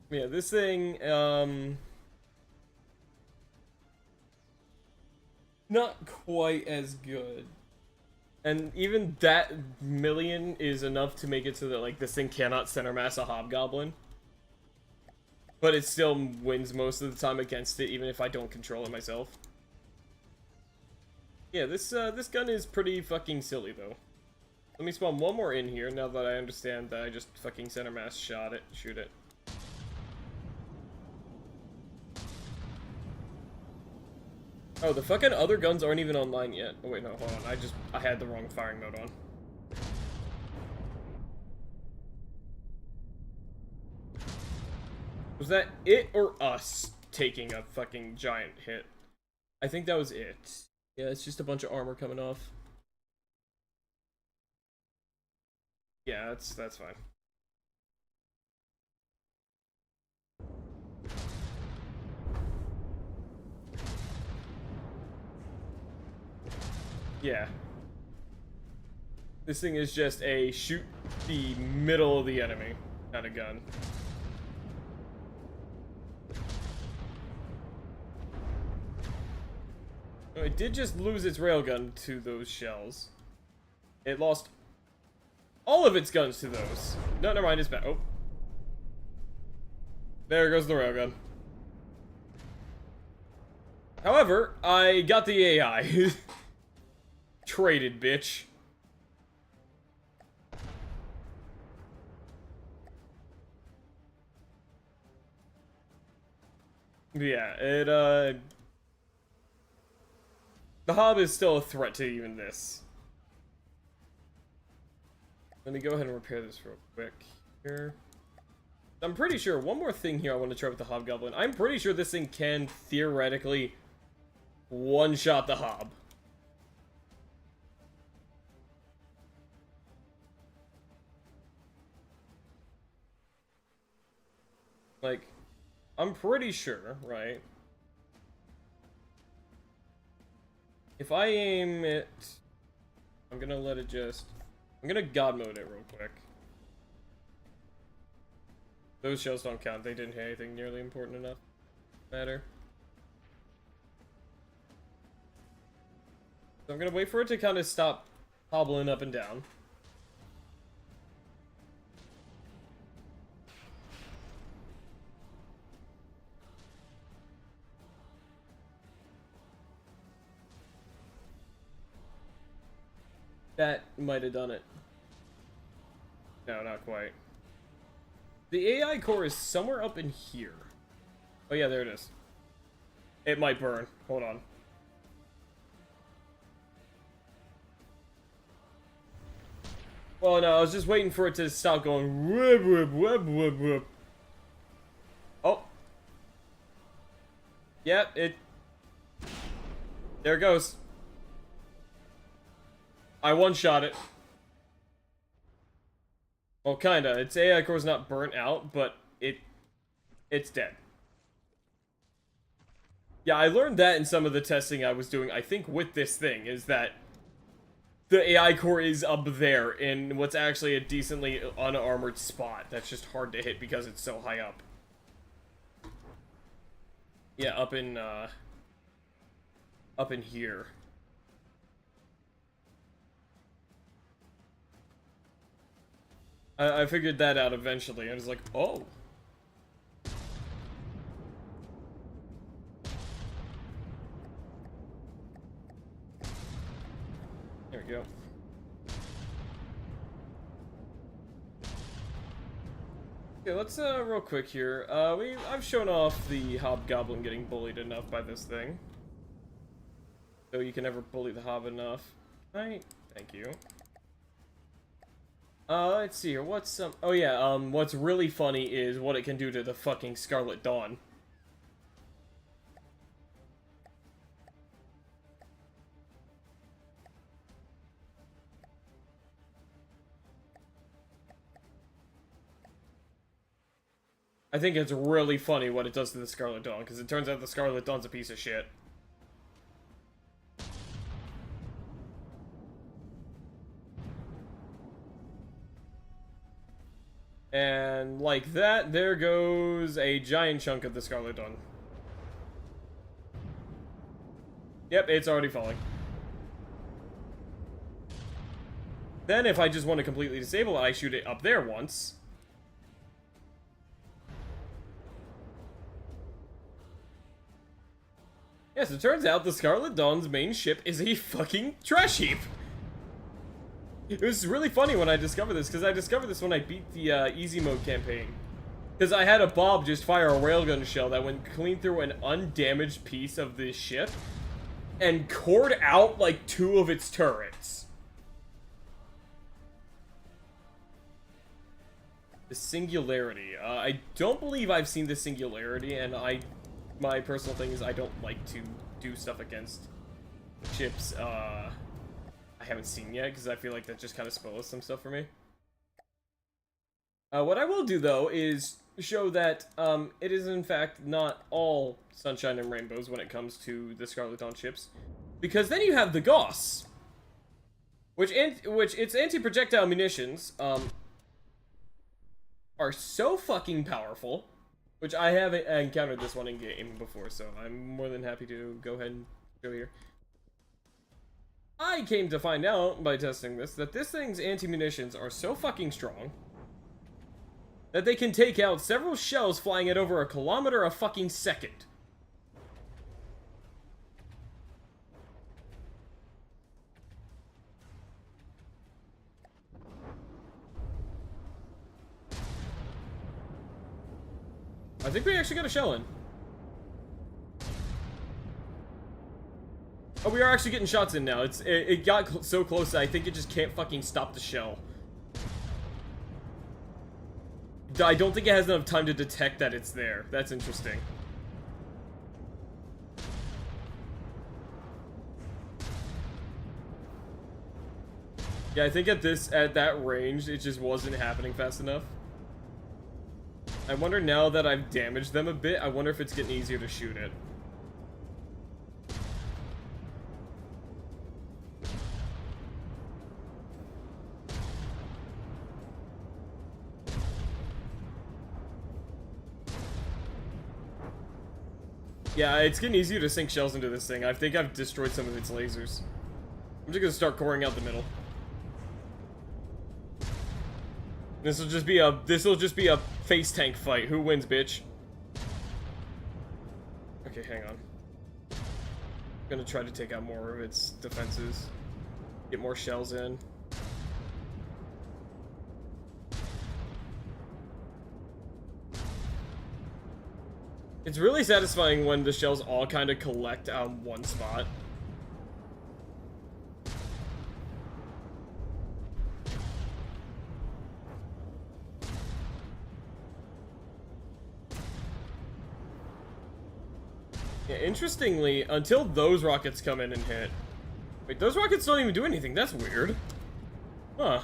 A: Yeah, this thing, not quite as good. And even that million is enough to make it so that, like, this thing cannot center mass a Hobgoblin. But it still wins most of the time against it, even if I don't control it myself. Yeah, this gun is pretty fucking silly, though. Let me spawn one more in here, now that I understand that I just fucking center mass shoot it. Oh, the fucking other guns aren't even online yet. Oh wait, no, hold on, I had the wrong firing mode on. Was that it or us taking a fucking giant hit? I think that was it. Yeah, it's just a bunch of armor coming off. Yeah, that's fine. Yeah. This thing is just a shoot the middle of the enemy kind of gun. It did just lose its railgun to those shells. It lost all of its guns to those. No, never mind, it's back. Oh. There goes the railgun. However, I got the AI. Traded, bitch. Yeah, the Hob is still a threat to even this. Let me go ahead and repair this real quick here. I'm pretty sure, one more thing here I want to try with the Hobgoblin. I'm pretty sure this thing can theoretically one-shot the Hob. Like, I'm pretty sure, right? If I aim it... I'm gonna let it just... I'm gonna God mode it real quick. Those shells don't count. They didn't hit anything nearly important enough. Matter. So I'm gonna wait for it to kind of stop hobbling up and down. That might have done it. No, not quite. The AI core is somewhere up in here. Oh yeah, there it is. It might burn. Hold on. Well, no, I was just waiting for it to stop going. Whoop, whoop, whoop, whoop, whoop. Oh. Yep, it... There it goes. I one-shot it. Well, kinda. Its AI core's not burnt out, but it's dead. Yeah, I learned that in some of the testing I was doing, I think, with this thing, is that the AI core is up there in what's actually a decently unarmored spot. That's just hard to hit because it's so high up. Yeah, up in here. I figured that out eventually. I was like, oh. There we go. Okay, let's real quick here. I've shown off the hobgoblin getting bullied enough by this thing. So you can never bully the hob enough. Right? Thank you. Let's see here. What's some... Oh yeah, what's really funny is what it can do to the fucking Scarlet Dawn. I think it's really funny what it does to the Scarlet Dawn, because it turns out the Scarlet Dawn's a piece of shit. And like that, there goes a giant chunk of the Scarlet Dawn. Yep, it's already falling. Then if I just want to completely disable it, I shoot it up there once. Yes, it turns out the Scarlet Dawn's main ship is a fucking trash heap. It was really funny when I discovered this, because I discovered this when I beat the easy mode campaign. Because I had a Bob just fire a railgun shell that went clean through an undamaged piece of this ship and cored out like 2 of its turrets. The Singularity. I don't believe I've seen the Singularity, and my personal thing is I don't like to do stuff against ships I haven't seen yet, because I feel like that just kind of spoils some stuff for me. What I will do, though, is show that it is, in fact, not all sunshine and rainbows when it comes to the Scarlet Dawn ships. Because then you have the Gauss, which its anti-projectile munitions are so fucking powerful, which I haven't encountered this one in game before, so I'm more than happy to go ahead and show here. I came to find out by testing this that this thing's anti-munitions are so fucking strong that they can take out several shells flying at over 1 kilometer a fucking second. I think we actually got a shell in. Oh, we are actually getting shots in now. It got so close that I think it just can't fucking stop the shell. I don't think it has enough time to detect that it's there. That's interesting. Yeah, I think at that range, it just wasn't happening fast enough. I wonder now that I've damaged them a bit, I wonder if it's getting easier to shoot it. Yeah, it's getting easier to sink shells into this thing. I think I've destroyed some of its lasers. I'm just gonna start coring out the middle. This'll just be a face tank fight. Who wins, bitch? Okay, hang on. I'm gonna try to take out more of its defenses. Get more shells in. It's really satisfying when the shells all kind of collect on one spot. Yeah, interestingly, until those rockets come in and hit... Wait, those rockets don't even do anything. That's weird. Huh.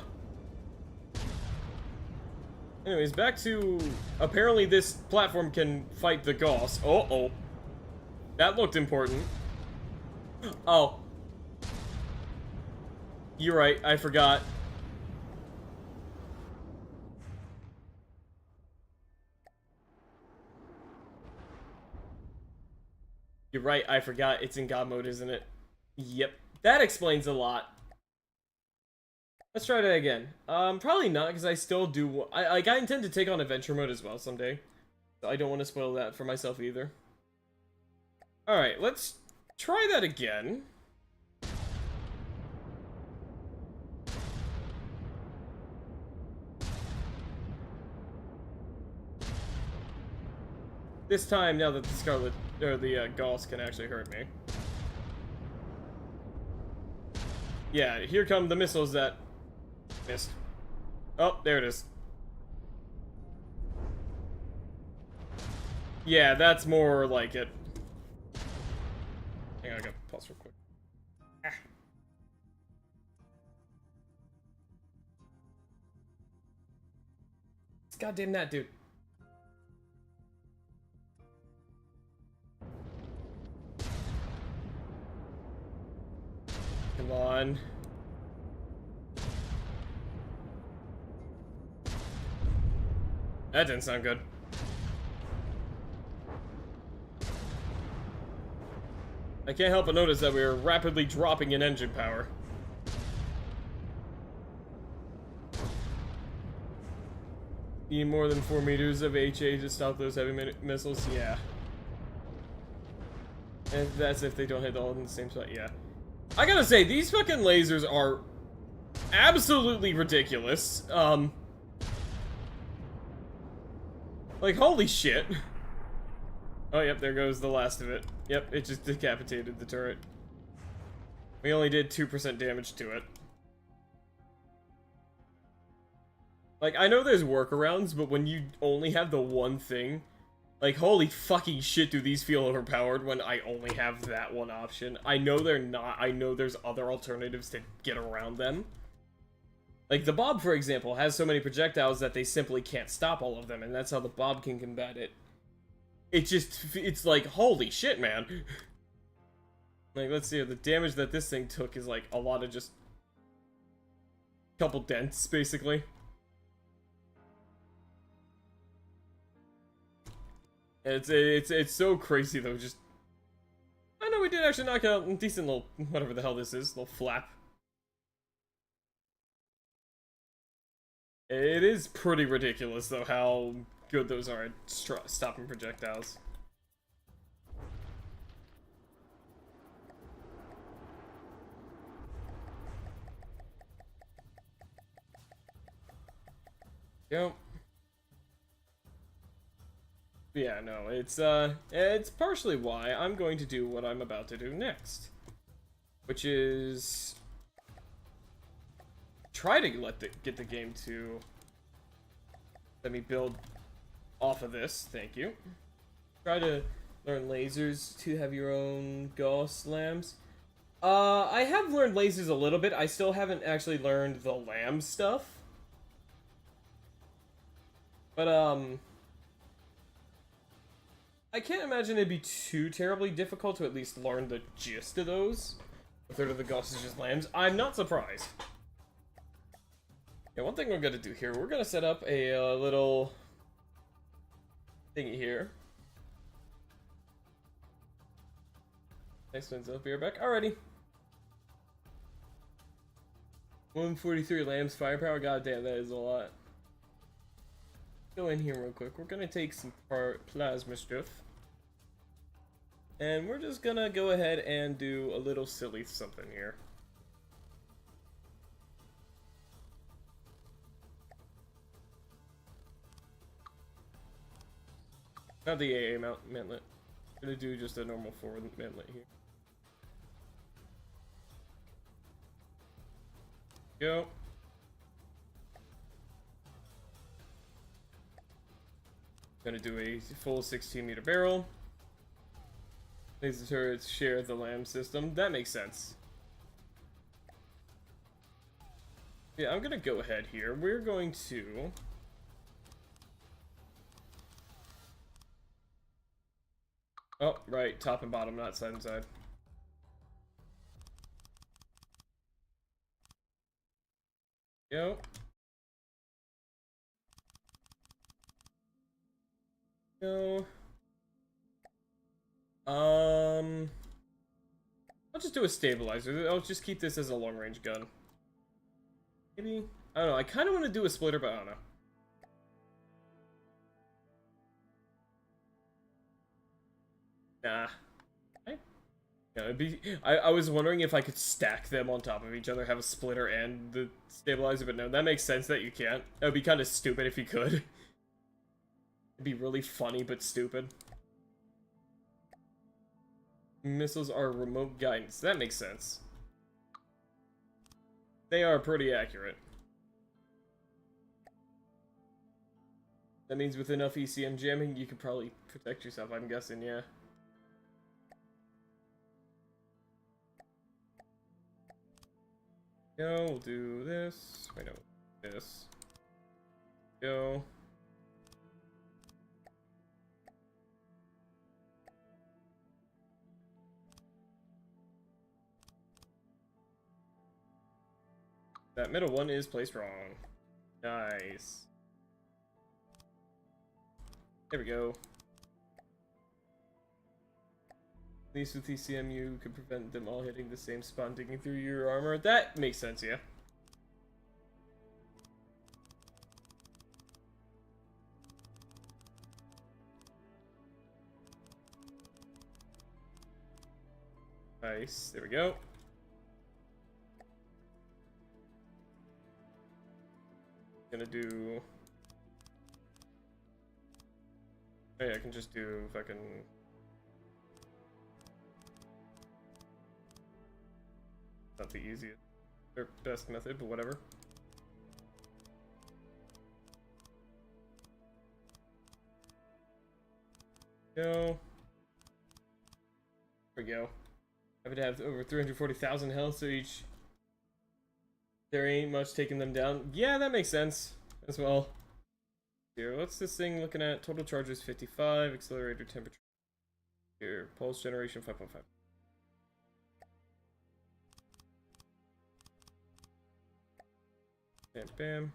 A: Anyways, back to... Apparently this platform can fight the Gauss. Oh. That looked important. Oh. You're right, I forgot. You're right, I forgot. It's in God mode, isn't it? Yep. That explains a lot. Let's try that again. Probably not, because I still do... I intend to take on adventure mode as well someday. So I don't want to spoil that for myself either. Alright, let's try that again. This time, now that the Scarlet... or the Gauss can actually hurt me. Yeah, here come the missiles that... missed. Oh, there it is. Yeah, that's more like it. Hang on, I gotta pause real quick. Ah. It's goddamn that dude. Come on. That didn't sound good. I can't help but notice that we are rapidly dropping in engine power. Need more than 4 meters of HA to stop those heavy missiles? Yeah. And that's if they don't hit all in the same spot, yeah. I gotta say, these fucking lasers are absolutely ridiculous. Like, holy shit. Oh, yep, there goes the last of it. Yep, it just decapitated the turret. We only did 2% damage to it. Like, I know there's workarounds, but when you only have the one thing, like, holy fucking shit, do these feel overpowered when I only have that one option. I know they're not. I know there's other alternatives to get around them. Like, the Bob, for example, has so many projectiles that they simply can't stop all of them, and that's how the Bob can combat it. It's like, holy shit, man. Like, let's see, the damage that this thing took is, like, a lot of just... couple dents, basically. It's so crazy, though, just... I know we did actually knock out a decent little... whatever the hell this is, little flap. It is pretty ridiculous, though, how good those are at stopping projectiles. Yep. Yeah, no, it's partially why I'm going to do what I'm about to do next. Which is... try to get the game to let me build off of this. Thank you. Try to learn lasers to have your own Gauss lambs. I have learned lasers a little bit. I still haven't actually learned the lamb stuff. But I can't imagine it'd be too terribly difficult to at least learn the gist of those. A third of the Gauss is just lambs. I'm not surprised. Yeah, one thing we're gonna do here, we're gonna set up a little thingy here. Next one's up here back. Alrighty. 143 lambs firepower. God damn, that is a lot. Go in here real quick. We're gonna take some plasma stuff. And we're just gonna go ahead and do a little silly something here. Not the AA mantlet. I'm gonna do just a normal forward mantlet here. Go. Gonna do a full 16-meter barrel. Laser turrets share the LAM system. That makes sense. Yeah, I'm gonna go ahead here. We're going to... Oh, right. Top and bottom, not side and side. Go. Go. I'll just do a stabilizer. I'll just keep this as a long-range gun. Maybe? I don't know. I kind of want to do a splitter, but I don't know. Nah. Yeah, it'd be, I was wondering if I could stack them on top of each other, have a splitter and the stabilizer, but no, that makes sense that you can't. It would be kind of stupid if you could. It'd be really funny, but stupid. Missiles are remote guidance. That makes sense. They are pretty accurate. That means with enough ECM jamming, you could probably protect yourself, I'm guessing, yeah. Go, we'll do this. Wait, no, this. Go. That middle one is placed wrong. Nice. There we go. At least with ECM, you could prevent them all hitting the same spot and digging through your armor. That makes sense, yeah. Nice. There we go. Gonna do... Oh yeah, I can just do fucking... Not the easiest or best method, but whatever. Go. There we go. I would have over 340,000 health, so each... There ain't much taking them down. Yeah, that makes sense as well. Here, what's this thing looking at? Total charges 55, accelerator temperature. Here, pulse generation 5.5. Bam, bam,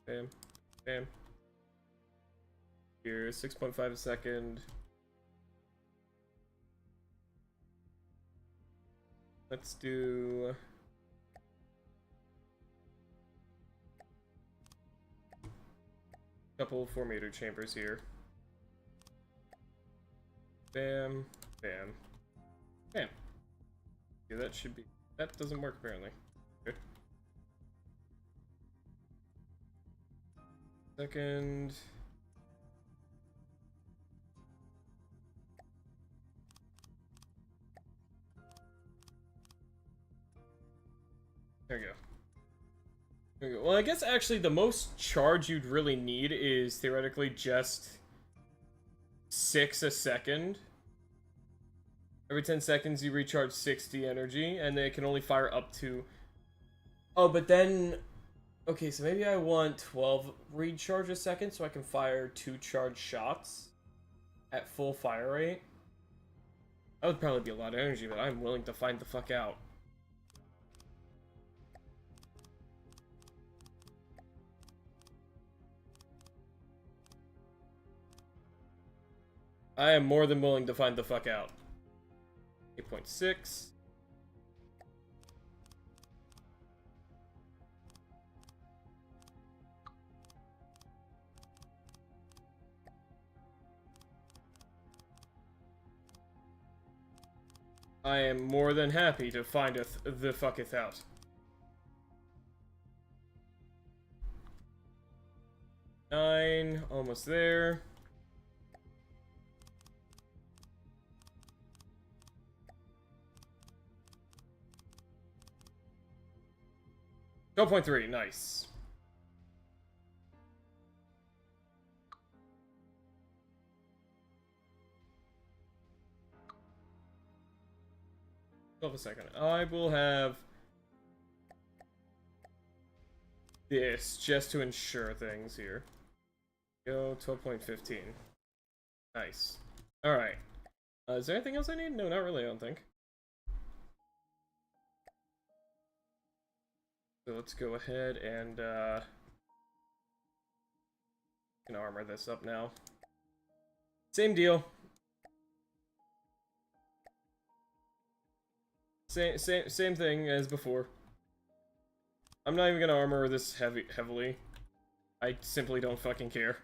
A: bam, bam. Here, 6.5 a second. Let's do... couple 4-meter chambers here. Bam, bam, bam. Yeah, that should be... That doesn't work, apparently. Good. Second... There you go. There you go. Well, I guess actually the most charge you'd really need is theoretically just 6 a second. Every 10 seconds you recharge 60 energy, and they can only fire up to... Oh, but then... Okay, so maybe I want 12 recharge a second so I can fire 2 charged shots at full fire rate. That would probably be a lot of energy, but I'm willing to find the fuck out. I am more than willing to find the fuck out. 8.6. I am more than happy to find the fucketh out. Nine, almost there. 12.3, nice. Hold a second. I will have this just to ensure things here. Go 12.15. Nice. Alright. Is there anything else I need? No, not really, I don't think. So let's go ahead and can armor this up now. Same deal. Same thing as before. I'm not even gonna armor this heavily. I simply don't fucking care.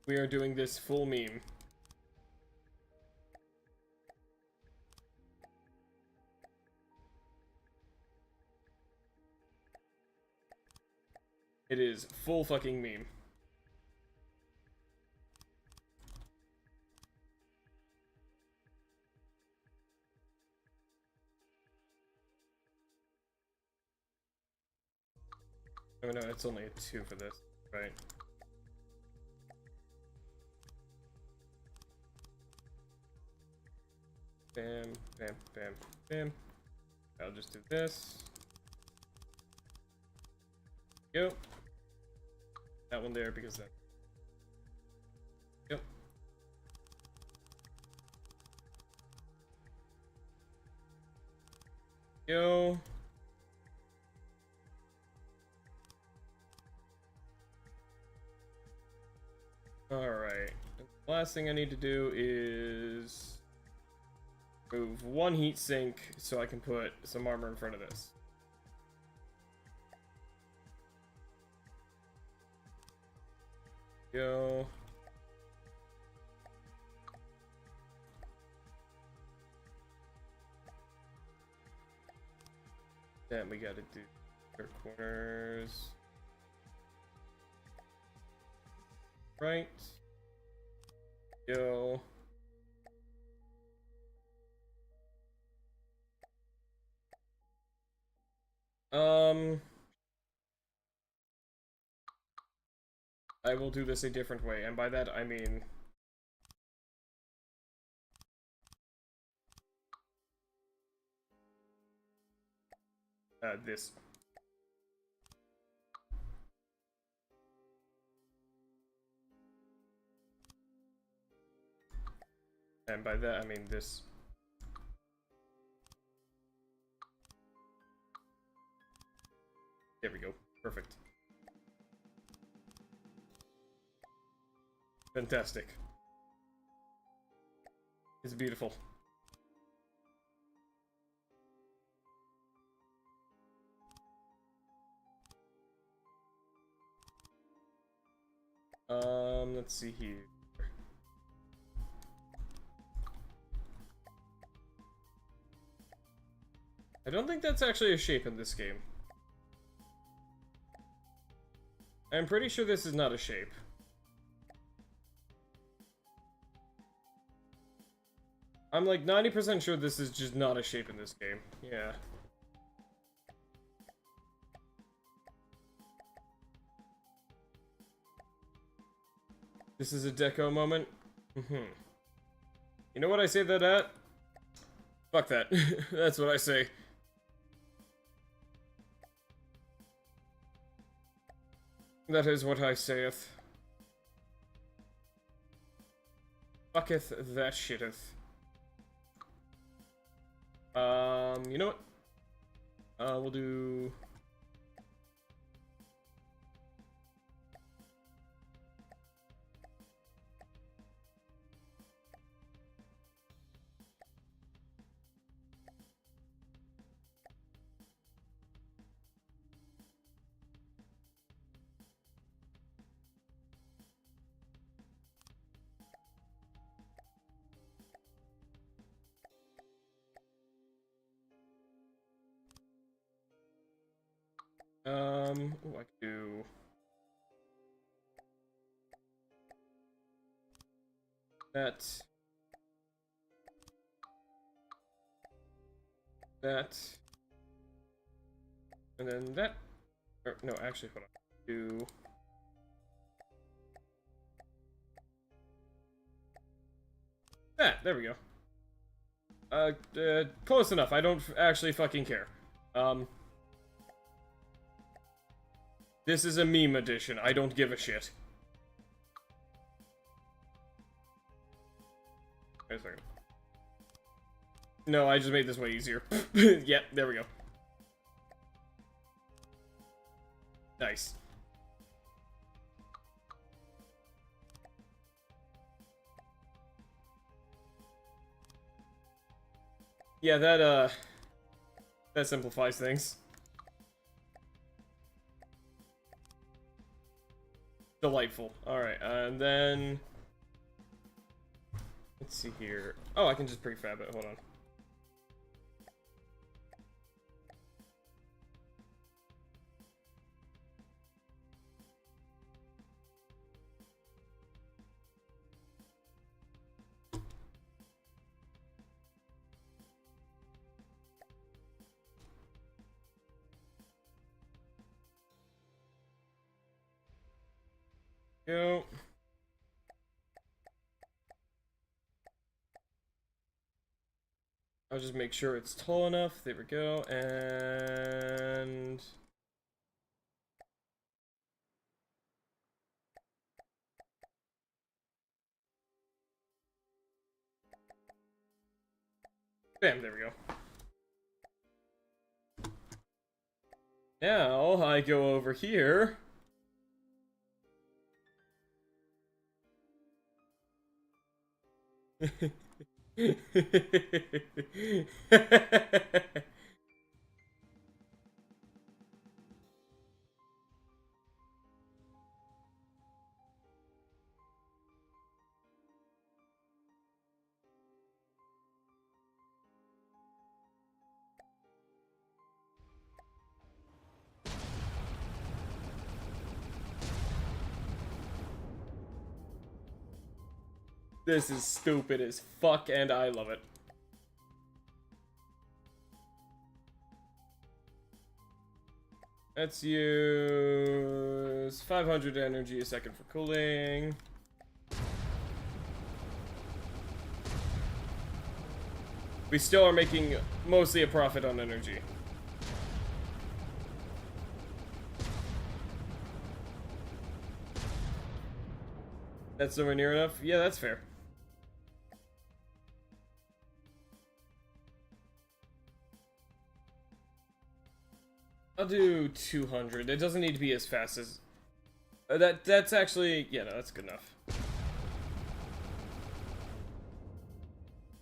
A: We are doing this full meme. It is full fucking meme. Oh no, it's only a 2 for this, right? Bam, bam, bam, bam. I'll just do this. Go. That one there because that. Yep. Go. Alright. The last thing I need to do is move one heatsink so I can put some armor in front of this. Go. Then we gotta do their corners. Right. Go. I will do this a different way, and by that I mean this. And by that I mean this. There we go. Perfect. Fantastic. It's beautiful. Let's see here. I don't think that's actually a shape in this game. I'm pretty sure this is not a shape. I'm like 90% sure this is just not a shape in this game. Yeah. This is a deco moment? You know what I say that at? Fuck that. That's what I say. That is what I saith. Fucketh that shitteth. You know what? We'll do... ooh, I could do... that. that. And then that. Or, no, actually, hold on. Do. That. There we go. Close enough. I don't actually fucking care. This is a meme edition. I don't give a shit. Wait a second. No, I just made this way easier. Yeah, there we go. Nice. Yeah, that simplifies things. Delightful. Alright, and then... Let's see here. Oh, I can just prefab it. Hold on. Go. I'll just make sure it's tall enough. There we go. And bam, there we go. Now I go over here. This is stupid as fuck, and I love it. Let's use 500 energy a second for cooling. We still are making mostly a profit on energy. That's nowhere near enough? Yeah, that's fair. I'll do 200. It doesn't need to be as fast as... that's actually... Yeah, no, that's good enough.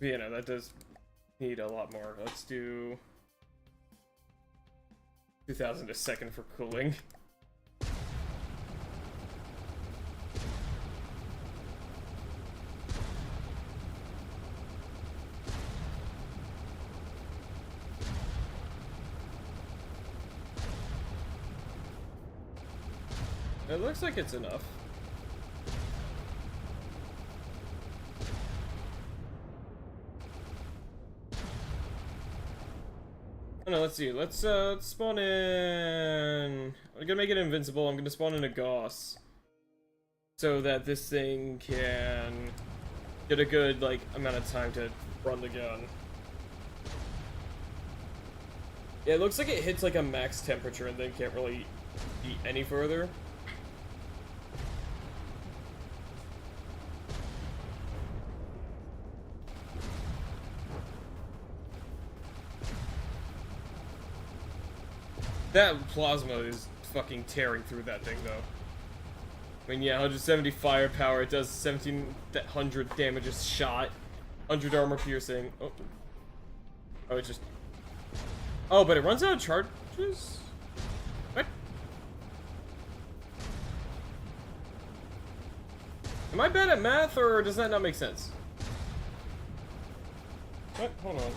A: Yeah, no, that does need a lot more. Let's do... 2,000 a second for cooling. It looks like it's enough. Oh no, let's see. Let's spawn in... I'm gonna make it invincible. I'm gonna spawn in a Gauss. So that this thing can get a good, like, amount of time to run the gun. Yeah, it looks like it hits, like, a max temperature and then can't really eat any further. That plasma is fucking tearing through that thing, though. I mean, yeah, 170 firepower, it does 1700 damage a shot. 100 armor piercing. Oh. Oh, it just... Oh, but it runs out of charges? What? Am I bad at math, or does that not make sense? What? Hold on.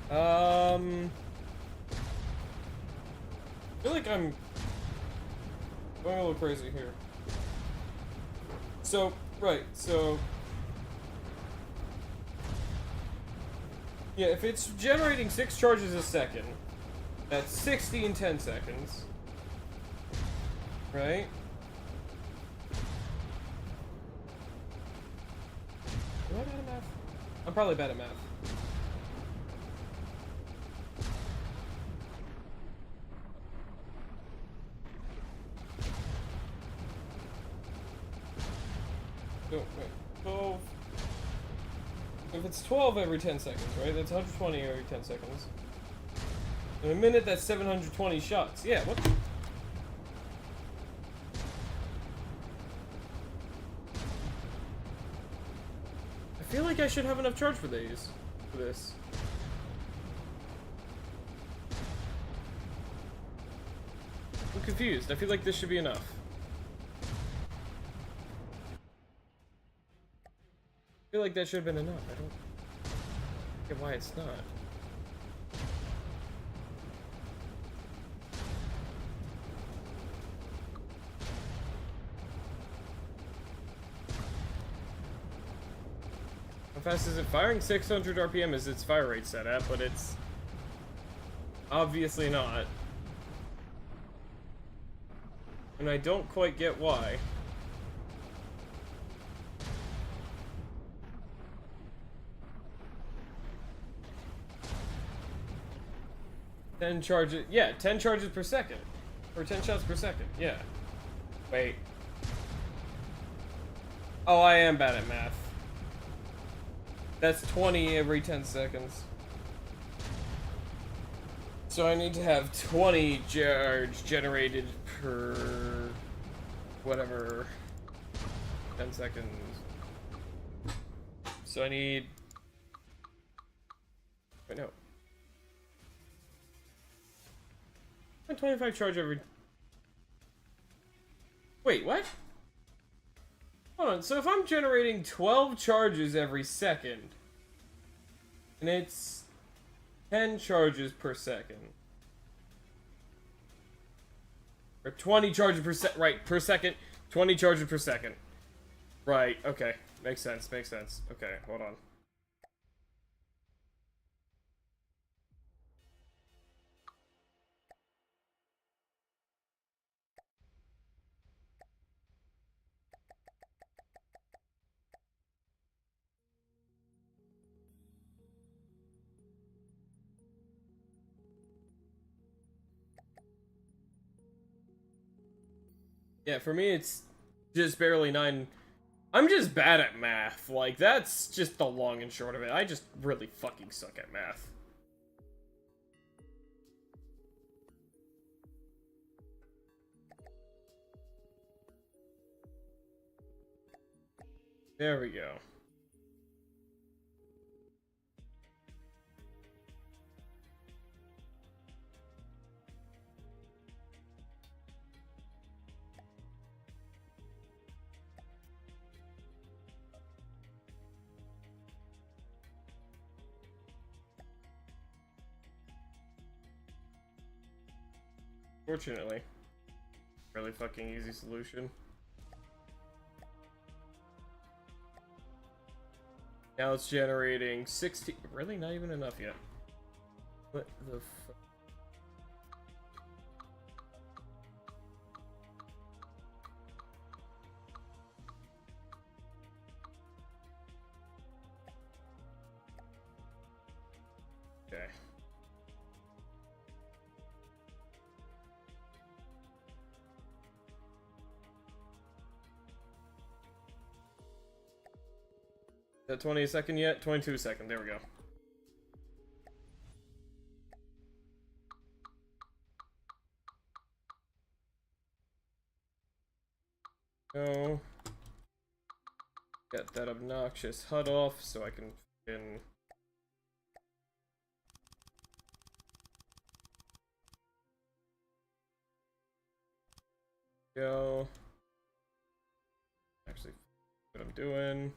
A: I feel like I'm going a little crazy here. So, right, so... Yeah, if it's generating 6 charges a second, that's 60 in 10 seconds. Right? Am I bad at math? I'm probably bad at math. Oh, wait. 12. If it's 12 every 10 seconds, right? That's 120 every 10 seconds. In a minute, that's 720 shots. Yeah, what the... I feel like I should have enough charge for these. For this. I'm confused. I feel like this should be enough. I feel like that should have been enough. I don't get why it's not. How fast is it firing? 600 RPM is its fire rate set at, but it's obviously not. And I don't quite get why. Ten charges, yeah, 10 charges per second. Or 10 shots per second, yeah. Wait. Oh, I am bad at math. That's 20 every 10 seconds. So I need to have 20 charge generated per... whatever... 10 seconds. So I need... Wait, no. 25 charge every... Wait, what? Hold on, so if I'm generating 12 charges every second, and it's 10 charges per second, or 20 charges per second, right, per second, 20 charges per second. Right, okay, makes sense, makes sense. Okay, hold on. Yeah, for me, it's just barely 9. I'm just bad at math. Like, that's just the long and short of it. I just really fucking suck at math. There we go. Fortunately. Really fucking easy solution. Now it's generating 60. Really? Not even enough yet. What the fuck? Okay. Is that 20 a second yet? 22 a second. There we go. No. Get that obnoxious HUD off so I can fucking... Go. Actually, what I'm doing.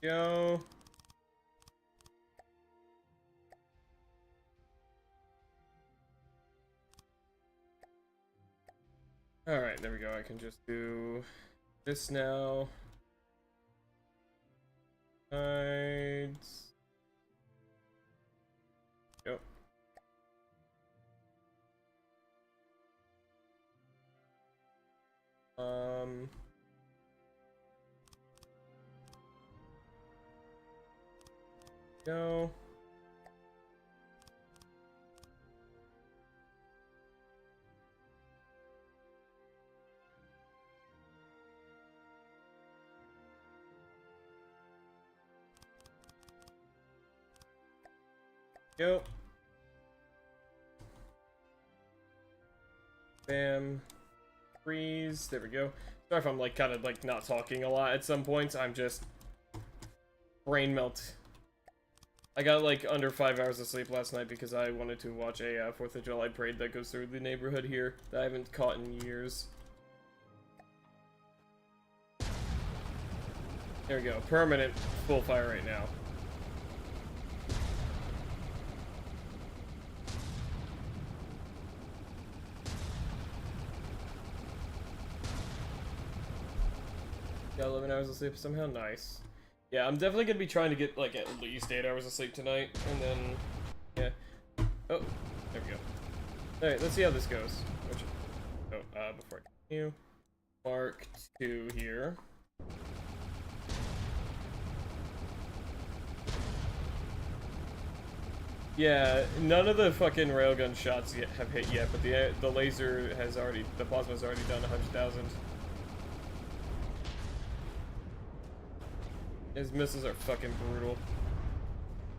A: Go. Alright, there we go. I can just do this now. Sides. Yep. Go. Go. Bam. Freeze. There we go. Sorry if I'm like kind of like not talking a lot at some points. I'm just brain melt. I got like under 5 hours of sleep last night because I wanted to watch a 4th of July parade that goes through the neighborhood here that I haven't caught in years. There we go. Permanent full fire right now. Got 11 hours of sleep somehow. Nice. Yeah, I'm definitely gonna be trying to get like at least 8 hours of sleep tonight, and then yeah. Oh, there we go. All right, let's see how this goes. Before I continue, Mark 2 here. Yeah, none of the fucking railgun shots yet have hit yet, but the laser has already, the plasma's already done 100,000. His missiles are fucking brutal.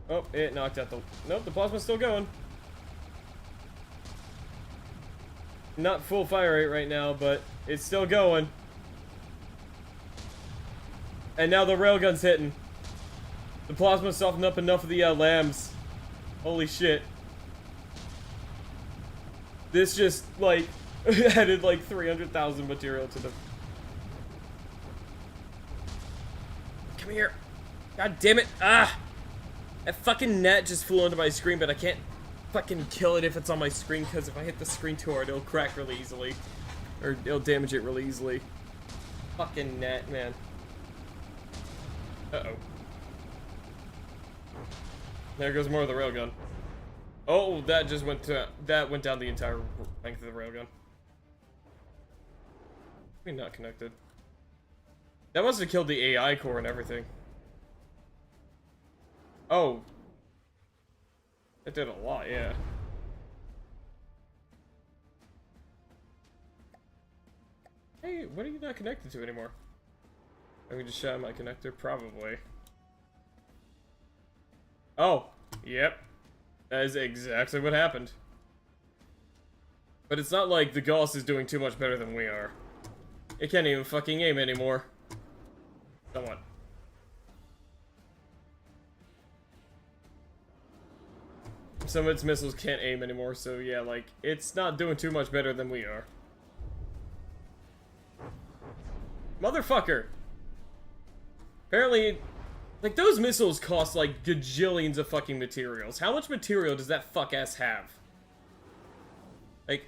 A: Oh, it knocked out the... Nope, the plasma's still going. Not full fire rate right now, but it's still going. And now the railgun's hitting. The plasma softened up enough of the lambs. Holy shit. This just, like, added like 300,000 material to the... Come here. God damn it. Ah! That fucking net just flew onto my screen, but I can't fucking kill it if it's on my screen, because if I hit the screen too hard, it'll crack really easily. Or it'll damage it really easily. Fucking net, man. Uh-oh. There goes more of the railgun. Oh, that just went to... That went down the entire length of the railgun. Maybe not connected. That must have killed the AI core and everything. Oh. It did a lot, yeah. Hey, what are you not connected to anymore? I can just shut my connector? Probably. Oh, yep. That is exactly what happened. But it's not like the Gauss is doing too much better than we are. It can't even fucking aim anymore. Somewhat. Some of its missiles can't aim anymore, so yeah, like, it's not doing too much better than we are. Motherfucker! Apparently, like, those missiles cost, like, gajillions of fucking materials. How much material does that fuck-ass have? Like,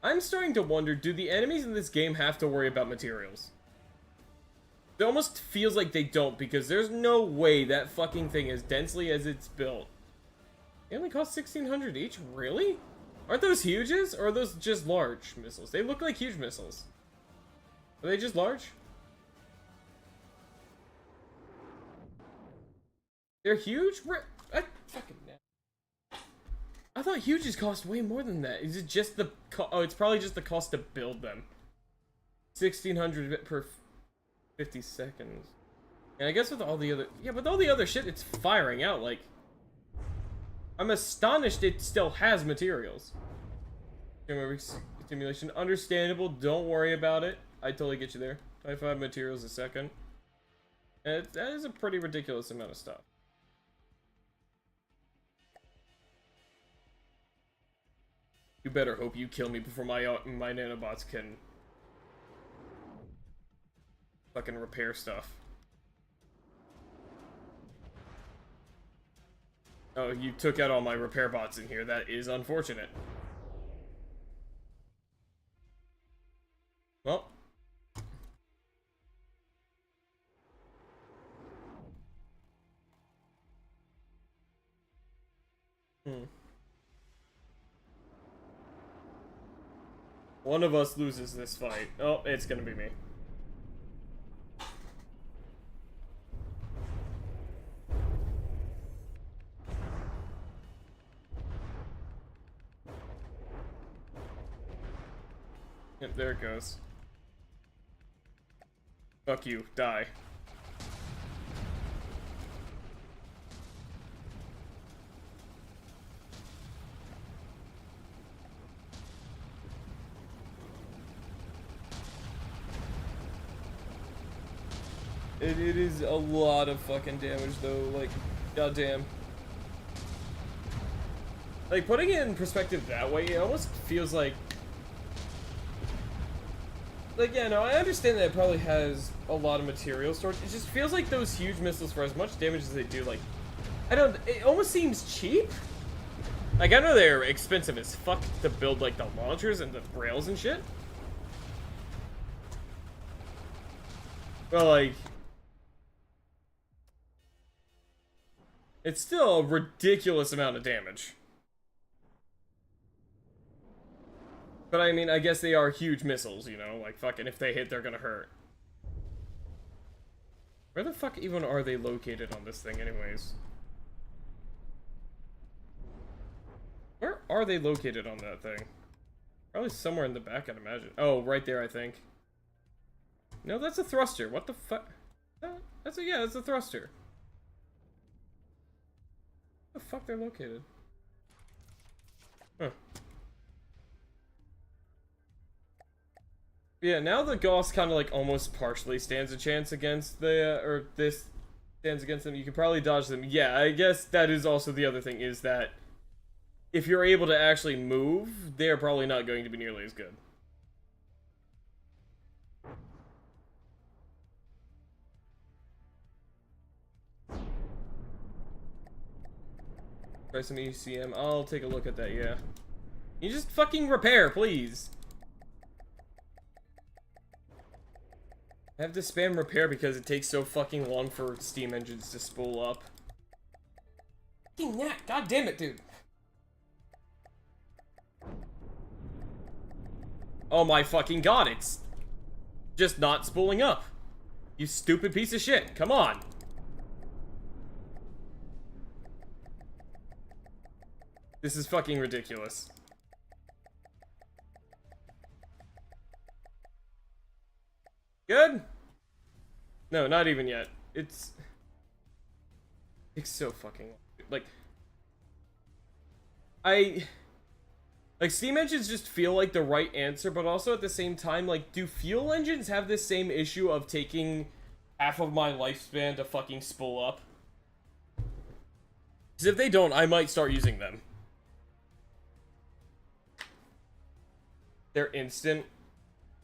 A: I'm starting to wonder, do the enemies in this game have to worry about materials? It almost feels like they don't, because there's no way that fucking thing, as densely as it's built, they only cost 1,600 each? Really? Aren't those huges, or are those just large missiles? They look like huge missiles. Are they just large? They're huge? I thought huges cost way more than that. Is it just the oh, it's probably just the cost to build them. 1,600 per 50 seconds. And I guess with all the other... Yeah, with all the other shit, it's firing out, like... I'm astonished it still has materials. Stimulation. Understandable. Don't worry about it. I totally get you there. 25 materials a second. And that is a pretty ridiculous amount of stuff. You better hope you kill me before my nanobots can fucking repair stuff. Oh, you took out all my repair bots in here. That is unfortunate. Well. One of us loses this fight. Oh, it's gonna be me. Yep, there it goes. Fuck you, die. It is a lot of fucking damage though, like, goddamn. Like, putting it in perspective that way, it almost feels like... Like, yeah, no, I understand that it probably has a lot of material storage. It just feels like those huge missiles, for as much damage as they do, like... it almost seems cheap? Like, I know they're expensive as fuck to build, like, the launchers and the rails and shit. But, like... It's still a ridiculous amount of damage. But I mean, I guess they are huge missiles, you know? Like, fucking, if they hit, they're gonna hurt. Where the fuck even are they located on this thing, anyways? Where are they located on that thing? Probably somewhere in the back, I'd imagine. Oh, right there, I think. No, that's a thruster. What the fuck? That's a thruster. Where the fuck they're located? Huh. Yeah, now the Gauss kind of like almost partially stands a chance against the, or this stands against them. You can probably dodge them. Yeah, I guess that is also the other thing, is that if you're able to actually move, they're probably not going to be nearly as good. Try some ECM. I'll take a look at that, yeah. You just fucking repair, please. I have to spam repair because it takes so fucking long for steam engines to spool up. Fucking that! God damn it, dude! Oh my fucking god, it's just not spooling up. You stupid piece of shit, come on! This is fucking ridiculous. Good? No, not even yet. It's so fucking like like steam engines just feel like the right answer, but also at the same time, like, do fuel engines have this same issue of taking half of my lifespan to fucking spool up? Because if they don't, I might start using them. They're instant.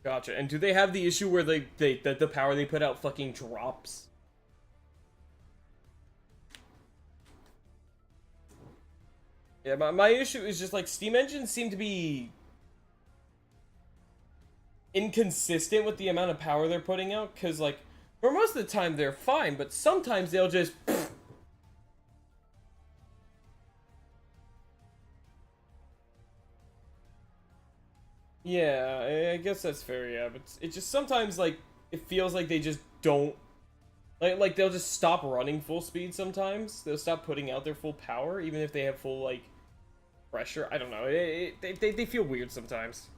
A: Gotcha. And do they have the issue where that the power they put out fucking drops? Yeah, my issue is just like steam engines seem to be inconsistent with the amount of power they're putting out, because like for most of the time they're fine, but sometimes they'll just yeah, I guess that's fair, yeah, but it just sometimes, like, it feels like they just don't, like they'll just stop running full speed sometimes. They'll stop putting out their full power, even if they have full, like, pressure. I don't know, they feel weird sometimes.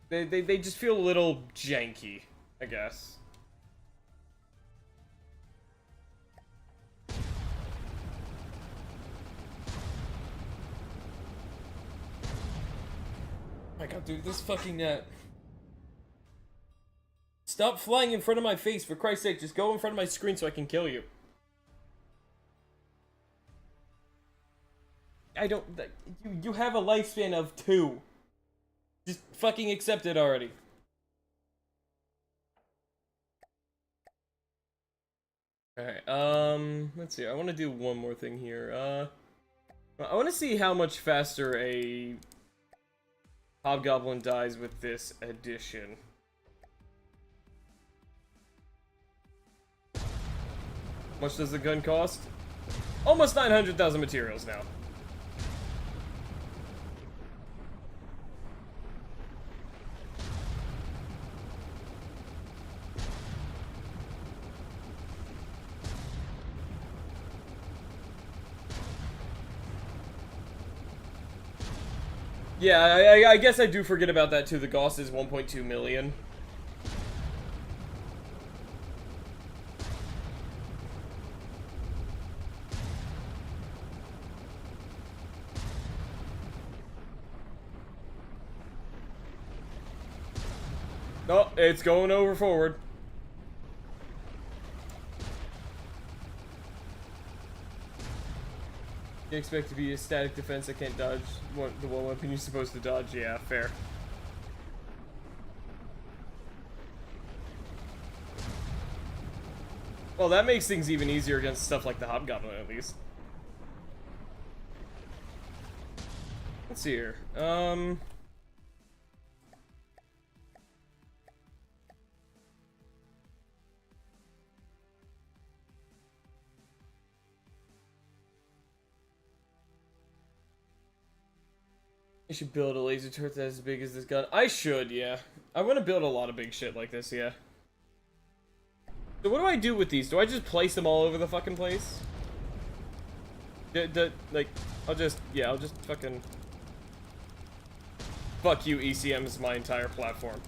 A: They just feel a little janky, I guess. Oh my god, dude, this fucking net. Stop flying in front of my face, for Christ's sake. Just go in front of my screen so I can kill you. I don't... You have a lifespan of 2. Just fucking accept it already. Alright, let's see. I want to do one more thing here. I want to see how much faster a hobgoblin dies with this addition. How much does the gun cost? Almost 900,000 materials now. Yeah, I guess I do forget about that too. The cost is 1.2 million. Oh, it's going over forward. You expect to be a static defense that can't dodge the one weapon you're supposed to dodge? Yeah, fair. Well, that makes things even easier against stuff like the Hobgoblin, at least. Let's see here. I should build a laser turret that's as big as this gun. I should, yeah. I want to build a lot of big shit like this, yeah. So what do I do with these? Do I just place them all over the fucking place? Like, I'll just fucking... Fuck you, ECM is my entire platform.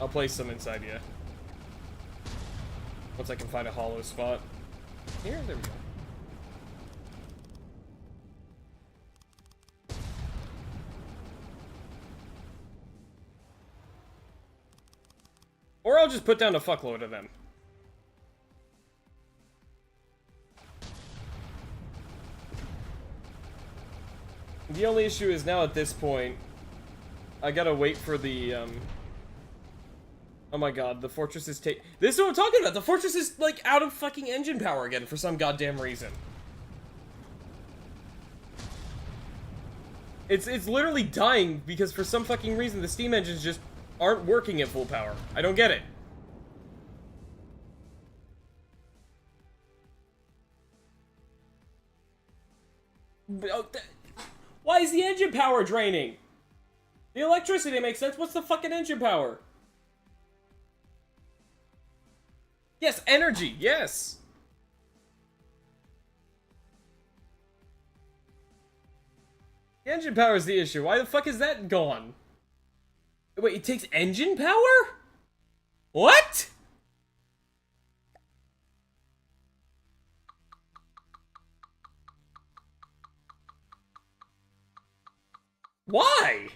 A: I'll place some inside, yeah. Once I can find a hollow spot. Here? There we go. Or I'll just put down a fuckload of them. The only issue is now at this point, I gotta wait for the, oh my god, the fortress is this is what I'm talking about! The fortress is, like, out of fucking engine power again for some goddamn reason. It's literally dying because for some fucking reason the steam engines just aren't working at full power. I don't get it. Why is the engine power draining? The electricity makes sense. What's the fucking engine power? Yes, energy. Yes. The engine power is the issue. Why the fuck is that gone? Wait, it takes engine power? What? Why?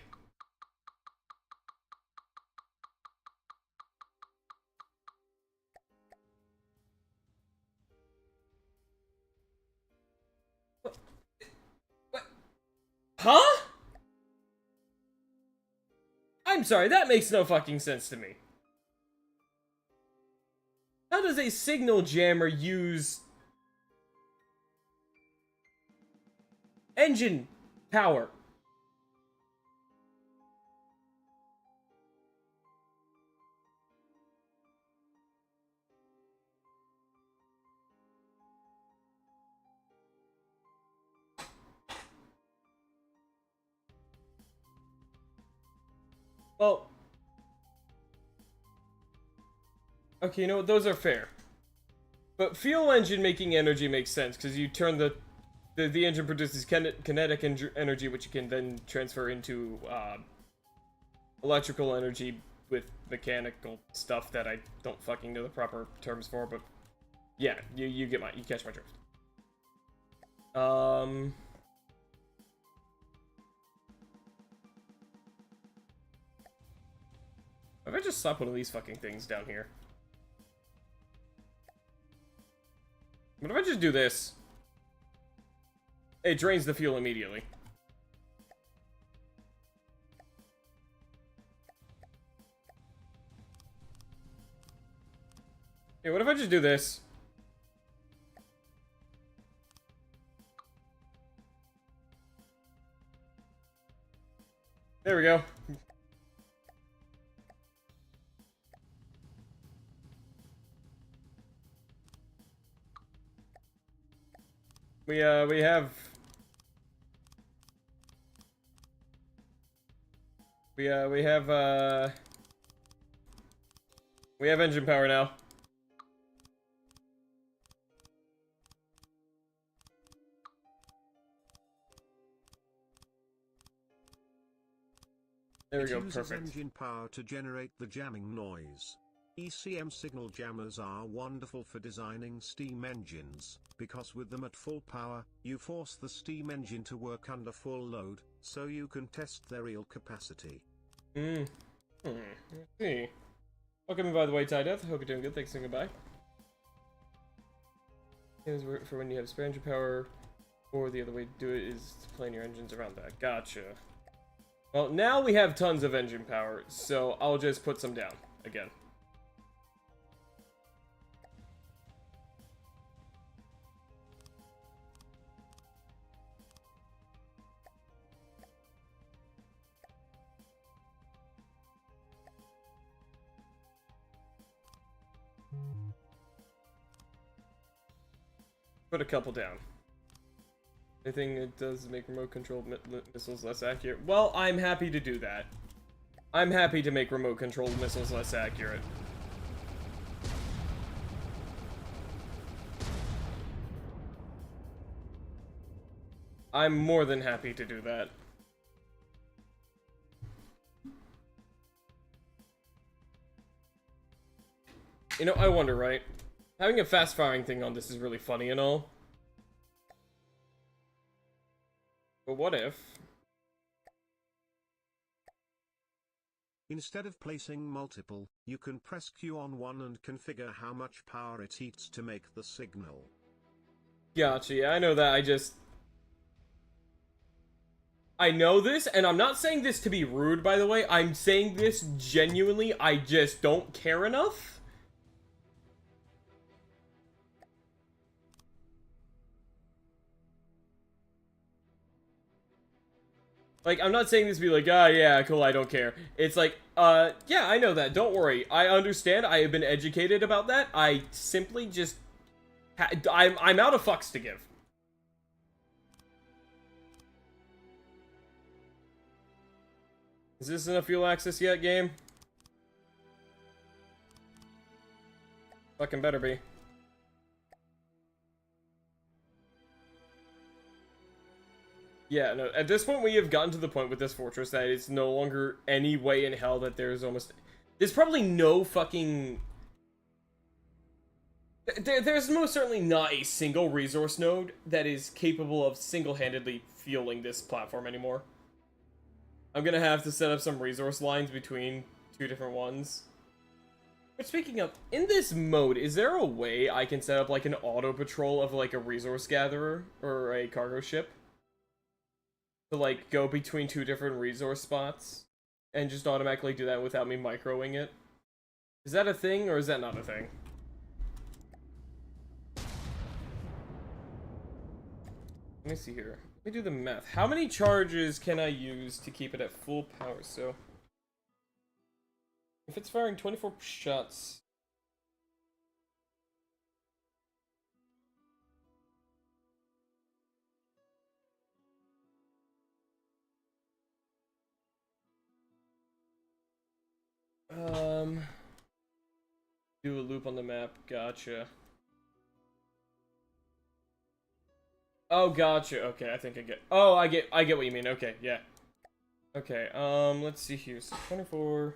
A: What? Huh? I'm sorry, that makes no fucking sense to me. How does a signal jammer use engine power? Well, okay, you know what? Those are fair. But fuel engine making energy makes sense because you turn the engine produces kinetic energy, which you can then transfer into electrical energy with mechanical stuff that I don't fucking know the proper terms for. But yeah, you catch my drift. If I just slap one of these fucking things down here? What if I just do this? It drains the fuel immediately. Hey, what if I just do this? There we go. We have we have engine power now. There we go,
C: uses
A: perfect.
C: engine power to generate the jamming noise. ECM signal jammers are wonderful for designing steam engines, because with them at full power, you force the steam engine to work under full load, so you can test their real capacity.
A: Let's see. Welcome, by the way, Ty Death. Hope you're doing good. Thanks and goodbye. Here's for when you have spare engine power, or the other way to do it is to plan your engines around that. Gotcha. Well, now we have tons of engine power, so I'll just put some down again. Put a couple down. Anything it does make remote controlled missiles less accurate. Well, I'm happy to do that. I'm happy to make remote controlled missiles less accurate. I'm more than happy to do that. You know, I wonder, right? Having a fast firing thing on this is really funny and all. But what if?
C: Instead of placing multiple, you can press Q on one and configure how much power it eats to make the signal.
A: Gotcha, yeah, I know that, I know this, and I'm not saying this to be rude, by the way. I'm saying this genuinely, I just don't care enough. Like, I'm not saying this to be like, ah, yeah, cool, I don't care. It's like, yeah, I know that, don't worry. I understand, I have been educated about that. I simply just... I'm out of fucks to give. Is this enough fuel access yet, game? Fucking better be. Yeah, no, at this point we have gotten to the point with this fortress that it's no longer any way in hell that there's almost... There's probably no fucking... There's most certainly not a single resource node that is capable of single-handedly fueling this platform anymore. I'm gonna have to set up some resource lines between two different ones. But speaking of, in this mode, is there a way I can set up like an auto patrol of like a resource gatherer or a cargo ship? To like go between two different resource spots and just automatically do that without me microing it? Is that a thing or is that not a thing? Let me see here. Let me do the math. How many charges can I use to keep it at full power? So if it's firing 24 shots. Do a loop on the map. Gotcha. Oh, gotcha. Okay, I think I get... Oh, I get what you mean. Okay, yeah. Okay, let's see here. So 24...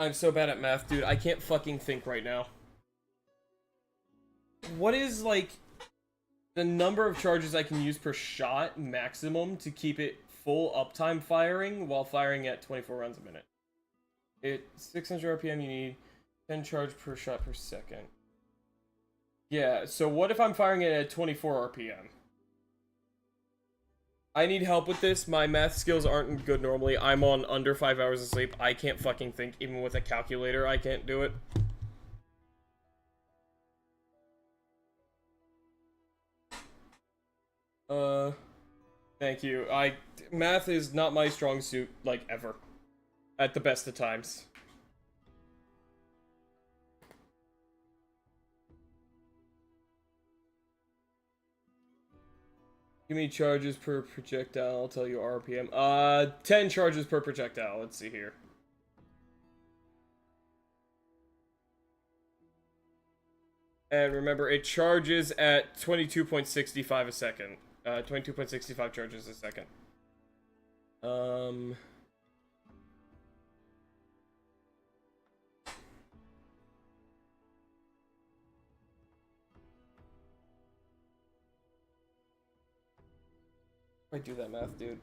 A: I'm so bad at math, dude. I can't fucking think right now. What is, like, the number of charges I can use per shot maximum to keep it full uptime firing while firing at 24 rounds a minute? It's 600 RPM you need 10 charge per shot per second. Yeah, so what if I'm firing it at 24 RPM? I need help with this. My math skills aren't good normally. I'm on under 5 hours of sleep. I can't fucking think. Even with a calculator, I can't do it. Thank you. Math is not my strong suit, like, ever. At the best of times. Give me charges per projectile, I'll tell you RPM. 10 charges per projectile, let's see here. And remember, it charges at 22.65 a second. 22.65 charges a second. I do that math, dude.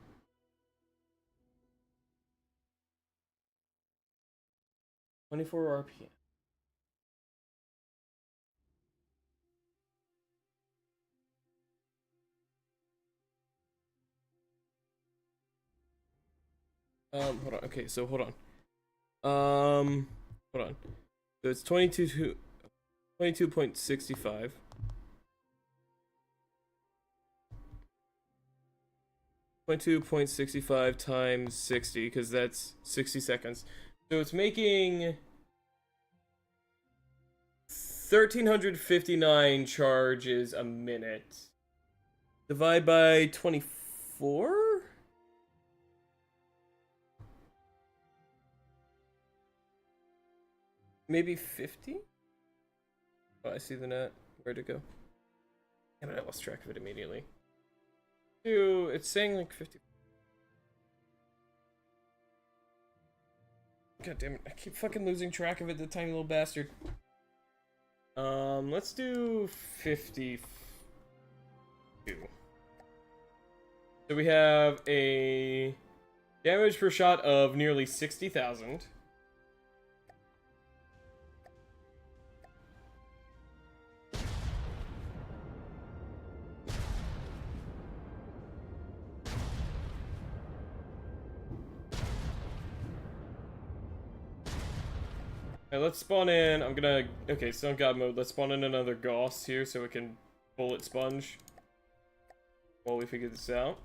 A: $24 RPM. Hold on. Okay, so hold on. Hold on. So it's 22.65. 22.65 times 60, because that's 60 seconds. So it's making 1,359 charges a minute. Divide by 24? Maybe 50? Oh, I see the net. Where'd it go? Damn it, I lost track of it immediately. Dude, it's saying like 50. God damn it, I keep fucking losing track of it, the tiny little bastard. Let's do 52. So we have a damage per shot of nearly 60,000. Let's spawn in. I'm gonna. Okay, so in God mode, let's spawn in another Gauss here so we can bullet sponge while we figure this out.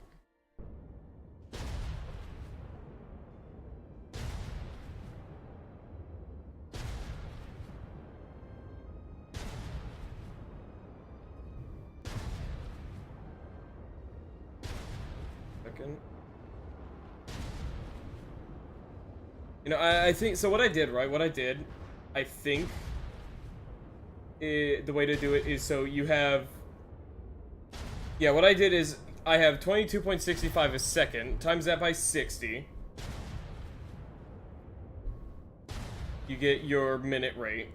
A: Second. You know, I think so. What I did, right? What I did. I think the way to do it is so you have... Yeah, what I did is I have 22.65 a second, times that by 60. You get your minute rate.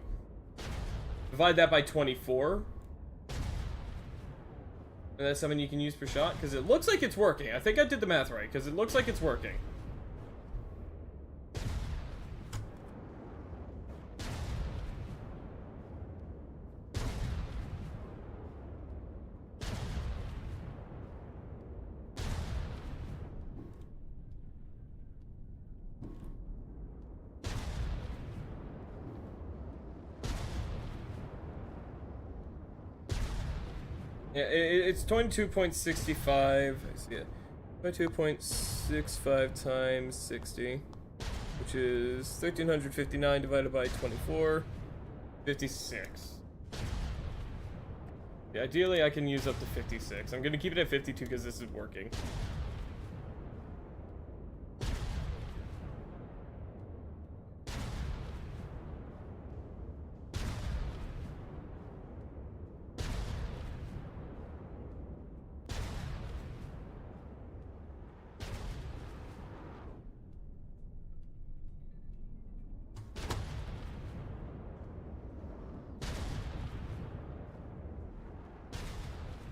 A: Divide that by 24. And that's something you can use per shot, because it looks like it's working. I think I did the math right, because it looks like it's working. Yeah, it's 22.65. I see it. 22.65 times 60, which is 1,359 divided by 24. 56. Yeah, ideally I can use up to 56. I'm gonna keep it at 52 because this is working.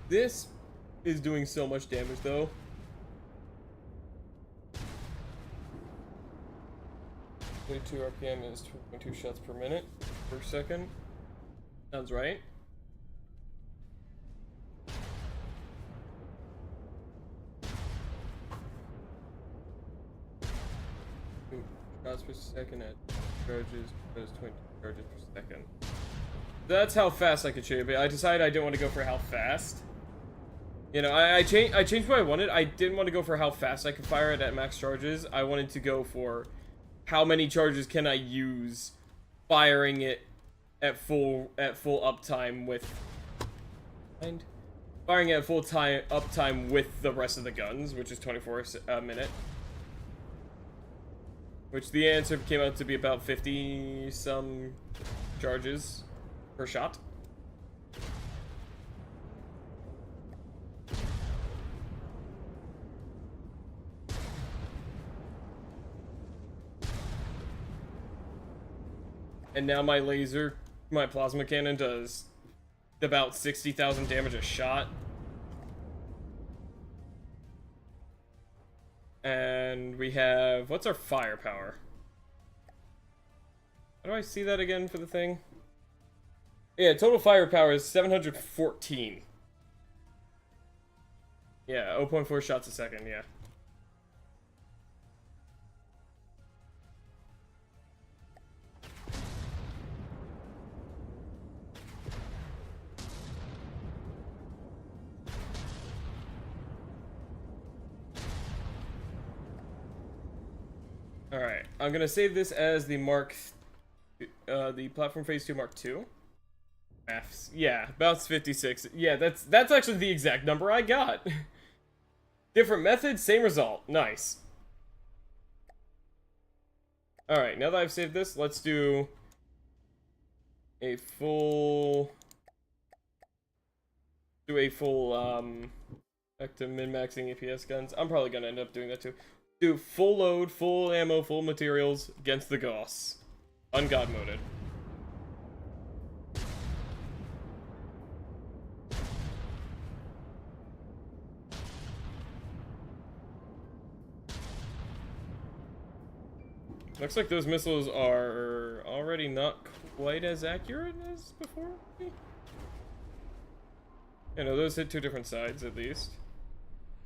A: This is doing so much damage, though. 22 RPM is 2.2 shots per minute per second. Sounds right. Shots per second at charges, plus 20 charges per second. That's how fast I could shoot it, but I decided I didn't want to go for how fast. You know, I changed what I wanted. I didn't want to go for how fast I could fire it at max charges. I wanted to go for how many charges can I use firing it at full uptime with firing it at full time uptime with the rest of the guns, which is 24 a minute. Which the answer came out to be about 50 some charges per shot. And now my plasma cannon does about 60,000 damage a shot. And we have, what's our firepower? How do I see that again for the thing? Yeah, total firepower is 714. Yeah, 0.4 shots a second, yeah. Alright, I'm gonna save this as the the Platform Phase 2 Mark II. Fs. Yeah, about 56. Yeah, that's actually the exact number I got. Different method, same result. Nice. Alright, now that I've saved this, let's do a full... back to min-maxing APS guns. I'm probably gonna end up doing that too. Do full load, full ammo, full materials against the Goss. Ungod moded. Looks like those missiles are already not quite as accurate as before. You know, those hit two different sides at least.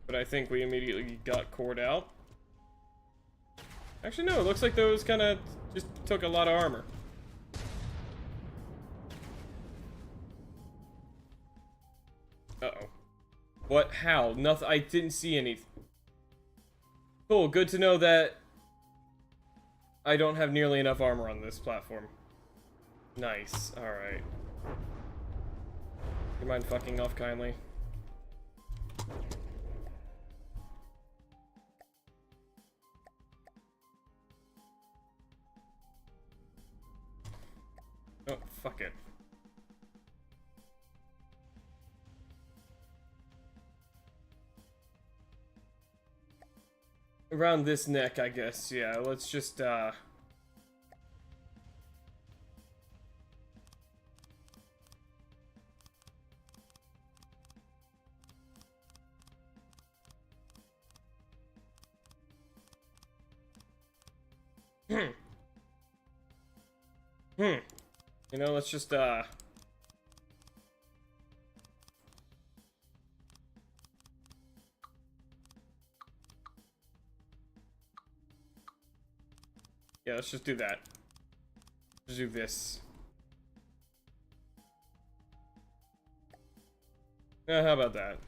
A: But I think we immediately got cored out. Actually, no, it looks like those kind of just took a lot of armor. Uh-oh. What? How? Nothing. I didn't see anything. Cool, good to know that I don't have nearly enough armor on this platform. Nice. Alright. You mind fucking off kindly? Oh, fuck it. Around this neck, I guess. Yeah, let's just, You know, let's just, yeah, let's just do that. Just do this. Yeah, how about that?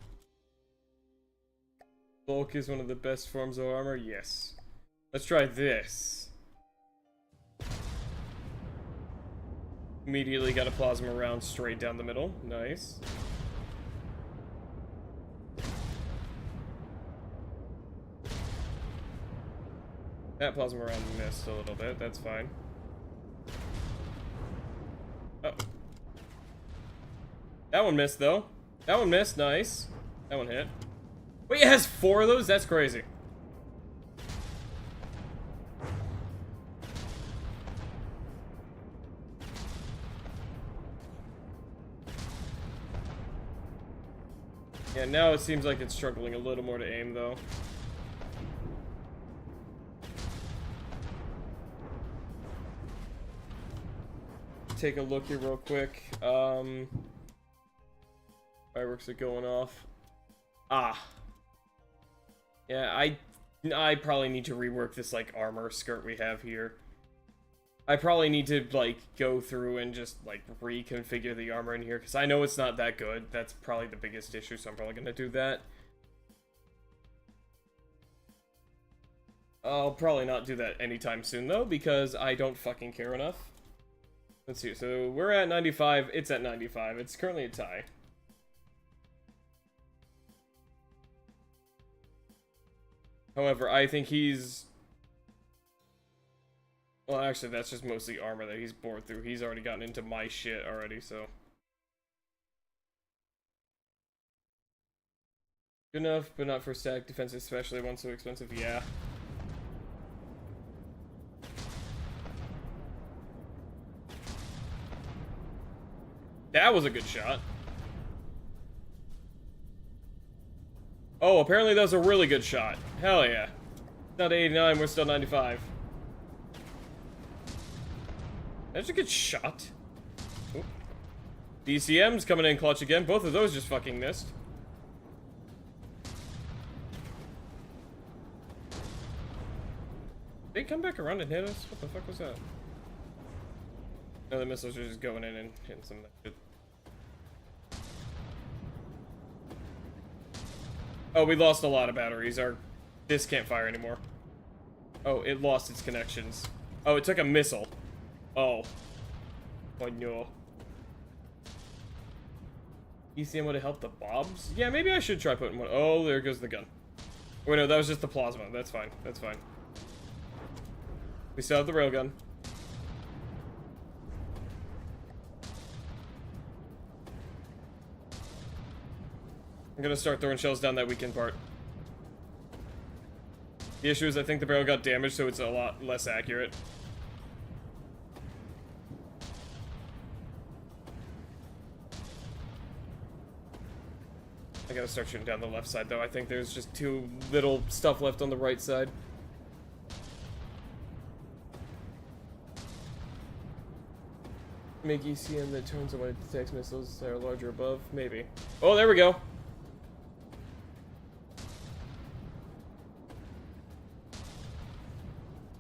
A: Bulk is one of the best forms of armor? Yes. Let's try this. Immediately got a plasma round straight down the middle. Nice. That plasma round missed a little bit. That's fine. Oh. That one missed, though. That one missed. Nice. That one hit. Wait, it has 4 of those? That's crazy. Yeah, now it seems like it's struggling a little more to aim, though. take a look here real quick. Fireworks are going off. Ah. Yeah, I probably need to rework this, like, armor skirt we have here. I probably need to, like, go through and just, like, reconfigure the armor in here, because I know it's not that good. That's probably the biggest issue, so I'm probably gonna do that. I'll probably not do that anytime soon, though, because I don't fucking care enough. Let's see, so we're at 95, it's at 95, it's currently a tie. However, I think he's... Well, actually, that's just mostly armor that he's bored through. He's already gotten into my shit already, so... Good enough, but not for static defense, especially one so expensive, yeah. That was a good shot. Oh, apparently that was a really good shot. Hell yeah. Not 89, we're still 95. That's a good shot. Oop. DCM's coming in clutch again. Both of those just fucking missed. They come back around and hit us? What the fuck was that? No, the missiles are just going in and hitting some of that shit. Oh, we lost a lot of batteries. This can't fire anymore. Oh, it lost its connections. Oh, it took a missile. Oh. Oh no. ECM would have helped the bobs? Yeah, maybe I should try putting one. Oh, there goes the gun. Wait, no, that was just the plasma. That's fine. That's fine. We still have the railgun. I'm gonna start throwing shells down that weekend part. The issue is I think the barrel got damaged, so it's a lot less accurate. I gotta start shooting down the left side, though. I think there's just too little stuff left on the right side. Make ECM that turns on when it detects missiles that are larger above? Maybe. Oh, there we go.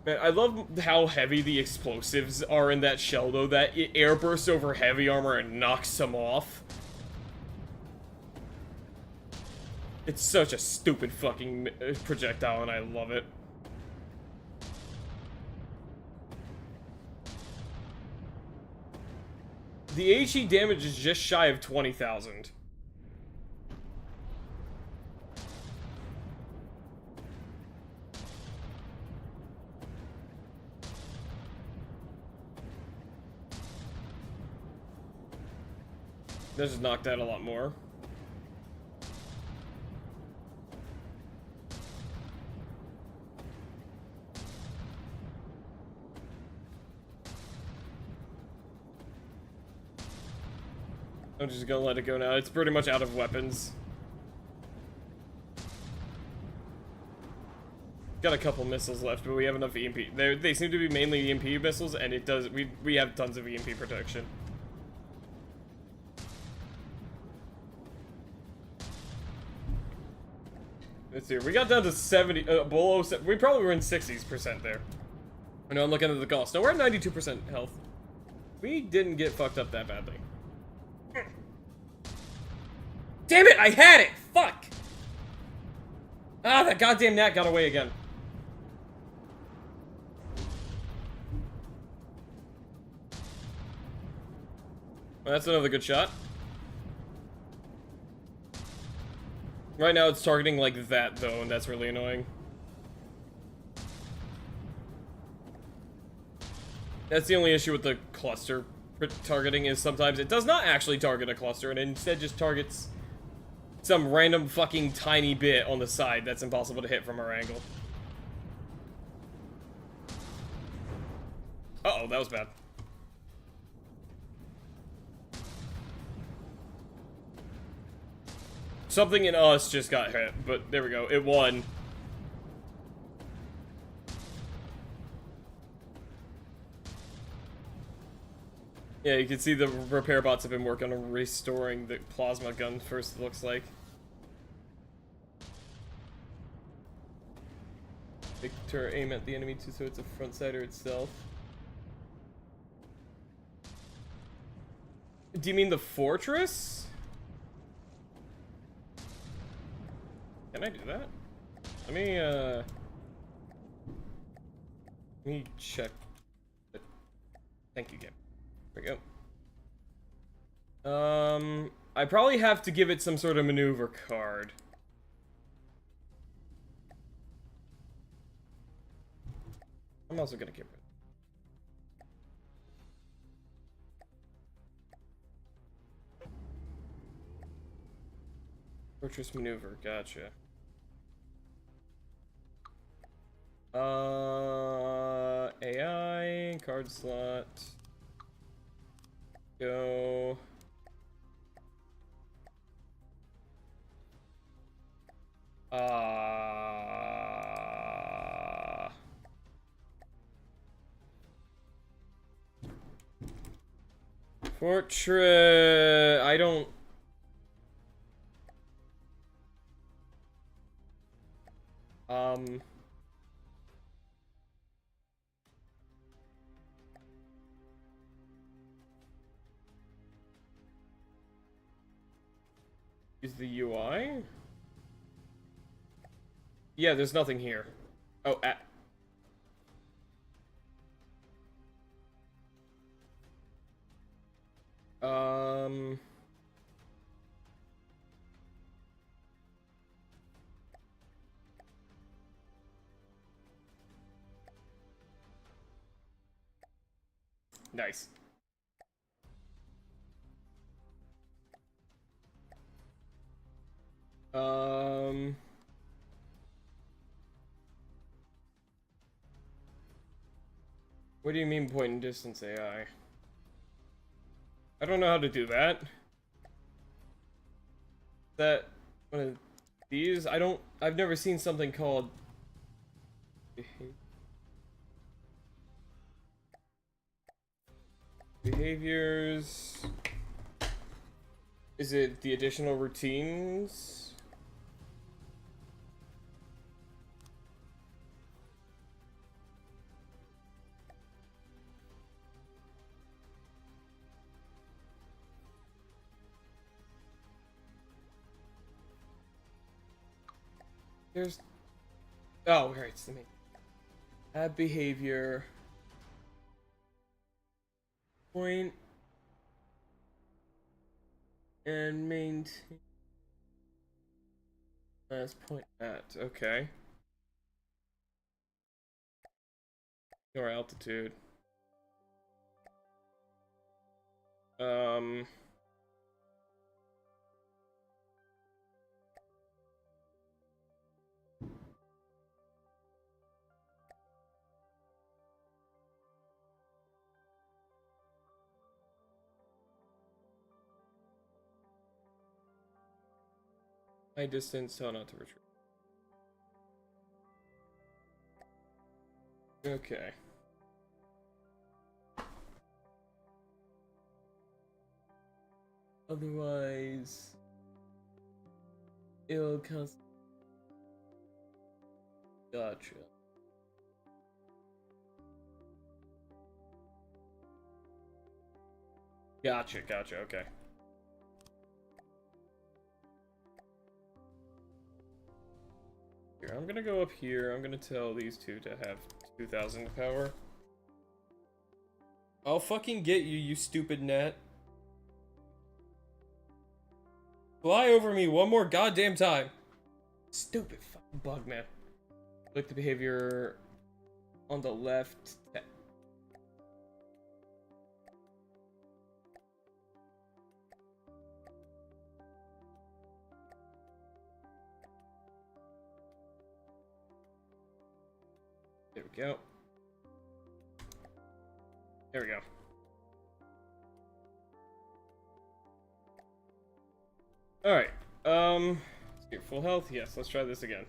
A: Man, I love how heavy the explosives are in that shell, though. That it airbursts over heavy armor and knocks them off. It's such a stupid fucking projectile, and I love it. The HE damage is just shy of 20,000. That just knocked out a lot more. I'm just gonna let it go now. It's pretty much out of weapons. Got a couple missiles left, but we have enough EMP. They seem to be mainly EMP missiles, and it does. We have tons of EMP protection. Let's see. We got down to 70, below. We probably were in 60% there. I know I'm looking at the cost. No, we're at 92% health. We didn't get fucked up that badly. Damn it! I had it! Fuck! Ah, that goddamn gnat got away again. Well, that's another good shot. Right now it's targeting like that, though, and that's really annoying. That's the only issue with the cluster targeting, is sometimes it does not actually target a cluster, and instead just targets some random fucking tiny bit on the side that's impossible to hit from our angle. Uh-oh, that was bad. Something in us just got hit, but there we go. It won. Yeah, you can see the repair bots have been working on restoring the plasma gun first, it looks like. Victor, aim at the enemy too, so it's a front sider itself. Do you mean the fortress? Can I do that? Let me check. Thank you, game. There we go. I probably have to give it some sort of maneuver card. I'm also gonna get rid of it. Fortress maneuver, gotcha. AI, card slot. Go. Fortress. I don't. Is the UI? Yeah, there's nothing here. Oh, nice. What do you mean point and distance AI? I don't know how to do that. That one of these? I've never seen something called behaviors. Is it the additional routines? There's... Oh, right, it's the main. Add behavior. Point. And maintain. Last point at. Okay. Or altitude. High distance, tell not to retreat. Okay. Otherwise, it'll cost. Gotcha. Gotcha, okay. Here, I'm gonna go up here. I'm gonna tell these two to have 2,000 power. I'll fucking get you, you stupid net. Fly over me one more goddamn time. Stupid fucking bug, man. Click the behavior on the left. There we go. There we go. Alright, let's get full health. Yes, let's try this again.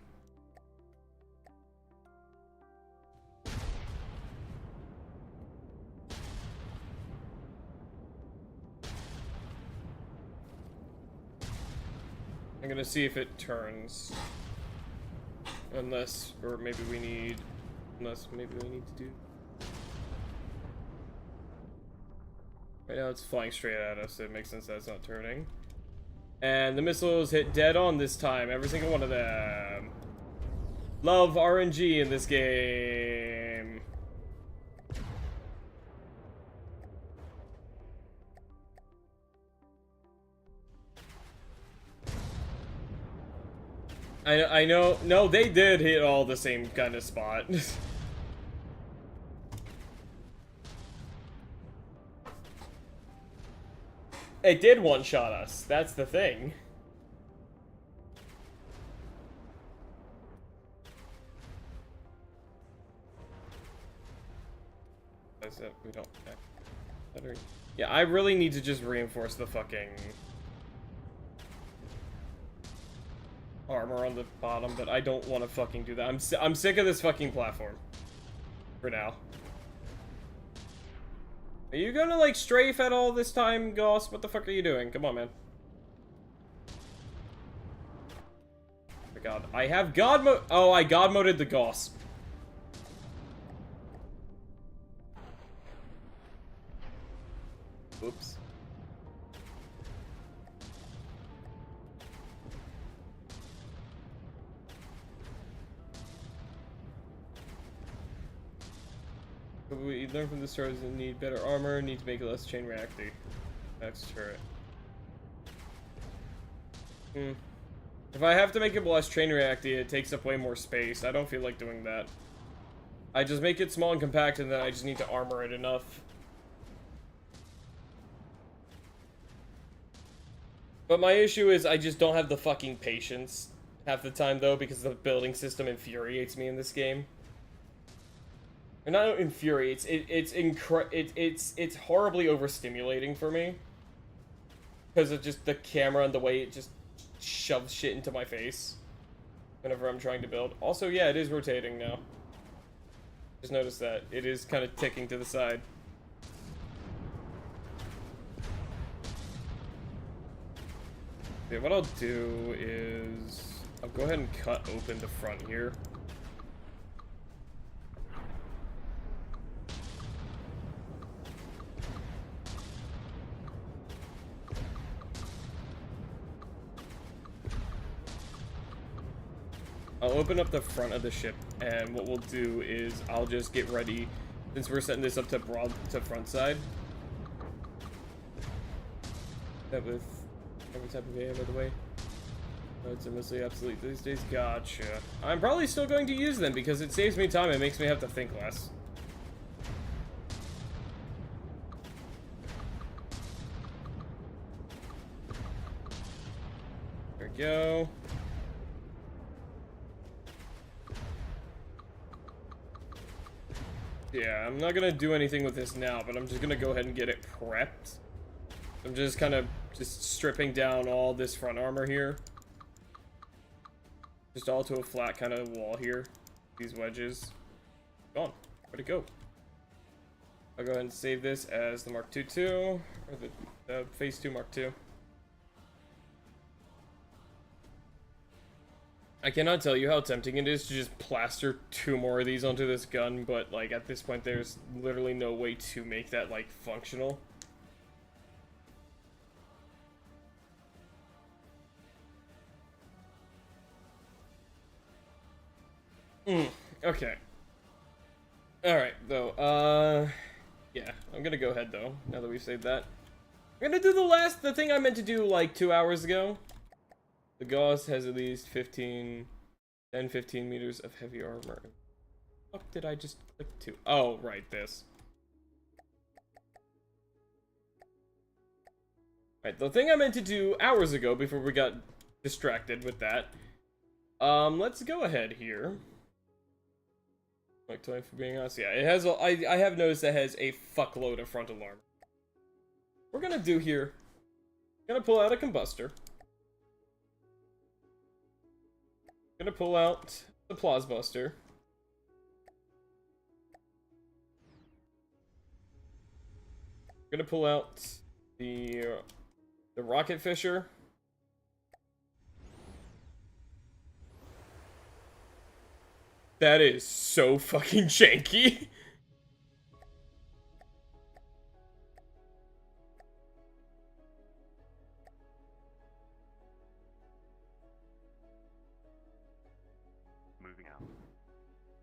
A: I'm gonna see if it turns. Unless, or maybe we need, maybe we need to do. Right now it's flying straight at us, so it makes sense that it's not turning. And the missiles hit dead on this time, every single one of them. Love RNG in this game. I know, no, they did hit all the same kind of spot. It did one-shot us, that's the thing. We don't. Yeah, I really need to just reinforce the fucking armor on the bottom, but I don't want to fucking do that. I'm sick of this fucking platform. For now. Are you gonna like strafe at all this time, Goss? What the fuck are you doing? Come on, man. Oh my god, I have god mode. Oh, I god moded the Goss. Oops. We learn from the stars that need better armor, need to make it less chain reactive. Next turret. If I have to make it less chain reactive, it takes up way more space. I don't feel like doing that. I just make it small and compact, and then I just need to armor it enough. But my issue is I just don't have the fucking patience half the time, though, because the building system infuriates me in this game. Or not infuriates, it's horribly overstimulating for me. Because of just the camera and the way it just shoves shit into my face whenever I'm trying to build. Also, yeah, it is rotating now. Just notice that. It is kind of ticking to the side. Okay, what I'll do is I'll go ahead and cut open the front here. I'll open up the front of the ship, and what we'll do is I'll just get ready, since we're setting this up to front side. That with every type of AM, by the way. It's mostly obsolete these days. Gotcha. I'm probably still going to use them because it saves me time. It makes me have to think less. There we go. Yeah, I'm not gonna do anything with this now, but I'm just gonna go ahead and get it prepped. I'm just kind of stripping down all this front armor here. Just all to a flat kind of wall here. These wedges. Gone. Where'd it go? I'll go ahead and save this as the Mark II, or the Phase 2 Mark II. I cannot tell you how tempting it is to just plaster 2 more of these onto this gun, but like at this point there's literally no way to make that like functional. Okay. Alright, though, yeah, I'm gonna go ahead though, now that we've saved that. I'm gonna do the thing I meant to do like 2 hours ago. The Gauss has at least 15 meters of heavy armor. What did I just click to? Oh, right, this. Right, the thing I meant to do hours ago before we got distracted with that. Let's go ahead here. Like, time for being honest, yeah, it has. I have noticed that it has a fuckload of frontal armor. We're gonna do here. Gonna pull out a combustor. Gonna pull out the Plasbuster. Gonna pull out the Rocket Fisher. That is so fucking janky.
B: Moving out.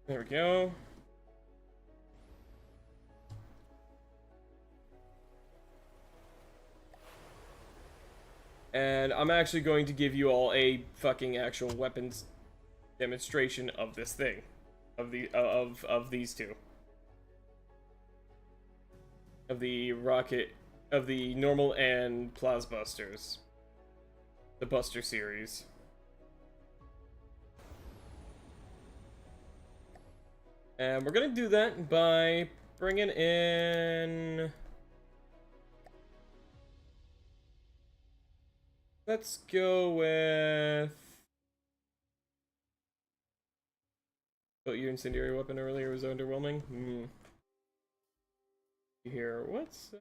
A: There we go. And I'm actually going to give you all a fucking actual weapons demonstration of this thing. Of these two. Of the rocket, of the normal and Plasbusters. The Buster series. And we're gonna do that by bringing in... Let's go with... Thought your incendiary weapon earlier was underwhelming. Here, what's...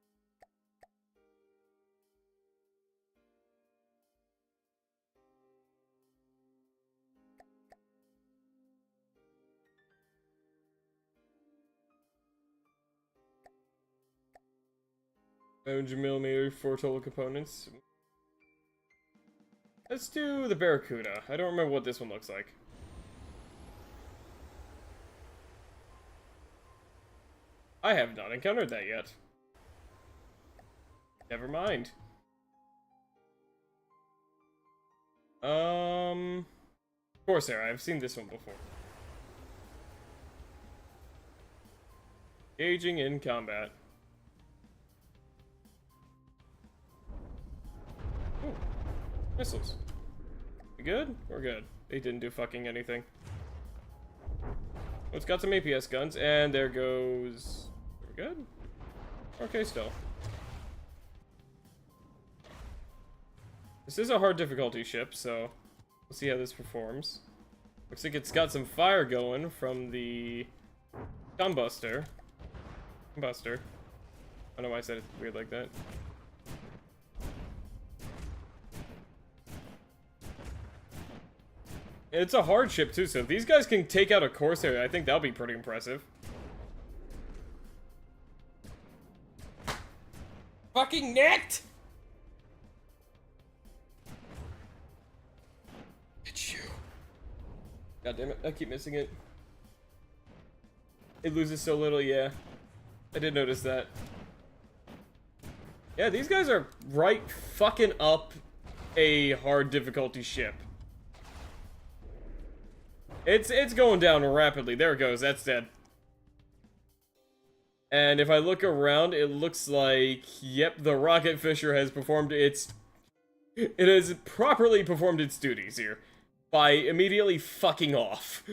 A: $100mm, 4 total components. Let's do the Barracuda. I don't remember what this one looks like. I have not encountered that yet. Never mind. Corsair, I've seen this one before. Engaging in combat. Ooh, missiles. We good? We're good. They didn't do fucking anything. Oh, it's got some APS guns, and there goes... Are we good? Okay, still. This is a hard difficulty ship, so we'll see how this performs. Looks like it's got some fire going from the combustor. I don't know why I said it weird like that. It's a hard ship too, so if these guys can take out a Corsair, I think that'll be pretty impressive. Fucking net! It's you. God damn it, I keep missing it. It loses so little, yeah. I did notice that. Yeah, these guys are right fucking up a hard difficulty ship. It's going down rapidly. There it goes. That's dead. And if I look around, it looks like, yep, the Rocket Fisher has performed its... It has properly performed its duties here. By immediately fucking off.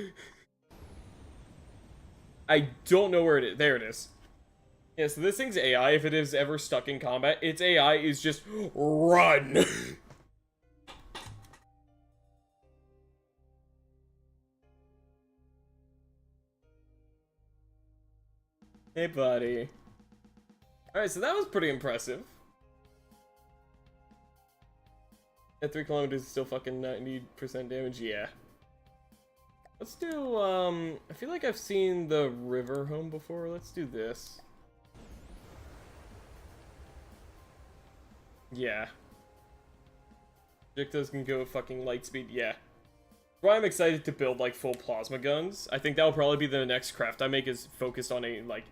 A: I don't know where it is. There it is. Yeah, so this thing's AI, if it is ever stuck in combat, its AI is just run. Hey, buddy. Alright, so that was pretty impressive. At 3 kilometers, is still fucking 90% damage, yeah. Let's do, I feel like I've seen the river home before. Let's do this. Yeah. Projectiles can go fucking light speed, yeah. Why I'm excited to build, like, full plasma guns. I think that'll probably be the next craft I make, is focused on a, like,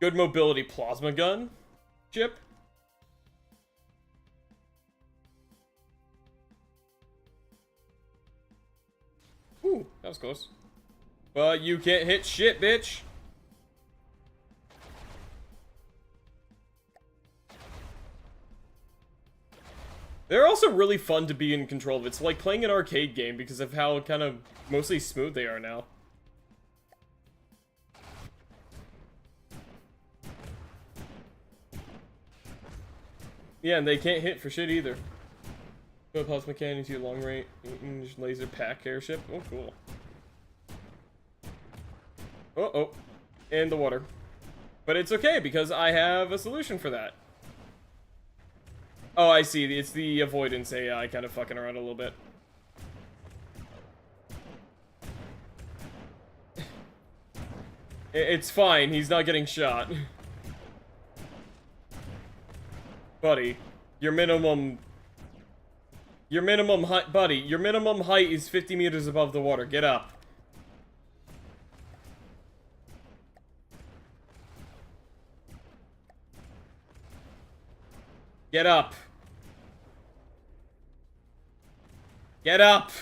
A: good mobility plasma gun ship. Ooh, that was close. But you can't hit shit, bitch. They're also really fun to be in control of. It's like playing an arcade game because of how kind of mostly smooth they are now. Yeah, and they can't hit for shit either. Plasma cannon to long range laser pack airship. Oh, cool. Oh, and the water. But it's okay because I have a solution for that. Oh, I see. It's the avoidance AI kind of fucking around a little bit. It's fine, he's not getting shot. Buddy, your minimum height, buddy, your minimum height is 50 meters above the water. Get up. Get up. Get up.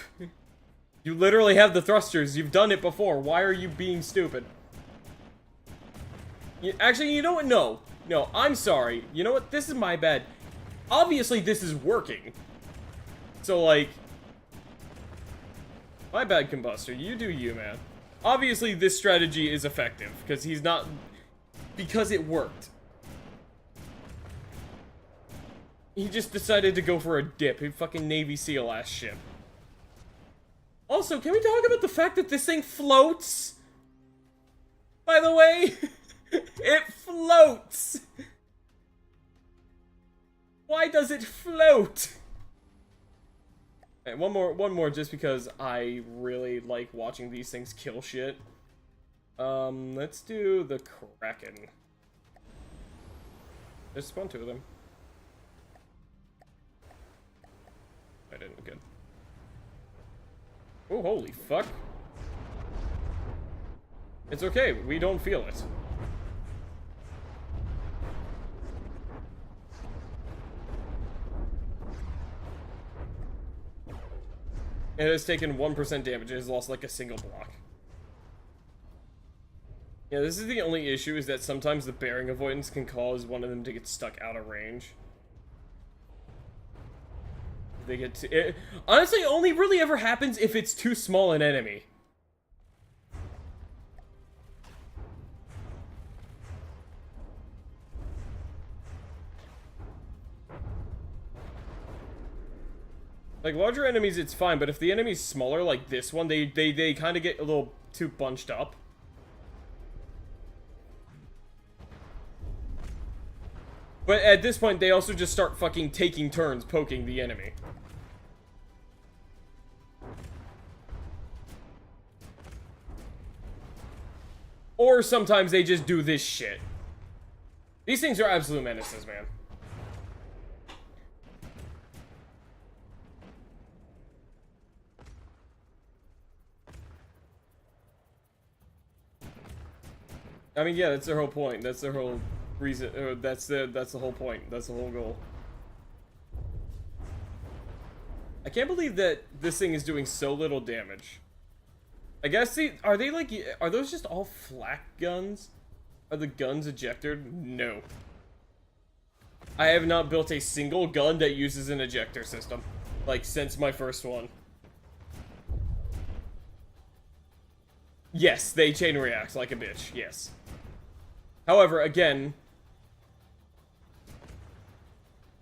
A: You literally have the thrusters. You've done it before. Why are you being stupid? Actually, you know what? No. No, I'm sorry. You know what? This is my bad. Obviously, this is working. So, like... My bad, Combustor. You do you, man. Obviously, this strategy is effective. Because he's not... Because it worked. He just decided to go for a dip. A fucking Navy SEAL ass ship. Also, can we talk about the fact that this thing floats? By the way, it floats. Why does it float? And one more, just because I really like watching these things kill shit. Let's do the Kraken. There's spawn 2 of them. I didn't. Good. Oh, holy fuck. It's okay, we don't feel it. It has taken 1% damage, it has lost like a single block. Yeah, this is the only issue, is that sometimes the bearing avoidance can cause one of them to get stuck out of range. They get to, it honestly only really ever happens if it's too small an enemy. Like larger enemies it's fine, but if the enemy's smaller like this one, they kind of get a little too bunched up. But at this point, they also just start fucking taking turns poking the enemy. Or sometimes they just do this shit. These things are absolute menaces, man. I mean, yeah, that's their whole point. That's their whole reason. That's the whole point. That's the whole goal. I can't believe that this thing is doing so little damage. I guess are those just all flak guns? Are the guns ejectored? No. I have not built a single gun that uses an ejector system. Like, since my first one. Yes, they chain react like a bitch, yes. However, again,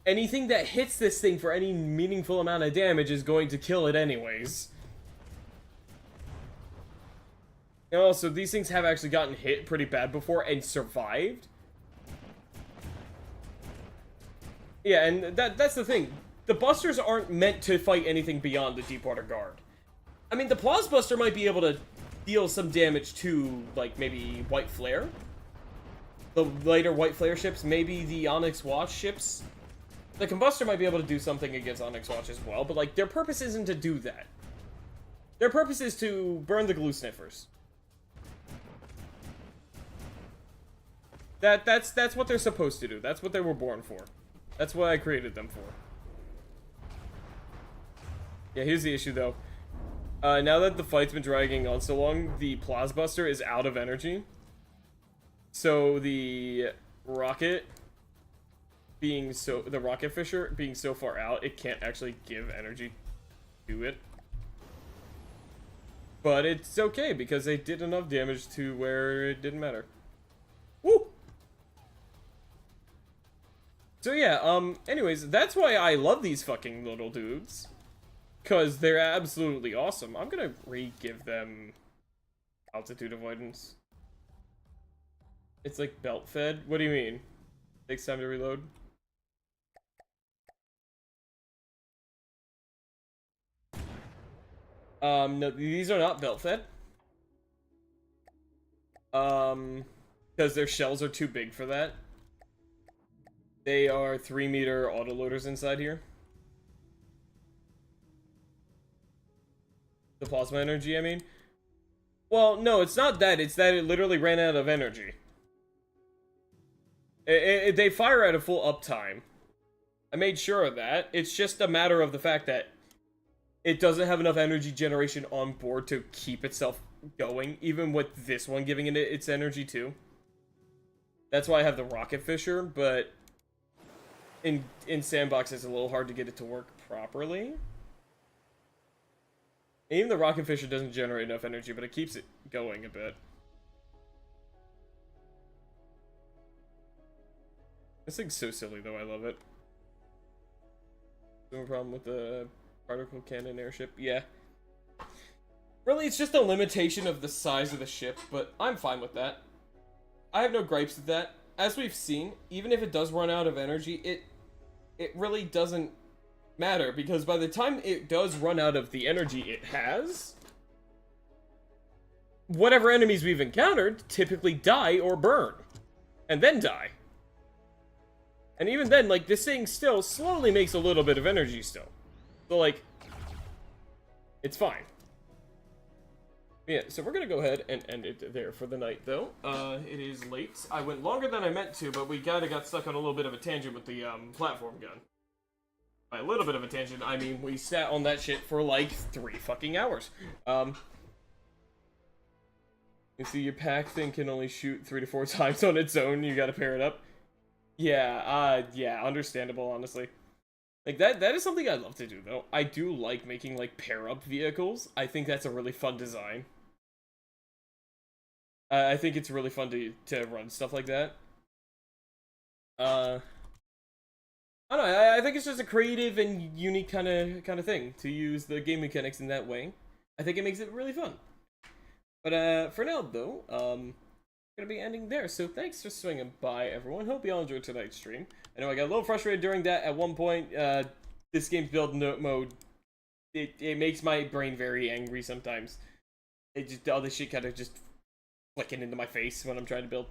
A: anything that hits this thing for any meaningful amount of damage is going to kill it anyways. And also, these things have actually gotten hit pretty bad before and survived. Yeah, and that's the thing. The busters aren't meant to fight anything beyond the Deepwater Guard. I mean, the Plasbuster might be able to deal some damage to, like, maybe White Flare. The later White Flare ships, maybe the Onyx Watch ships. The Combustor might be able to do something against Onyx Watch as well, but, like, their purpose isn't to do that. Their purpose is to burn the glue sniffers. That's what they're supposed to do. That's what they were born for. That's what I created them for. Yeah, here's the issue, though. Now that the fight's been dragging on so long, the Plasbuster is out of energy. So the rocket the rocket fisher being so far out, it can't actually give energy to it. But it's okay, because they did enough damage to where it didn't matter. Woo! So yeah, anyways, that's why I love these fucking little dudes. Because they're absolutely awesome. I'm gonna re-give them altitude avoidance. It's like belt fed? What do you mean? Takes time to reload? No, these are not belt fed. Because their shells are too big for that. They are 3-meter autoloaders inside here. The plasma energy, I mean. Well, no, it's not that. It's that it literally ran out of energy. They fire at a full uptime. I made sure of that. It's just a matter of the fact that it doesn't have enough energy generation on board to keep itself going, even with this one giving it its energy too. That's why I have the rocket fisher, but in sandbox it's a little hard to get it to work properly. Even the rocket fisher doesn't generate enough energy, but it keeps it going a bit. This thing's so silly though, I love it. No problem with the particle cannon airship. Yeah. Really, it's just a limitation of the size of the ship, but I'm fine with that. I have no gripes with that. As we've seen, even if it does run out of energy, it really doesn't matter, because by the time it does run out of the energy it has, whatever enemies we've encountered typically die or burn, and then die. And even then, like, this thing still slowly makes a little bit of energy still. So, like, it's fine. Yeah, so we're gonna go ahead and end it there for the night, though. It is late. I went longer than I meant to, but we kinda got stuck on a little bit of a tangent with the, platform gun. By a little bit of a tangent, I mean we sat on that shit for, like, 3 fucking hours. You see, your pack thing can only shoot 3 to 4 times on its own. You gotta pair it up. Yeah, yeah, understandable, honestly. Like, that is something I love to do, though. I do like making, like, pair-up vehicles. I think that's a really fun design. I think it's really fun to run stuff like that. I don't know, I think it's just a creative and unique kind of thing to use the game mechanics in that way. I think it makes it really fun. But, for now, though, gonna be ending there, so thanks for swinging by, everyone. Hope you all enjoyed tonight's stream. I know I got a little frustrated during that at one point. This game's build mode, it makes my brain very angry sometimes. It just, all this shit kind of just flicking into my face when I'm trying to build.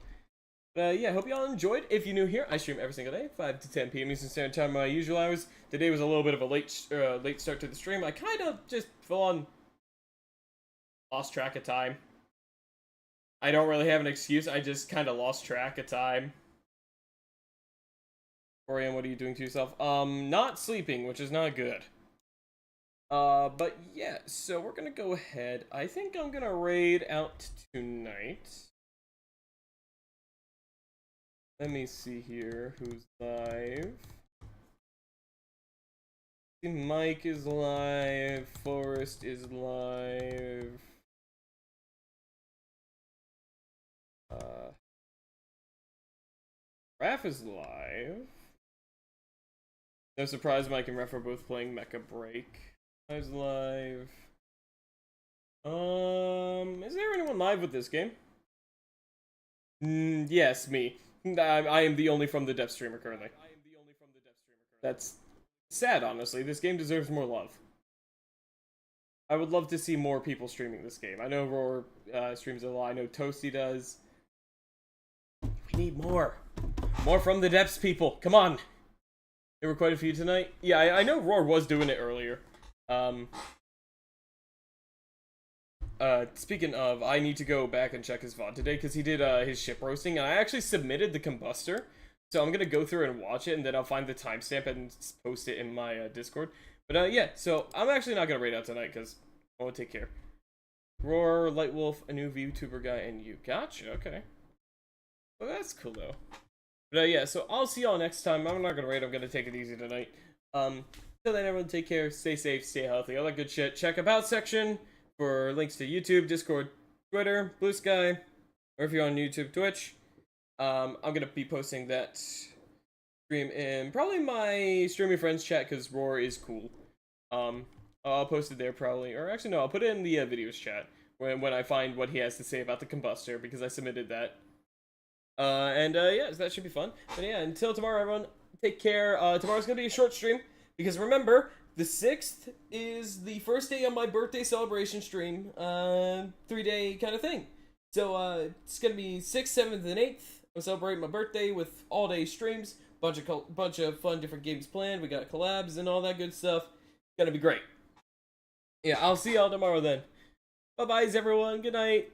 A: Yeah, hope you all enjoyed. If you're new here, I stream every single day, 5 to 10 p.m. Eastern Standard Time, my usual hours. Today was a little bit of a late start to the stream. I kind of just full on lost track of time. I don't really have an excuse, I just kind of lost track of time. 4 a.m., what are you doing to yourself? Not sleeping, which is not good. But yeah, so we're gonna go ahead. I think I'm gonna raid out tonight. Let me see here, who's live. Mike is live, Forrest is live. Raph is live. No surprise, Mike and Raph are both playing Mecha Break. I was live. Is there anyone live with this game? Yes, me. I am the only from the dev streamer currently. That's sad, honestly. This game deserves more love. I would love to see more people streaming this game. I know Roar streams it a lot. I know Toasty does. We need more. More from the depths, people. Come on. There were quite a few tonight. Yeah, I know Roar was doing it earlier. Speaking of, I need to go back and check his VOD today, because he did his ship roasting, and I actually submitted the combustor. So I'm gonna go through and watch it, and then I'll find the timestamp and post it in my Discord. But yeah, so I'm actually not gonna raid out tonight, because I want to take care. Roar, Lightwolf, a new VTuber guy, and you. Gotcha, okay. Well, that's cool, though. But yeah, so I'll see y'all next time. I'm not gonna raid, I'm gonna take it easy tonight. Till then, everyone, take care, stay safe, stay healthy, all that good shit. Check About section for links to YouTube, Discord, Twitter, Blue Sky, or if you're on YouTube, Twitch. I'm gonna be posting that stream in probably my streaming friends chat, because Roar is cool. I'll post it there probably, or actually no, I'll put it in the videos chat when I find what he has to say about the combustor, because I submitted that. Yeah, so that should be fun. But yeah, until tomorrow, everyone, take care. Tomorrow's gonna be a short stream, because remember, the 6th is the first day of my birthday celebration stream, 3-day kind of thing. So it's gonna be 6th, 7th, and 8th. I'm celebrating my birthday with all-day streams. Bunch of fun different games planned. We got collabs and all that good stuff. Gonna be great. Yeah, I'll see y'all tomorrow then. Bye-byes, everyone. Good night.